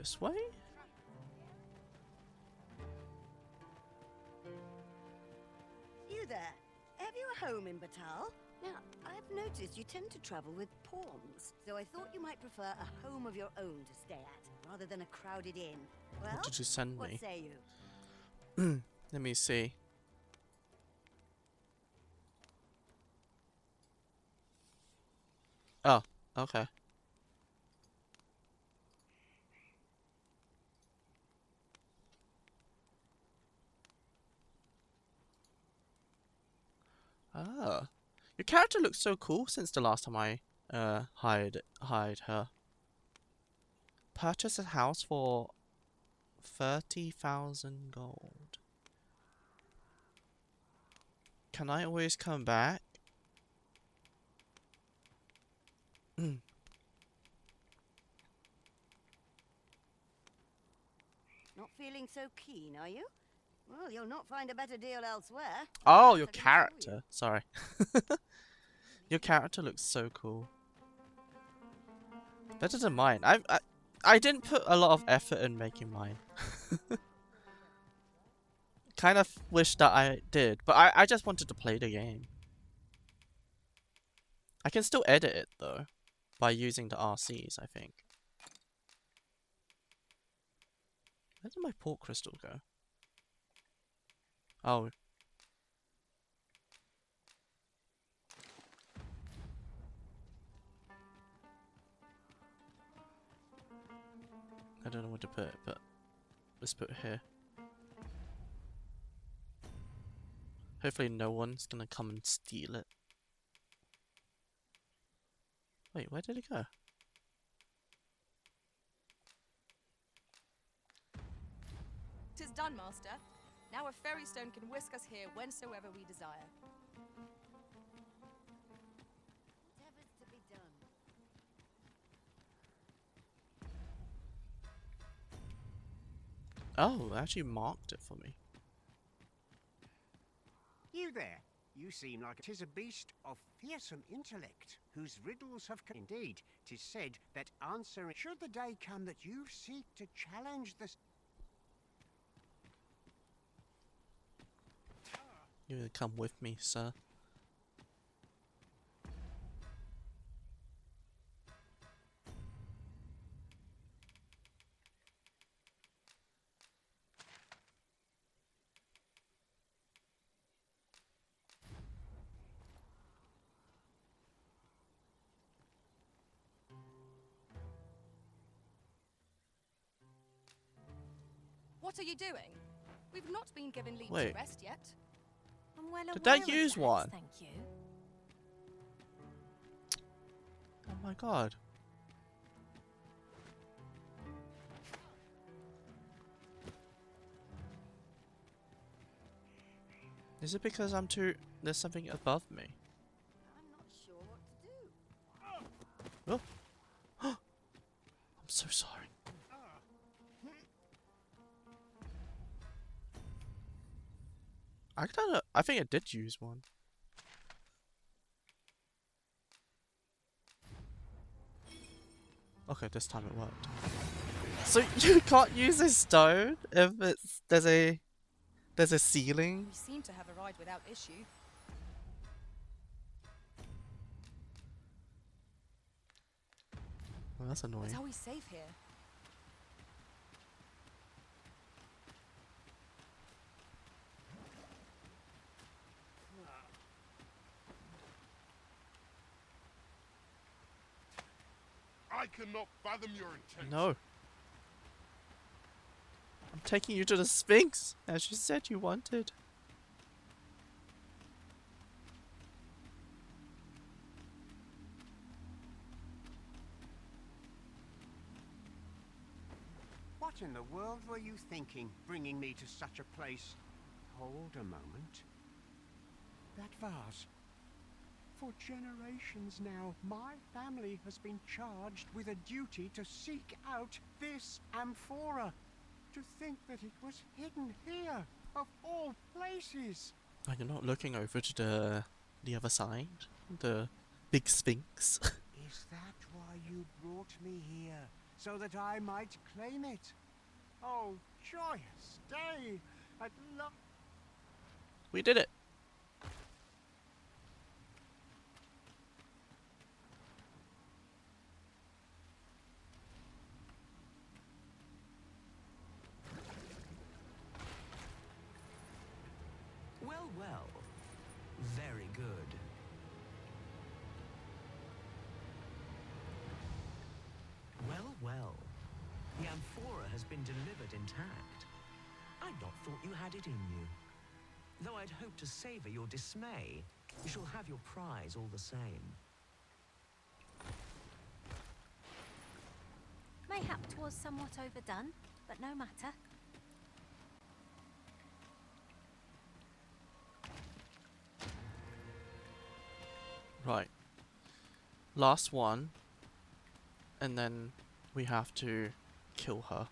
This way? You there? Have you a home in Batal? Now, I've noticed you tend to travel with pawns, so I thought you might prefer a home of your own to stay at, rather than a crowded inn. Well, What did you send what me? say you? Let me see. Oh, okay. Ah. Your character looks so cool since the last time I hired her. Purchase a house for 30,000 gold. Can I always come back? Not feeling so keen, are you? Well, you'll not find a better deal elsewhere. Oh, your character. Sorry. Your character looks so cool. Better than mine. I didn't put a lot of effort in making mine. Kind of wish that I did, but I just wanted to play the game. I can still edit it though, by using the RCs, I think. Where did my port crystal go? Oh. I don't know where to put it, but let's put it here. Hopefully no one's gonna come and steal it. Wait, where did it go? "'Tis done, master. Now a fairy stone can whisk us here whensoever we desire." Whatever's to be done. Oh, they actually marked it for me. You there? You seem like 'tis a beast of fearsome intellect, whose riddles have indeed, 'tis said that answering should the day come that you seek to challenge the You're gonna come with me, sir. What are you doing? We've not been given leave Wait. to rest yet. I'm well Did aware I of use that, one? Thank you. Oh my god. Is it because I'm too... There's something above me? I'm not sure what to do. Oh. I'm so sorry. I think I did use one. Okay, this time it worked. So you can't use a stone if there's a ceiling? We seem to have arrived without issue. Oh, that's annoying. But are we safe here? I cannot fathom your intent. No. I'm taking you to the Sphinx, as you said you wanted. What in the world were you thinking, bringing me to such a place? Hold a moment. That vase. For generations now, my family has been charged with a duty to seek out this amphora. To think that it was hidden here, of all places. Oh, you're not looking over to the other side? The big Sphinx? Is that why you brought me here? so that I might claim it. Oh, joyous day! At last. We did it. Well, well. Very good. Well, well. The amphora has been delivered intact. I'd not thought you had it in you. Though I'd hoped to savor your dismay, you shall have your prize all the same. Mayhap 'twas somewhat overdone, but no matter. Right. Last one. And then we have to kill her.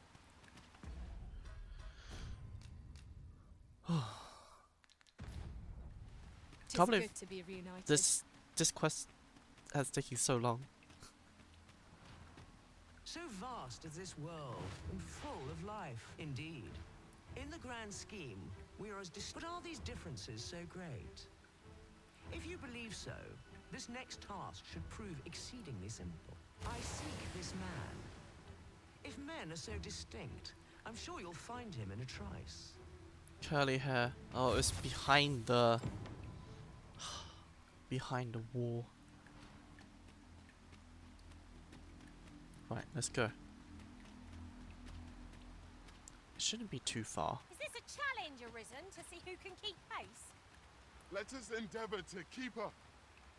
Can't believe good to be reunited. this quest has taken so long. So vast is this world, and full of life, indeed. In the grand scheme, we are as but are these differences so great? If you believe so, this next task should prove exceedingly simple. I seek this man. If men are so distinct, I'm sure you'll find him in a trice. Curly hair. Oh, it's behind the behind the wall. Right, let's go. It shouldn't be too far. Is this a challenge arisen to see who can keep pace? Let us endeavor to keep up,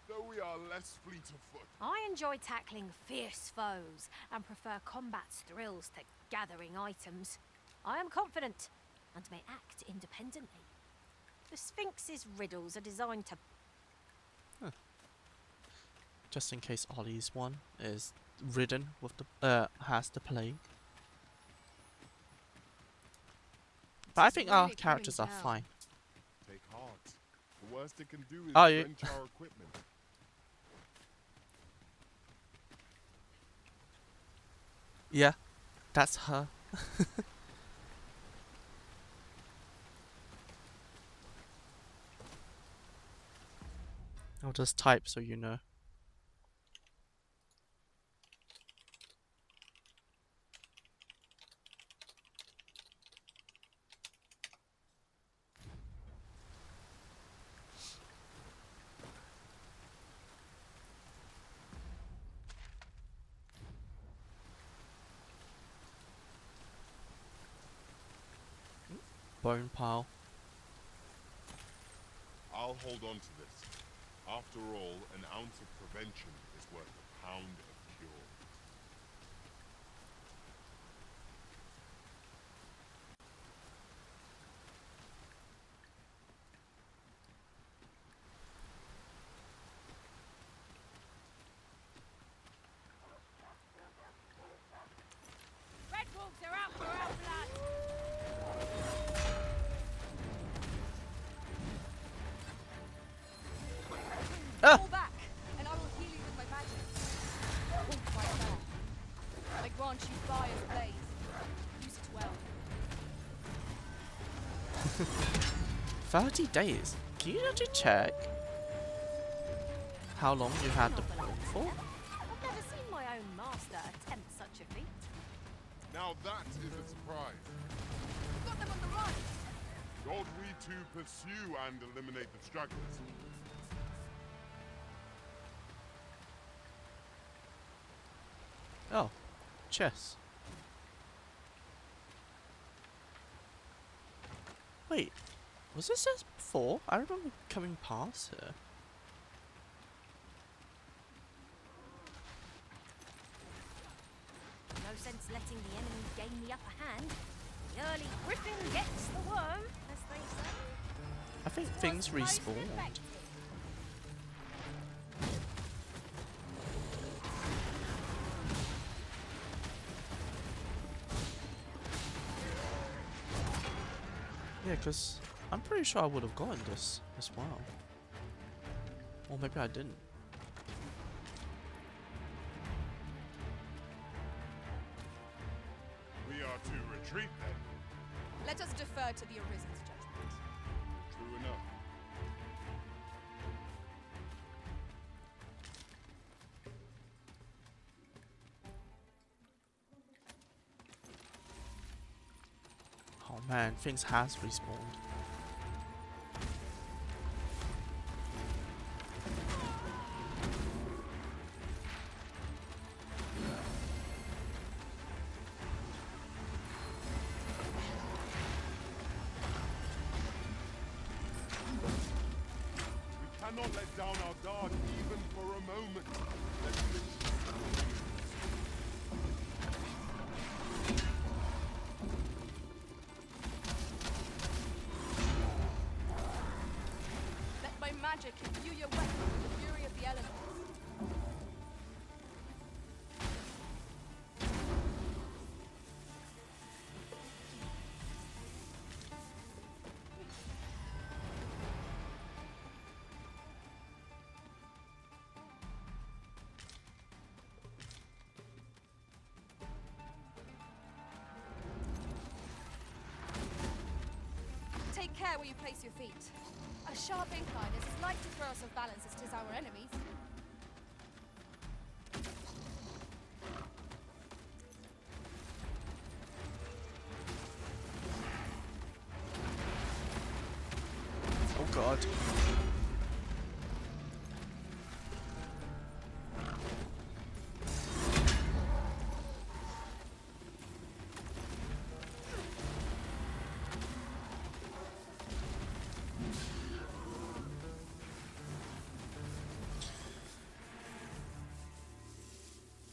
though we are less fleet of foot. I enjoy tackling fierce foes and prefer combat's thrills to gathering items. I am confident and may act independently. The Sphinx's riddles are designed to... Just in case Ollie's one is ridden with the has the plague. But I think our characters are fine. Take heart. The worst it can do is Oh, yeah. drench our equipment. Yeah, that's her. I'll just type so you know. Bone pile. I'll hold on to this. After all, an ounce of prevention is worth a pound of cure. Red wolves are out for our blood! Ah! Fall back, and I will heal you with my magic. All quite fair. I grant you fire's blaze. Use it well. 30 days. Can you actually check how long you had the bone for? I've never seen my own master attempt such a feat. Now that is a surprise. We've got them on the run. God, we too pursue and eliminate the stragglers. Oh, chess. Wait, was this before? I remember coming past here. No sense letting the enemy gain the upper hand. The early griffin gets the worm, as they say. I think things respawned. Yeah, because I'm pretty sure I would have gotten this as well. Or maybe I didn't. To retreat, then? Let us defer to the Arisen's judgment. True enough. Oh man, things has respawned. We cannot let down our guard even for a moment. Let my magic imbue your weapon with the fury of the elements. Take care where you place your feet. A sharp incline is as like to throw us off balance as 'tis our enemies. Oh god.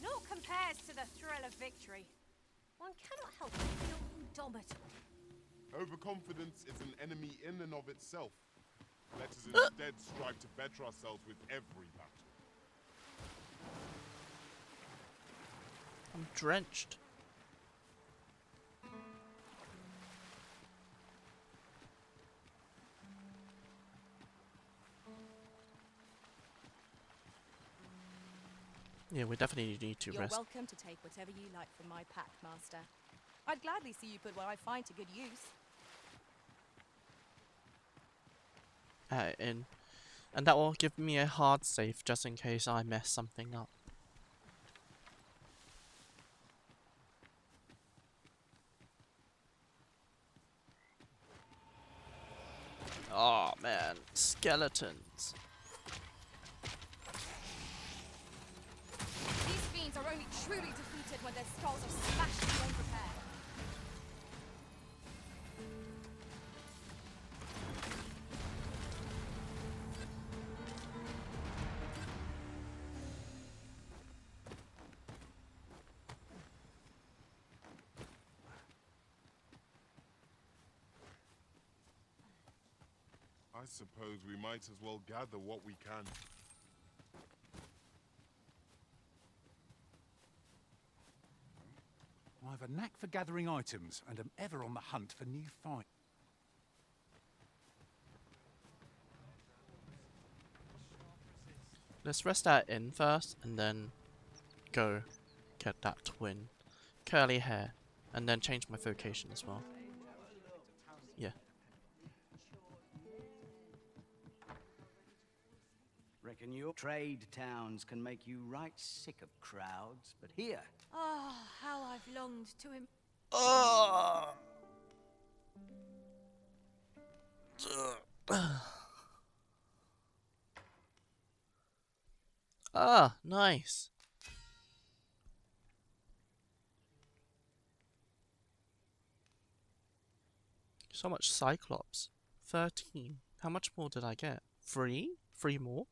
Naught compares to the thrill of victory. One cannot help but feel indomitable. Overconfidence is an enemy in and of itself. Let us instead strive to better ourselves with every battle. I'm drenched. Yeah, we definitely need to You're rest. welcome to take whatever you like from my pack, Master. I'd gladly see you put what I find to good use. And that will give me a hard save just in case I mess something up. Oh man, skeletons. These fiends are only truly defeated when their skulls are smashed beyond repair. I suppose we might as well gather what we can. I have a knack for gathering items and am ever on the hunt for new finds. Let's rest that in first and then go get that twin. Curly hair. And then change my vocation as well. Yeah. Reckon your trade towns can make you right sick of crowds, but here... Oh, how I've longed to him. Ah, nice. So much Cyclops. 13. How much more did I get? 3? 3 more?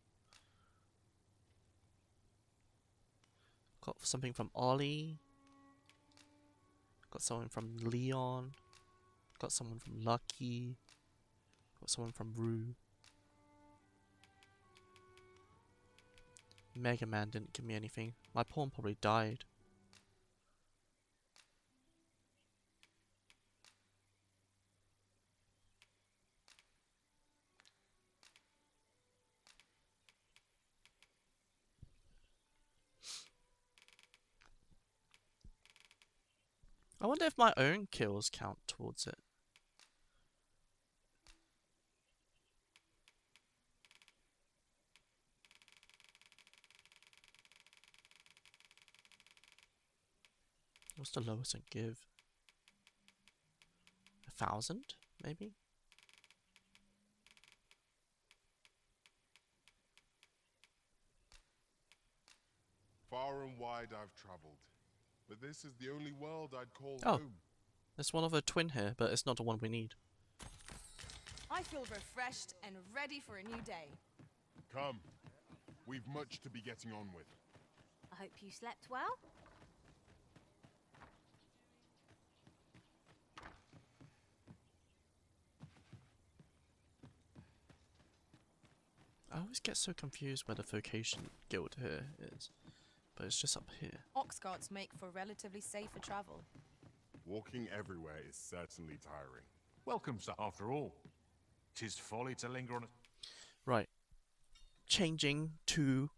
Got something from Ollie. Got someone from Leon. Got someone from Lucky. Got someone from Rue. Mega Man didn't give me anything. My pawn probably died. I wonder if my own kills count towards it. What's the lowest I give? 1,000, maybe? Far and wide I've traveled, but this is the only world I'd call Oh, home. there's one of a twin here, but it's not the one we need. I feel refreshed and ready for a new day. Come, we've much to be getting on with. I hope you slept well. I always get so confused where the vocation guild here is, but it's just up here. Ox carts make for relatively safer travel. Walking everywhere is certainly tiring. Welcome, sir. After all, 'tis folly to linger on a... Right. Changing to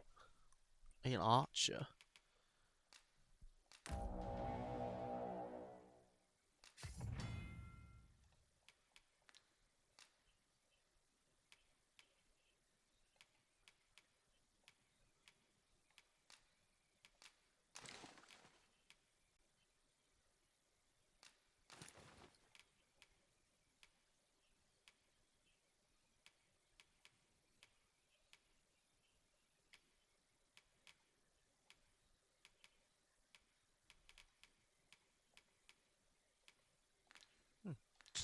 an archer.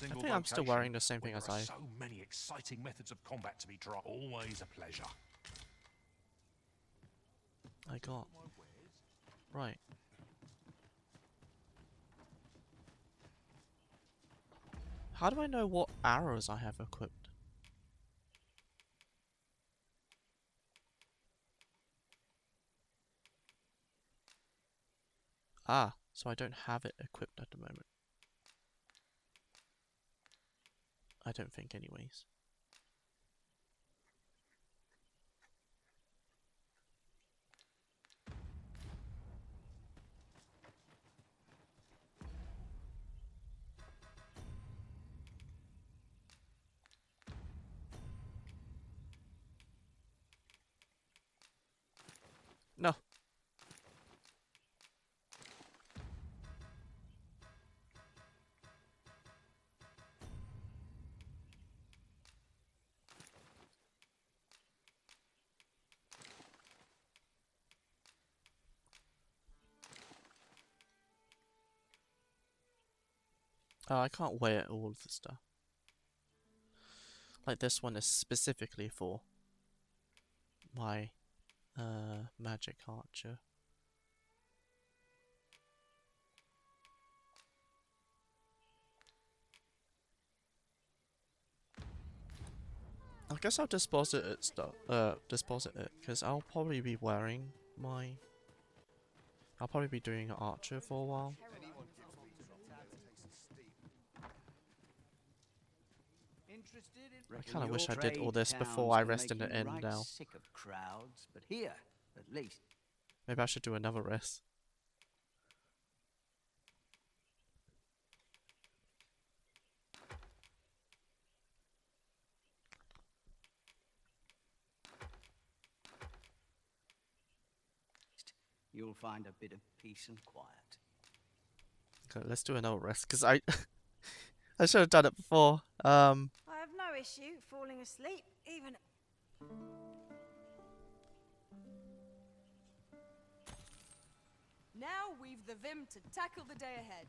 I think I'm still wearing the same thing as I... So many exciting methods of combat to be tried. Always a pleasure. I got. Right. How do I know what arrows I have equipped? Ah, so I don't have it equipped at the moment. I don't think anyways. No. Oh, I can't wear all of the stuff. Like this one is specifically for my magic archer. I guess I'll deposit it because I'll probably be wearing my... I'll probably be doing an archer for a while. I kind of wish I did all this before I rest in the inn now. Sick of crowds, but here, at least. Maybe I should do another rest. You'll find a bit of peace and quiet. Okay, let's do another rest because I I should have done it before. I have no issue falling asleep, even... Now we've the vim to tackle the day ahead.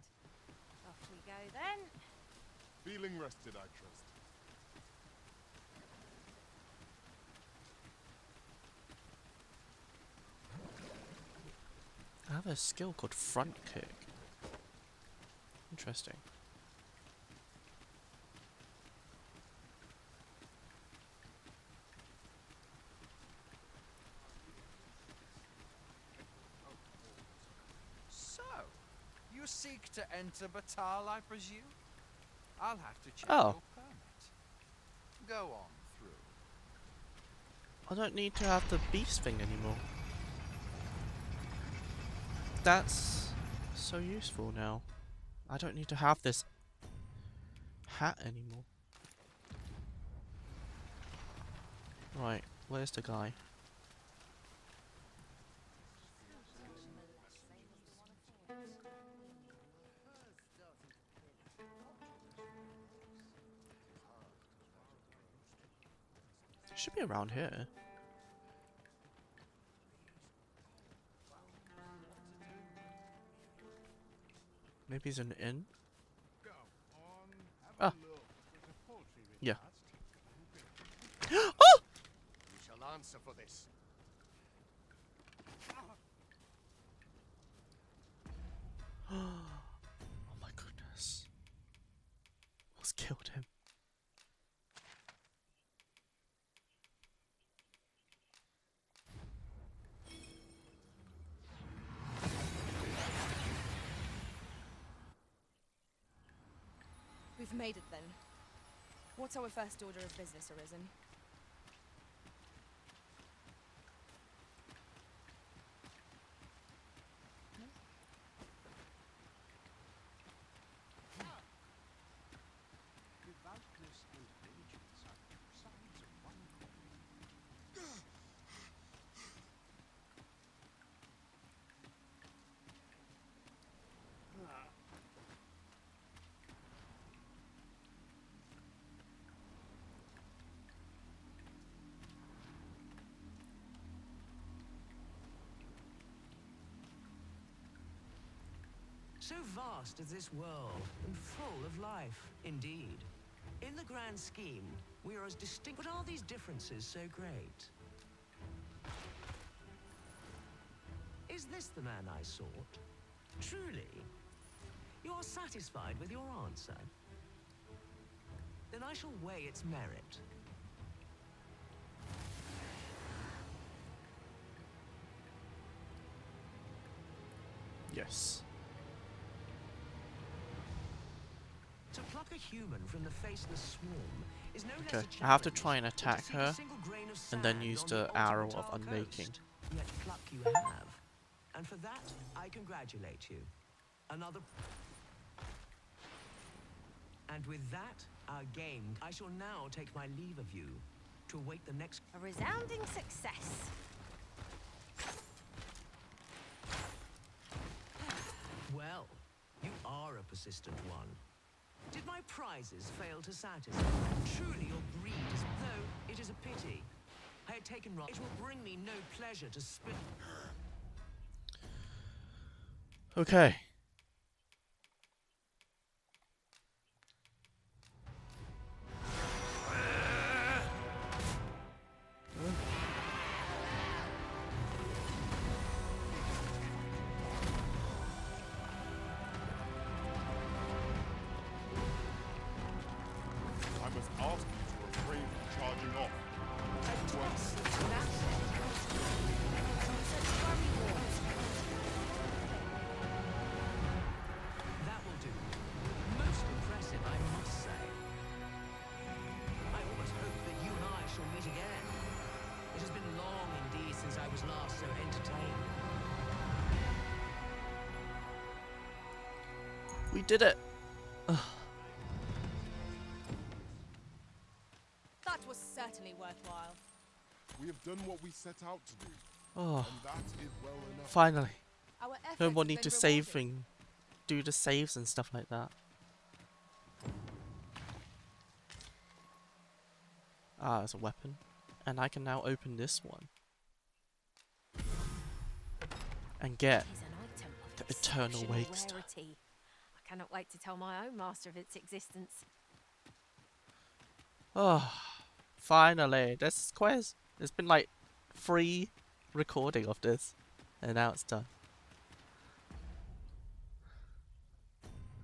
Off we go then. Feeling rested, I trust. I have a skill called front kick. Interesting. So, you seek to enter Batal, I presume? I'll have to check Oh. your permit. Go on through. I don't need to have the beast thing anymore. That's so useful now. I don't need to have this hat anymore. Right, where's the guy? He should be around here. Maybe he's in the inn? Ah. Yeah. Oh! You shall answer for this. Oh my goodness. What's killed him? We've made it then. What's our first order of business, Arisen? Devoutness and vengeance are two sides of one coin. So vast is this world, and full of life, indeed. In the grand scheme, we are as distinct. But are these differences so great? Is this the man I sought? Truly? You are satisfied with your answer? Then I shall weigh its merit. Yes. To pluck a human from the faceless swarm is no Okay, less a I have to challenge try and than to attack seek a her, single grain of and then sand use on the the arrow of Ultimate unmaking. Coast. Yet pluck you have, and for that I congratulate you. Another. And with that, our game. I shall now take my leave of you to await the next. A resounding success. Well, you are a persistent one. Did my prizes fail to satisfy? Truly your greed is... Though, it is a pity. I had taken wrong. It will bring me no pleasure to spit... Okay. I must ask you to refrain from charging off. That will do. Most impressive, I must say. I almost hope that you and I shall meet again. It has been long indeed since I was last so entertained. We did it! That was certainly worthwhile. We have done what we set out to do. Oh, And that is well enough. finally. Our efforts No more have need to been save rewarded. thing, do the saves and stuff like that. Ah, it's a weapon. And I can now open this one. And get It is an item of the Eternal exceptional Wake Stone. rarity. I cannot wait to tell my own master of its existence. Oh, finally. This quest. There's been like 3 recording of this. And now it's done.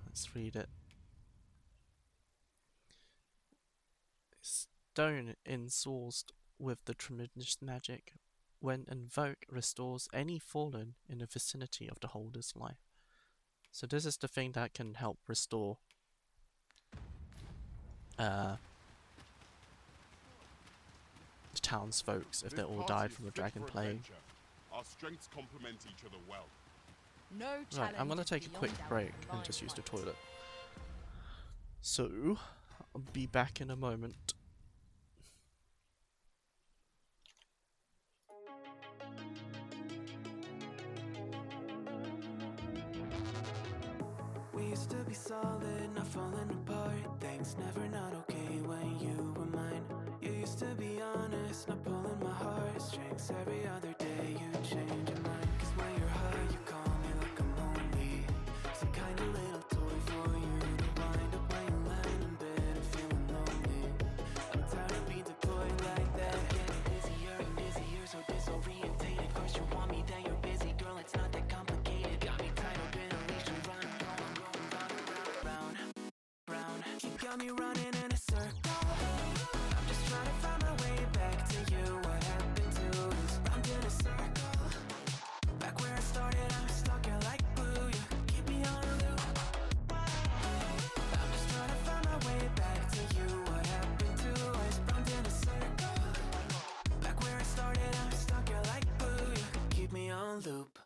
Let's read it. Stone ensourced with the tremendous magic, when invoked, restores any fallen in the vicinity of the holder's life. So this is the thing that can help restore the townsfolk if they all died from the dragon plague. Our strengths complement each other well. No Right, challenge I'm gonna is take a quick beyond our break and combined just use the might. toilet. So, I'll be back in a moment. We used to be solid, not falling apart. Things never not okay when you were mine. You used to be honest, not pulling my heartstrings. Every other day you change your mind. Cause when you're high, you call me like I'm lonely. Some kind of little toy for you to wind up when you land in bed and feeling lonely. I'm tired of being deployed like that. Getting busier and busier, so disorientated. First you want me, then you're busy. Girl, it's not that complicated. Got me tied up in a leash and round. You got me running in a circle. I'm just trying to find my way back to you. What happened to us? Round in a circle. Back where I started, I'm stuck here like glue. You keep me on a loop. I'm just trying to find my way back to you. What happened to us? Round in a circle. Back where I started, I'm stuck here like glue. You keep me on loop.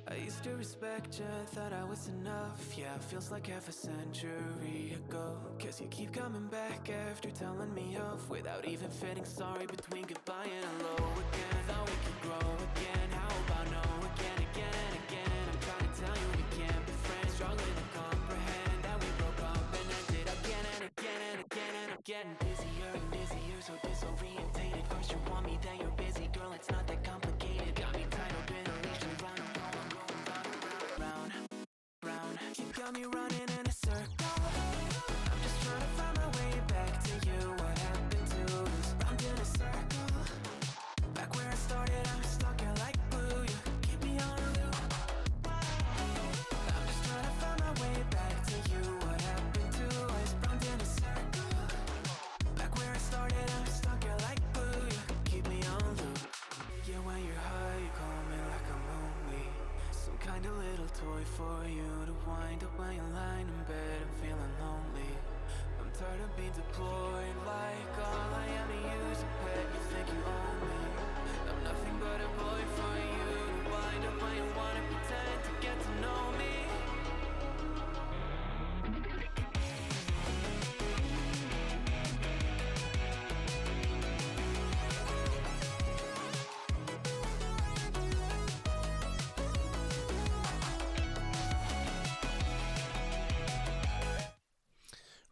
I used to respect you, thought I was enough. Yeah, feels like half a century ago. Guess you keep coming back after telling me off, without even fitting sorry between goodbye and hello again. Thought we could grow again, how about no again, again and again. I'm trying to tell you we can't be friends, struggling to comprehend that we broke up and ended again and again and again. And I'm getting busier and busier, so disorientated. First you want me, then you're busy. Girl, it's not that complicated. Got me tied up in a leash and round. You got me running in a circle. I'm just trying to find my way back to you. What happened to us? Round in a circle. Back where I started, I'm stuck here like glue. You keep me on a loop. I'm just trying to find my way back to you. What happened to us? Round in a circle. Back where I started, I'm stuck here like glue. You keep me on loop. Yeah, when you're high, you call me like I'm lonely. Some kind of little toy for you to wind up when you're lying in bed and feeling lonely. I'm tired of being deployed like all I am to you is a pet. You think you own me. I'm nothing but a boy for you to wind up when you wanna pretend to get to know me.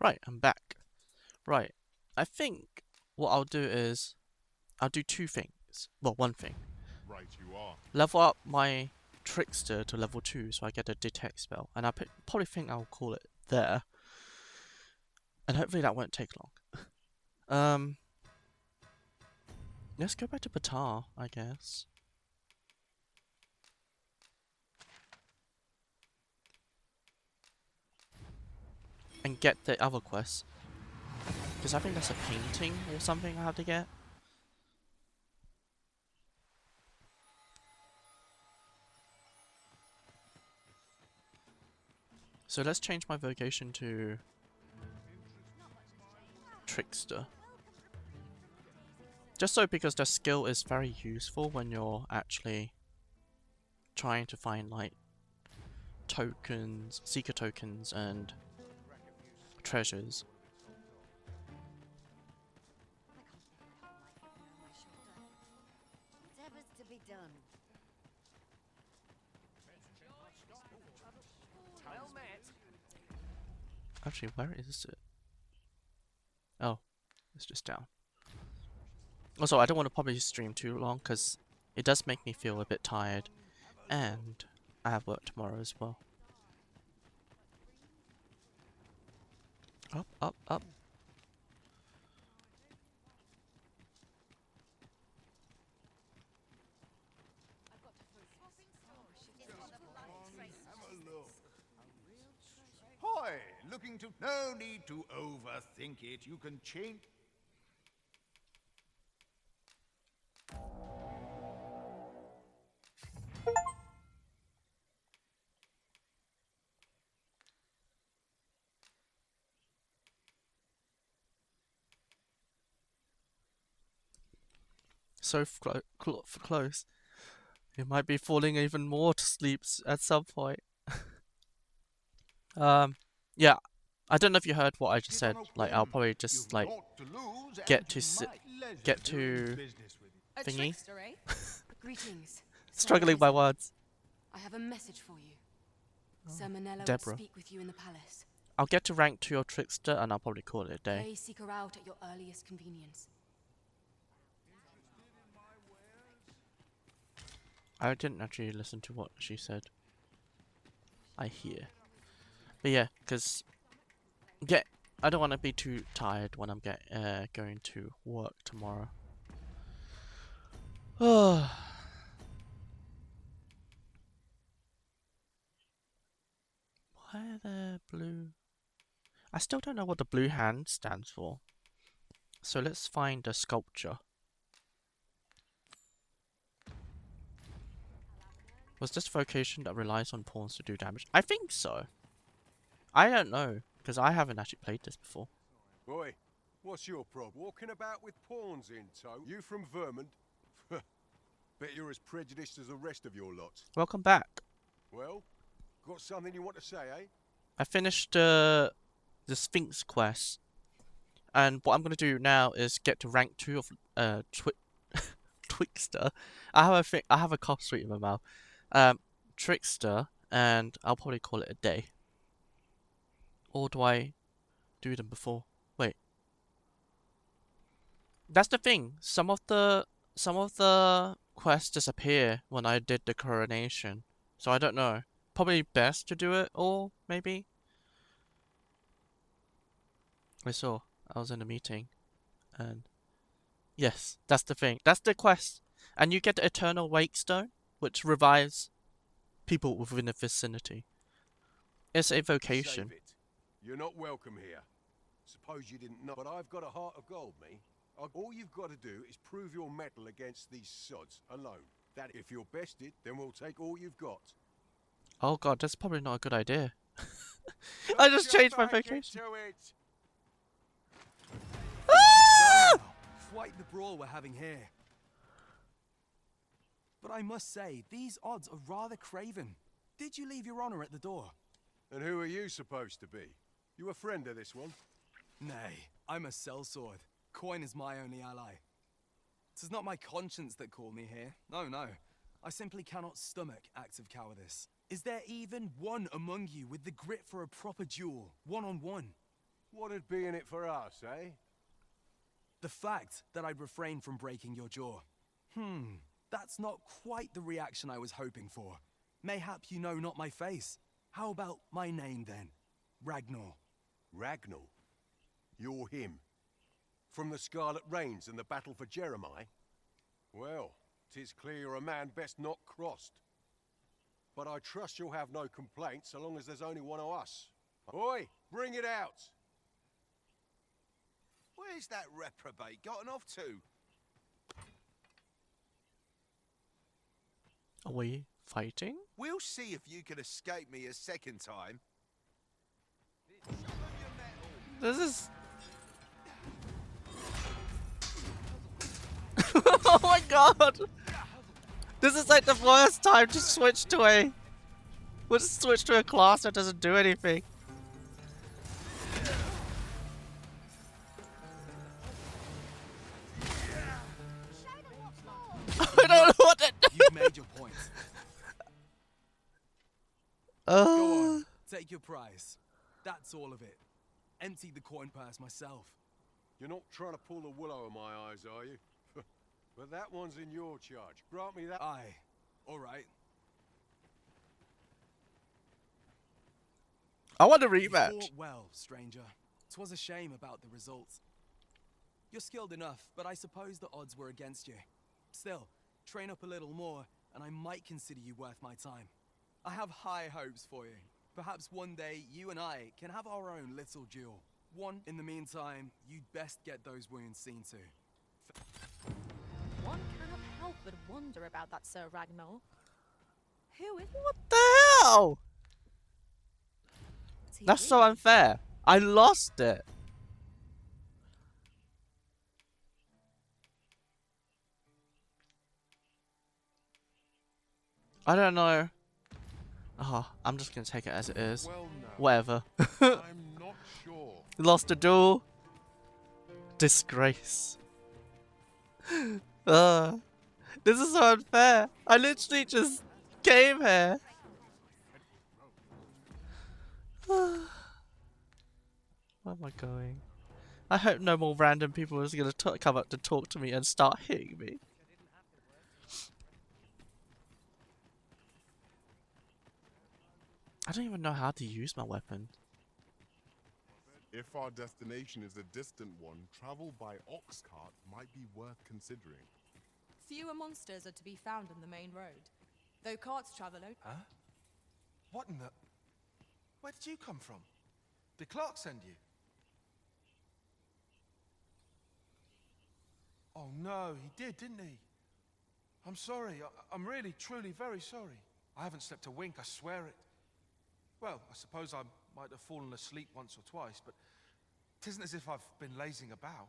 Right, I'm back. Right, I think what I'll do is I'll do two things. Well, one thing. Right, you are. Level up my Trickster to level 2 so I get a detect spell, and I probably think I'll call it there. And hopefully that won't take long. Let's go back to Batar, I guess. And get the other quest. Because I think that's a painting or something I have to get. So let's change my vocation to Trickster. Just so because the skill is very useful when you're actually trying to find like tokens, seeker tokens and treasures. Whatever's to be done. Well met. Actually, where is it? Oh, it's just down. Also, I don't want to probably stream too long because it does make me feel a bit tired, and I have work tomorrow as well. Up, up, up. Hoy, looking to... No need to over overthink it. You can change. So close. It might be falling even more to sleep at some point. Yeah. I don't know if you heard what I just said. Like, I'll probably just like get to A thingy. trickster, eh? Greetings. Struggling by words. I have a message for you. Sir Manello Deborah. would speak with you in the palace. I'll get to rank 2 or trickster, and I'll probably call it a day. Pray seek her out at your earliest convenience. I didn't actually listen to what she said. I hear. But yeah, because I don't want to be too tired when I'm going to work tomorrow. Why are there blue? I still don't know what the blue hand stands for. So let's find a sculpture. Was this vocation that relies on pawns to do damage? I think so. I don't know, because I haven't actually played this before. Boy, what's your problem? Walking about with pawns in tow? You from Vermont? Bet you're as prejudiced as the rest of your lot. Welcome back. Well, got something you want to say, eh? I finished the Sphinx quest, and what I'm gonna do now is get to rank 2 of Twixter. I have a cough sweet in my mouth. Trickster, and I'll probably call it a day. Or do I do them before? Wait. That's the thing. Some of the quests disappear when I did the coronation. So I don't know. Probably best to do it all, maybe? I was in a meeting. And yes, that's the thing. That's the quest. And you get the Eternal Wake Stone, which revives people within the vicinity. It's a vocation. Save it. You're not welcome here. Suppose you didn't know, but I've got a heart of gold, me. All you've got to do is prove your mettle against these sods alone. That if you're bested, then we'll take all you've got. Oh god, that's probably not a good idea. I just changed my vocation. Ah! Quite the brawl we're having here. But I must say, these odds are rather craven. Did you leave your honor at the door? And who are you supposed to be? You a friend of this one? Nay, I'm a sellsword. Coin is my only ally. 'Tis not my conscience that called me here. No, no. I simply cannot stomach acts of cowardice. Is there even one among you with the grit for a proper duel, one-on-one? What'd be in it for us, eh? The fact that I'd refrain from breaking your jaw. That's not quite the reaction I was hoping for. Mayhap you know not my face. How about my name then? Ragnar. Ragnar? You're him. From the Scarlet Rains and the battle for Jeremiah? Well, 'tis clear you're a man best not crossed. But I trust you'll have no complaints so long as there's only one of us. Oi, bring it out! Where's that reprobate gotten off to? Are we fighting? We'll see if you can escape me a second time. This is... Oh my god! This is like the worst time to switch to a... We'll just switch to a class that doesn't do anything. I don't know what to do! You've made your point. Go on, take your prize. That's all of it. Empty the coin purse myself. You're not trying to pull the wool over my eyes, are you? But that one's in your charge. Grant me that. Aye. All right. I want a You rematch. fought well, stranger. 'Twas a shame about the result. You're skilled enough, but I suppose the odds were against you. Still, train up a little more, and I might consider you worth my time. I have high hopes for you. Perhaps one day you and I can have our own little duel. one. In the meantime, you'd best get those wounds seen to. One cannot help but wonder about that Sir Ragnar. Who is... What the hell? That's so unfair. I lost it. I don't know. Oh, I'm just gonna take it as it is. Well, no. Whatever. I'm not sure. Lost a duel. Disgrace. This is so unfair. I literally just came here. Where am I going? I hope no more random people is gonna come up to talk to me and start hitting me. I don't even know how to use my weapon. If our destination is a distant one, travel by ox cart might be worth considering. Fewer monsters are to be found on the main road, though carts travel out. Huh? What in the... Where did you come from? Did Clark send you? Oh no, he did, didn't he? I'm sorry. I'm really, truly very sorry. I haven't slept a wink, I swear it. Well, I suppose I might have fallen asleep once or twice, but it isn't as if I've been lazing about.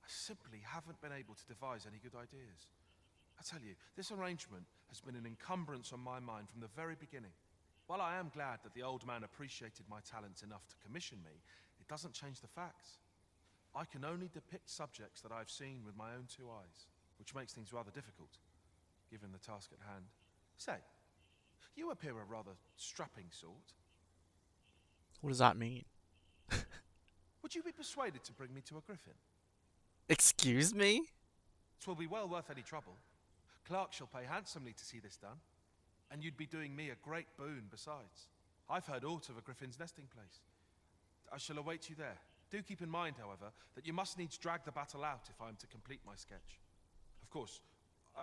I simply haven't been able to devise any good ideas. I tell you, this arrangement has been an encumbrance on my mind from the very beginning. While I am glad that the old man appreciated my talents enough to commission me, it doesn't change the facts. I can only depict subjects that I've seen with my own two eyes, which makes things rather difficult, given the task at hand. Say, you appear a rather strapping sort. What does that mean? Would you be persuaded to bring me to a griffin? Excuse me? 'Twill be well worth any trouble. Clark shall pay handsomely to see this done, and you'd be doing me a great boon besides. I've heard aught of a griffin's nesting place. I shall await you there. Do keep in mind, however, that you must needs drag the battle out if I am to complete my sketch. Of course,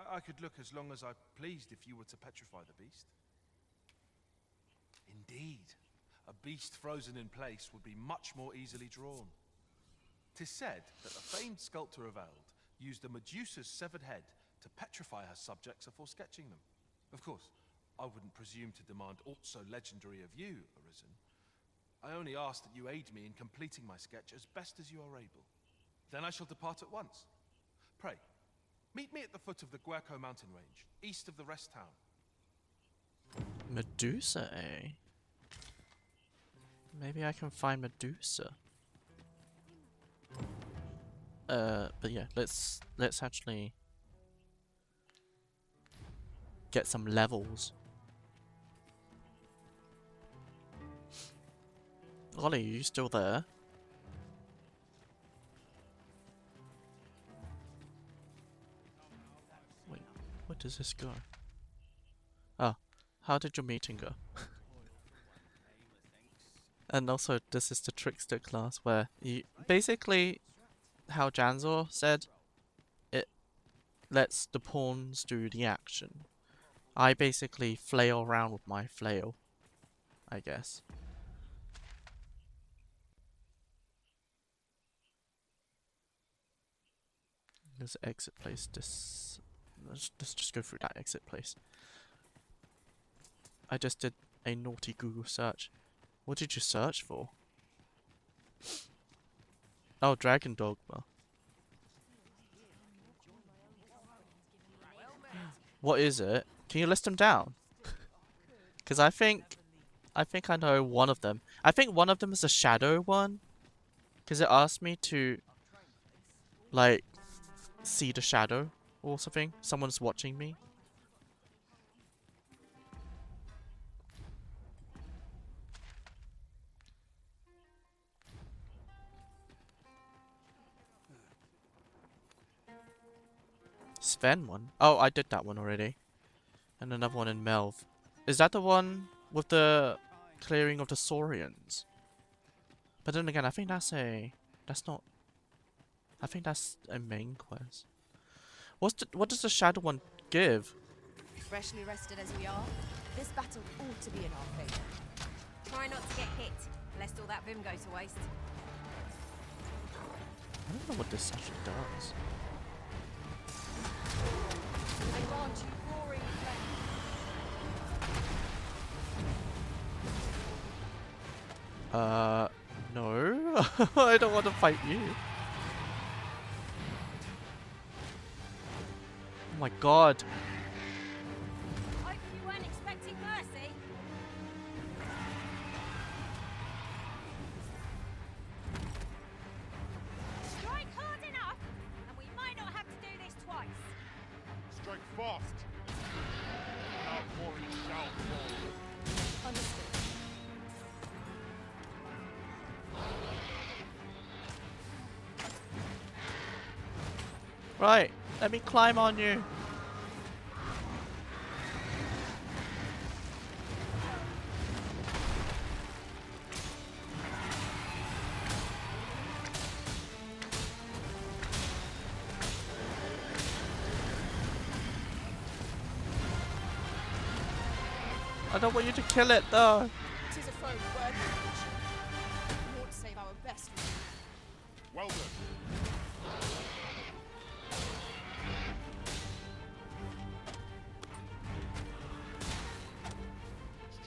I could look as long as I pleased if you were to petrify the beast. Indeed, a beast frozen in place would be much more easily drawn. 'Tis said that a famed sculptor of Eld used a Medusa's severed head to petrify her subjects before sketching them. Of course, I wouldn't presume to demand aught so legendary of you, Arisen. I only ask that you aid me in completing my sketch as best as you are able. Then I shall depart at once. Pray, meet me at the foot of the Guerco mountain range, east of the rest town. Medusa, eh? Maybe I can find Medusa. But yeah, let's actually get some levels. Ollie, are you still there? Wait, where does this go? Oh, how did your meeting go? And also, this is the trickster class where you basically, how Janzor said, it lets the pawns do the action. I basically flail around with my flail, I guess. There's an exit place. Let's just go through that exit place. I just did a naughty Google search. What did you search for? Oh, Dragon Dogma. What is it? Can you list them down? Because I think I know one of them. I think one of them is a shadow one. Because it asked me to, like, see the shadow or something. Someone's watching me. Sven one? Oh, I did that one already. And another one in Melv. Is that the one with the clearing of the Saurians? But then again, I think that's not... I think that's a main quest. What does the shadow one give? Freshly rested as we are, this battle ought to be in our favour. Try not to get hit, lest all that vim go to waste. know what this actually does. I grant you roaring flame. No. I don't want to fight you. Oh my god. Hope you weren't expecting mercy. Strike hard enough, and we might not have to do this twice. Strike fast. Our quarry shall fall. Understood. Right, let me climb on you. I don't want you to kill it though. Tis a foe worthy of mention. We ought to save our best. Well done.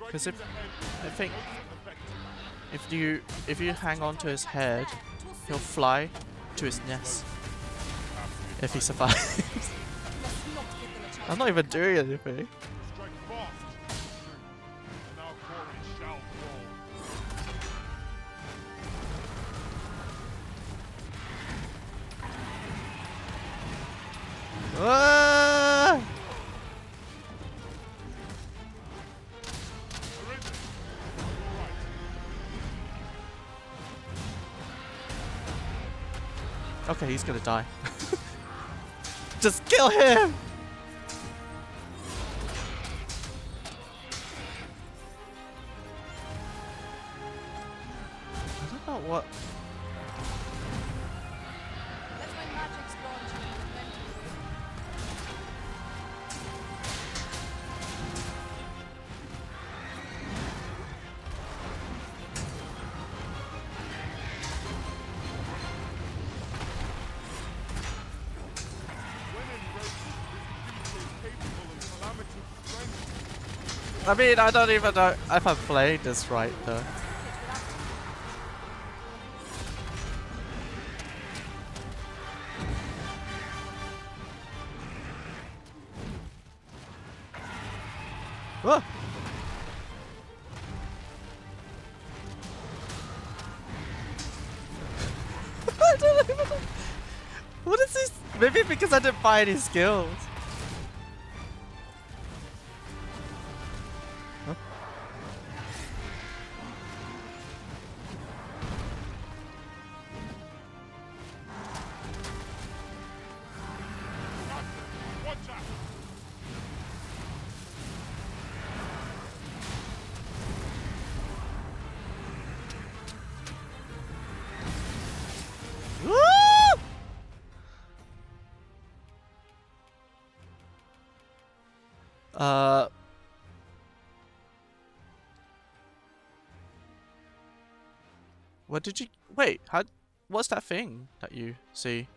Because I think if you hang on to his head, he'll fly to his nest. If he survives. I'm not even doing anything. Strike fast. And our quarry shall fall. Ah! Okay, he's gonna die. Just kill him! I don't know what... Let my magic's grant you elemental I mean, I don't even know if I'm playing this right though. Whoa! I don't even know. What is this? Maybe because I didn't buy any skills. Huh? Watch out! Woo! What did you wait? How? What's that thing that you see?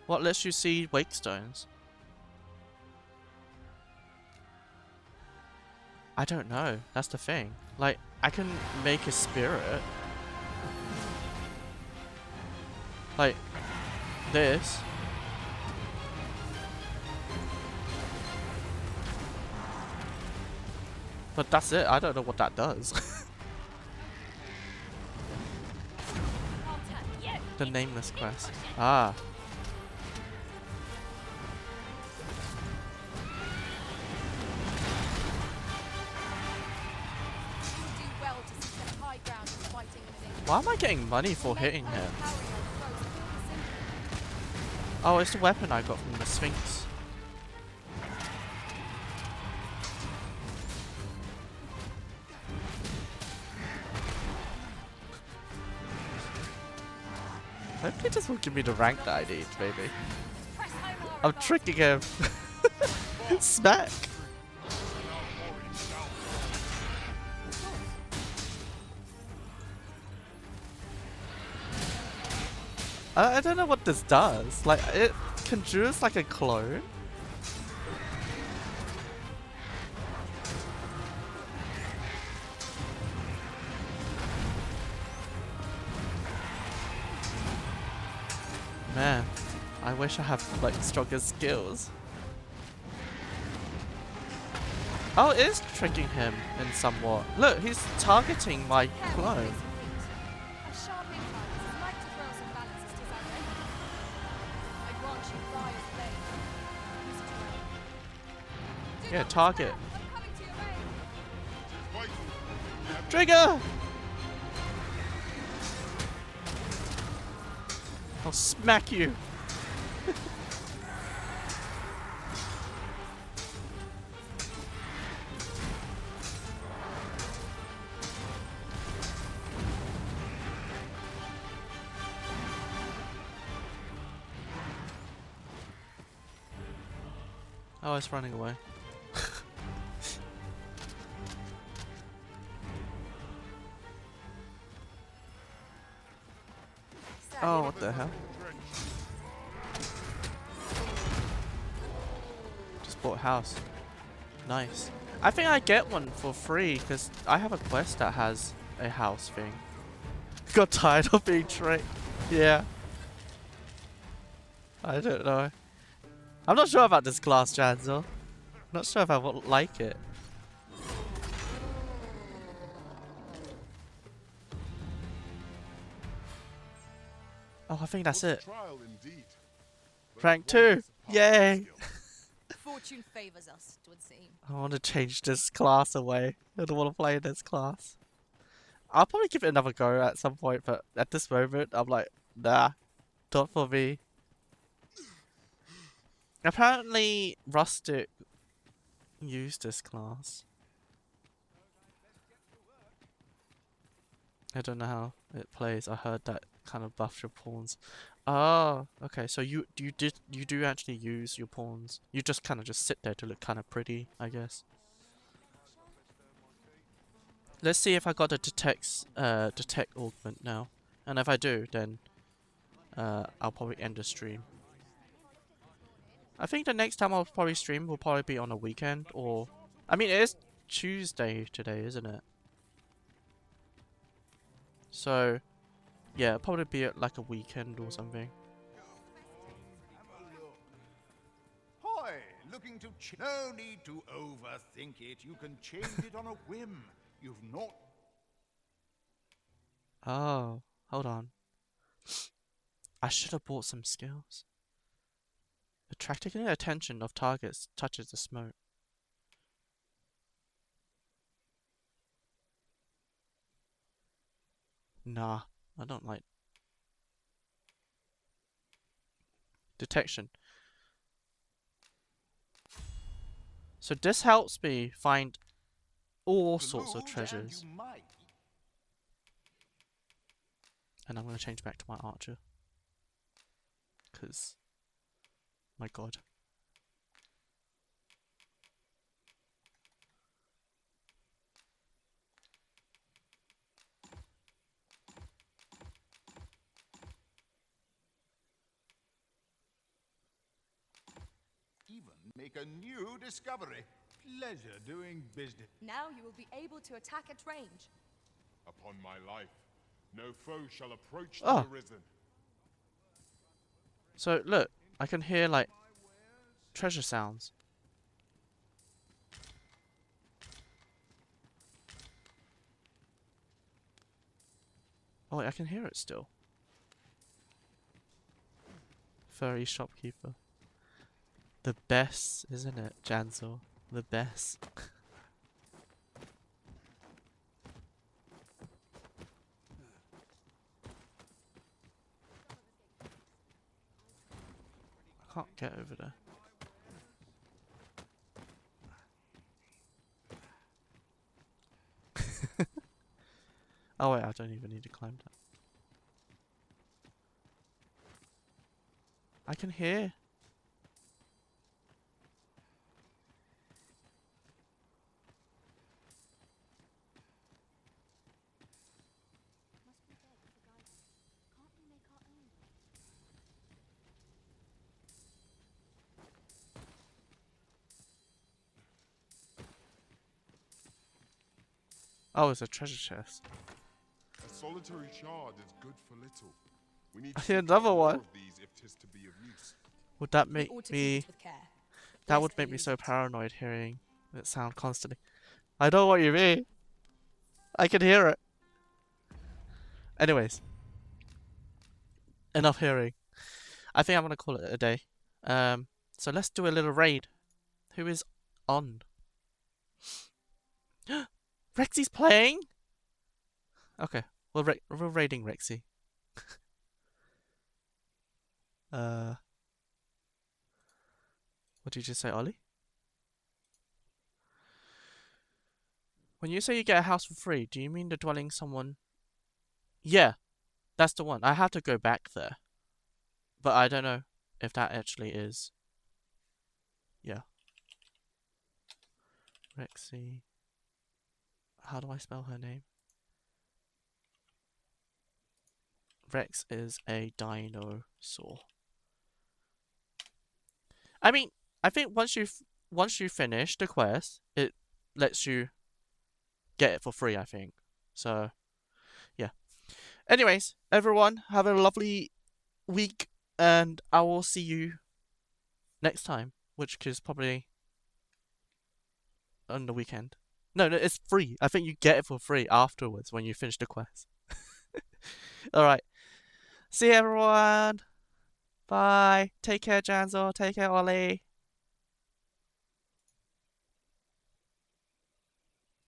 What lets you see wake stones? I don't know. That's the thing. Like, I can make a spirit. Like, this. But that's it. I don't know what that does. The nameless quest. Ah. Why am I getting money for hitting him? Oh, it's the weapon I got from the Sphinx. Hopefully this will give me the rank that I need, maybe. I'm tricking him. Smack. I don't know what this does. Like, it conjures like a clone. Man, I wish I had like stronger skills. Oh, it is tricking him in somewhat. Look, he's targeting my clone. A sharp incline is like to throw some balances to that way. I grant you Briar's blade. Use it well. Yeah, target. I'm coming to your aid. Trigger! I'll smack you. Oh, it's running away. Oh, what the hell? Just bought a house. Nice. I think I get one for free because I have a quest that has a house thing. Got tired of being tricked. Yeah. I don't know. I'm not sure about this class, Janzel. Not sure if I would like it. Oh, I think that's it. Rank 2! Yay! Fortune favors us, it would seem. I want to change this class away. I don't want to play this class. I'll probably give it another go at some point, but at this moment, I'm like, nah, not for me. Apparently, Rustic used this class. I don't know how it plays. I heard that kind of buffs your pawns. Oh, okay. So you do actually use your pawns. You just kind of just sit there to look kind of pretty, I guess. Let's see if I got a detect augment now, and if I do, then I'll probably end the stream. I think the next time I'll probably stream will probably be on a weekend, or I mean it is Tuesday today, isn't it? So yeah, it'll probably be at like a weekend or something. Hi, looking to no need to overthink it. You can change it on a whim. You've not. Oh, hold on. I should have bought some skills. Attracting the attention of targets touches the smoke. Nah, I don't like detection. So this helps me find all sorts of treasures. And I'm going to change back to my archer. Because, my god. Even make a new discovery. Pleasure doing business. Now you will be able to attack at range. Upon my life, no foe shall approach Oh. the Arisen. So, look. I can hear, like, treasure sounds. Oh, wait, I can hear it still. Furry shopkeeper. The best, isn't it, Janzel? The best. I can't get over there. Oh wait, I don't even need to climb that. I can hear. Oh, it's a treasure chest. A solitary shard is good for little. We need I to see seek another out more one. of these if 'tis to be of use. Would that We make ought to keep me... it with care, That lest would we make me lose so it. paranoid hearing that sound constantly. I know what you mean. I can hear it. Anyways. Enough hearing. I think I'm gonna call it a day. So let's do a little raid. Who is on? Rexy's playing? Okay, we're raiding Rexy. What did you just say, Ollie? When you say you get a house for free, do you mean the dwelling someone... Yeah, that's the one. I have to go back there. But I don't know if that actually is... Yeah. Rexy... How do I spell her name? Rex is a dinosaur. I mean, I think once you finish the quest, it lets you get it for free, I think. So, yeah. Anyways, everyone, have a lovely week, and I will see you next time, which is probably on the weekend. No, it's free. I think you get it for free afterwards when you finish the quest. Alright. See you, everyone. Bye. Take care, Janzo. Take care, Ollie.